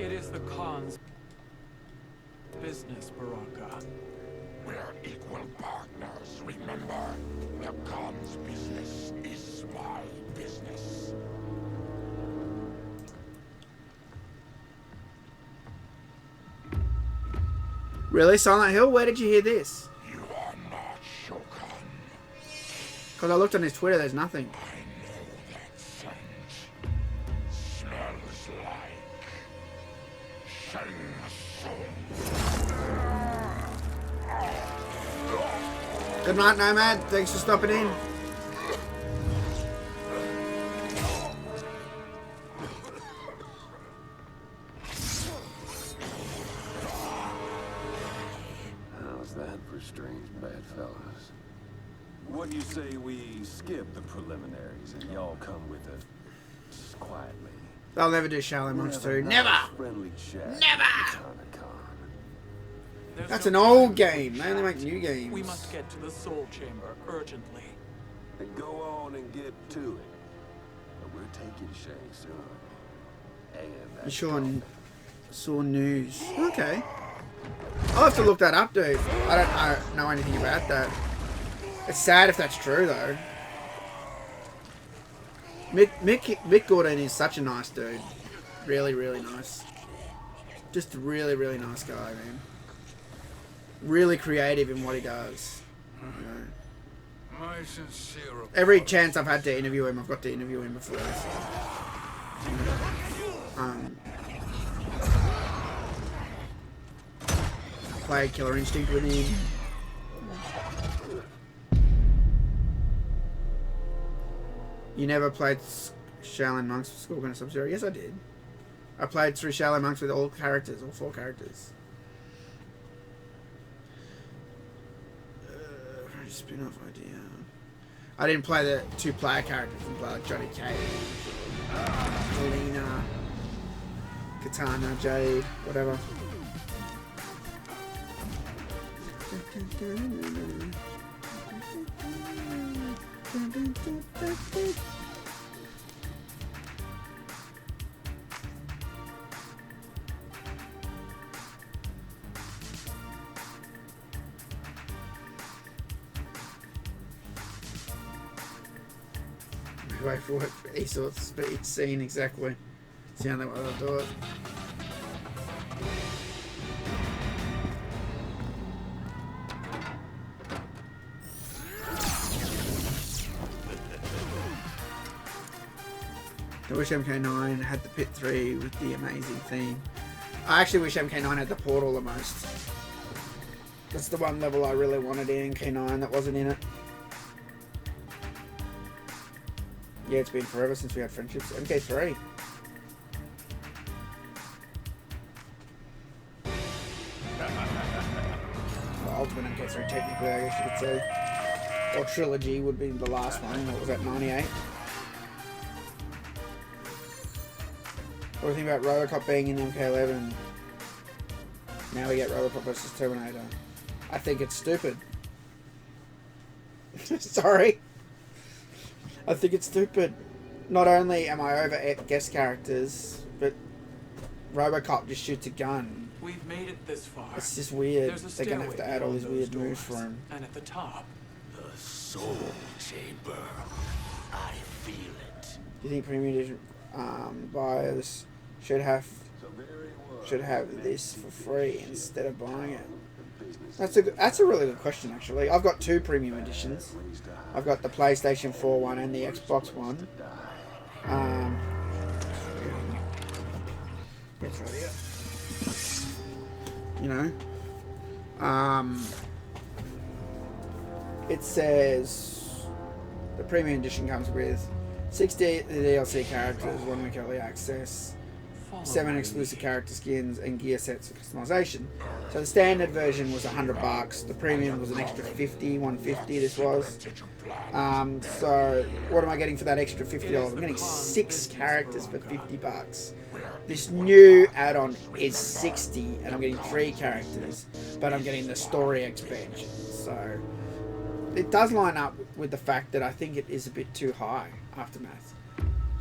It is the Khan's business, Baraka. We're equal partners, remember? The Khan's business is my business. Really? Silent Hill? Where did you hear this? You are not Shogun. Because I looked on his Twitter, there's nothing. I know that scent. Smells like Shang Good night, Nomad. Thanks for stopping in. How's that for strange bedfellows? What do you say we skip the preliminaries and y'all come with us quietly? They'll never do Shaolin Monks 2. Never! Friendly chat. Never! There's That's no an old time game. for They only chat. make new games. We must get to the Soul Chamber urgently. Then go on and get to it. But we're taking Shay soon. And You that's sure saw news? Okay. I'll have to look that up, dude. I don't know anything about that. It's sad if that's true, though. Mick Gordon is such a nice dude. Really, really nice. Just a really, really nice guy, man. Really creative in what he does. You know. My sincere Every chance I've had to interview him, I've got to interview him before this. Played Killer Instinct with him. You never played Shaolin Monks for Scorpion and Sub-Zero? Yes, I did. I played through Shaolin Monks with all characters, all 4 characters. Spin-off idea. I didn't play the 2-player characters. I played like Johnny Cage, Mileena, Katana, Jade, whatever. Wait for it. Esports speed scene exactly. It's the only way they'll do it. I wish MK9 had the Pit 3 with the amazing theme. I actually wish MK9 had the Portal the most. That's the one level I really wanted in MK9 that wasn't in it. Yeah, it's been forever since we had friendships. MK3. Well, Ultimate MK3 technically, I guess you could say. Or Trilogy would be the last one. What was that, 98? What do you think about Robocop being in MK11? Now we get Robocop versus Terminator. I think it's stupid. Sorry. I think it's stupid. Not only am I over guest characters, but Robocop just shoots a gun. We've made it this far. It's just weird. There's a They're gonna have to stairway add all these beyond weird those moves for doors. him. And at the top, The Soul Chamber. I feel it. Do you think Premium Edition buyers should have this for free instead of buying it? That's a really good question, actually. I've got 2 premium editions. I've got the PlayStation 4 one and the Xbox one. That's right here. You know, it says the premium edition comes with 60 DLC characters, 1 week early access, 7 exclusive character skins, and gear sets for customization. So the standard version was $100. The premium was an extra 50, 150. This was. So what am I getting for that extra $50? I'm getting 6 characters for $50. This new add-on is 60, and I'm getting 3 characters, but I'm getting the story expansion. So it does line up with the fact that I think it is a bit too high. Aftermath,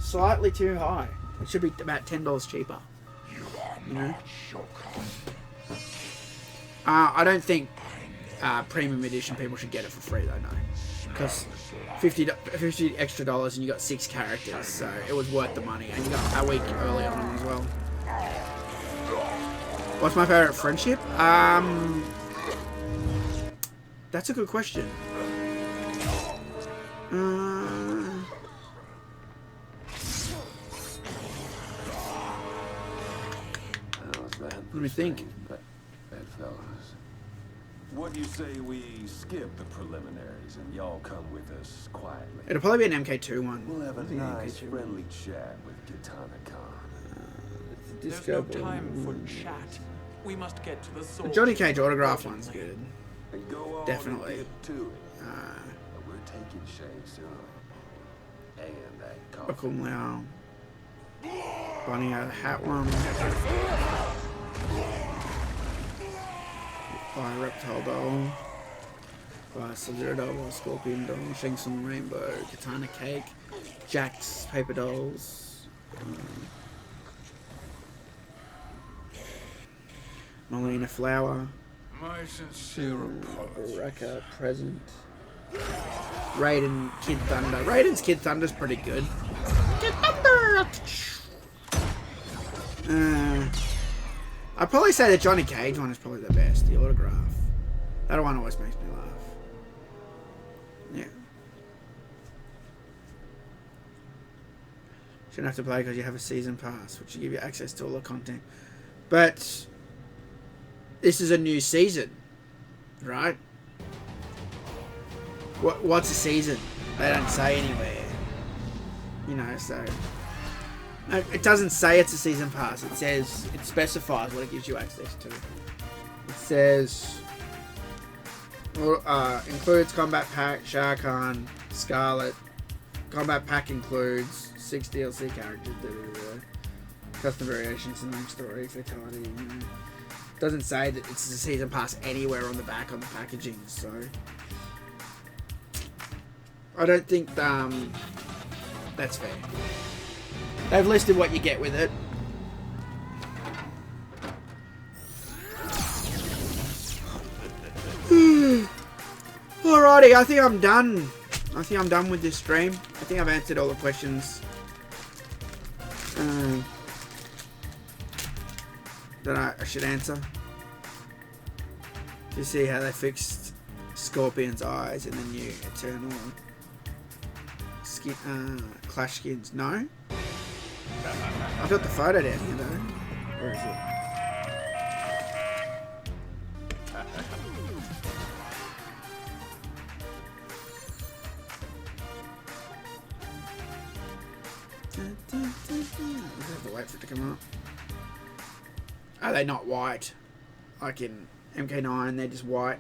slightly too high. It should be about $10 cheaper. You know. I don't think premium edition people should get it for free though. No, because $50 extra and you got 6 characters, so it was worth the money, and you got a week early on them as well. What's my favorite friendship? That's a good question. Let me think. Bedfellows. What do you say we skip the preliminaries and y'all come with us quietly? It'll probably be an MK2 one. We'll have a nice friendly chat with Katana Khan. There's no time for chat. We must get to the soul. The Johnny Cage autograph one's good. And go on Definitely. And get to it. But we're taking Shane soon. And that coffee. Cool now. Bunny out of the hat one. By Reptile Doll. By Sub-Zero Doll, Scorpion Doll, Shang Tsung Rainbow, Katana Cake, Jax Paper Dolls. Mileena Flower. My sincere apologies. Baraka Present. Raiden Kid Thunder. Raiden's Kid Thunder's pretty good. Kid Thunder! I'd probably say the Johnny Cage one is probably the best, the autograph. That one always makes me laugh. Yeah. Shouldn't have to play because you have a season pass, which will give you access to all the content. But this is a new season, right? What's a season? They don't say anywhere. You know, so it doesn't say it's a season pass. It says, it specifies what it gives you access to. It says includes Combat Pack, Shah Khan, Scarlet. Combat Pack includes 6 DLC characters, custom variations, and story, fatality. You know. It doesn't say that it's a season pass anywhere on the back on the packaging, so I don't think that's fair. They've listed what you get with it. Alrighty, I think I'm done. I think I'm done with this stream. I think I've answered all the questions that I should answer. You see how they fixed Scorpion's eyes in the new Eternal skin, Clash skins? No? I've got the photo down here though. Where is it? I have to wait for it to come up. Are they not white? Like in MK9, they're just white.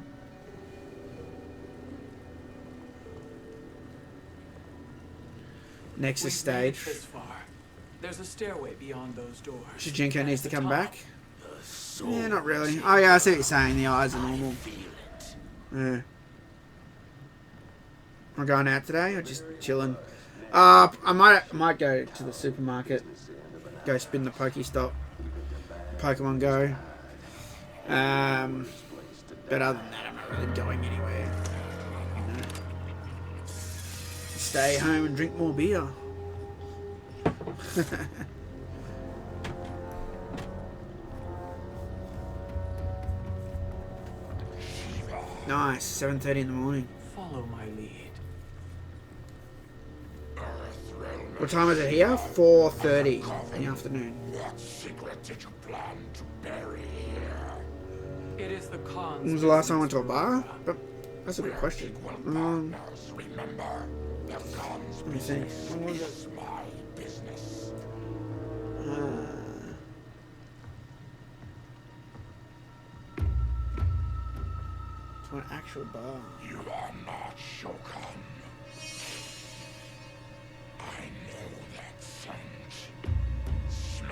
Nexus stage. This far. There's a stairway beyond those doors. Shujinko needs to come back. Yeah, not really. Oh yeah, I see what you're saying. The eyes are normal. Yeah. I'm going out today or just chilling. I might go to the supermarket. Go spin the Pokestop. Pokemon Go. But other than that, I'm not really going anywhere. You know. Stay home and drink more beer. Nice, 7:30 in the morning. Follow my lead. What time is it here? 4:30 in the afternoon. What secret did you plan to bury here? It is the Khan's. When was the last time I went to a bar? That's a good question. Remember, the Khan's Let me think. When was it? is my business. To an actual bar. You are not Shogun. I know that scent.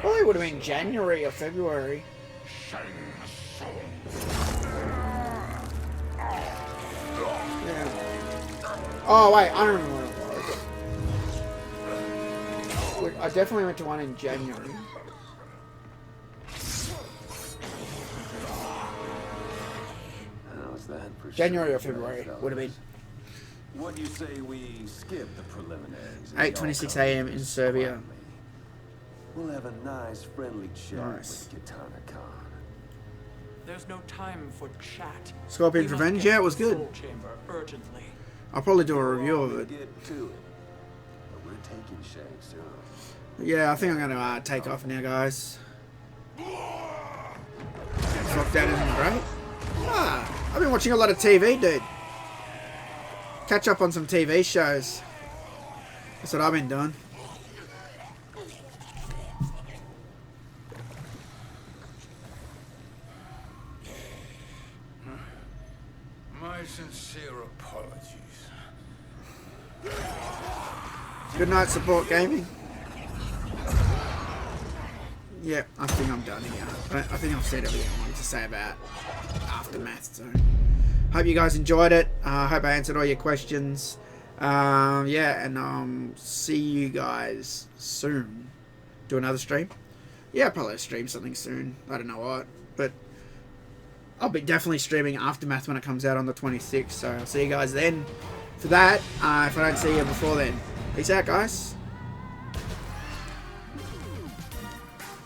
Well, it would have been January or February. Shang Tsung. Yeah. Oh wait, I don't remember what it was. I definitely went to one in January. Plan for January sure, or February fellas. would have been. What do you say we skip the preliminaries? 8:26 a.m. in Serbia. We'll have a nice friendly chat Nice. with Katana Khan. There's no time for chat. Scorpion's We must Revenge, get yeah, it to was the good. Soul Chamber urgently. I'll probably do a review We'll of it. get to it. But we're taking Shang soon. Yeah, I think I'm gonna take off now, guys. Lockdown isn't great. Ah, I've been watching a lot of TV, dude. Catch up on some TV shows. That's what I've been doing. My sincere apologies. Good night, Support Gaming. Yeah, I think I'm done here. I think I've said everything I wanted to say about Aftermath. So, hope you guys enjoyed it. Hope I answered all your questions. Yeah, and see you guys soon. Do another stream. Yeah, I'll probably stream something soon. I don't know what, but I'll be definitely streaming Aftermath when it comes out on the 26th. So I'll see you guys then for that. If I don't see you before then, peace out, guys.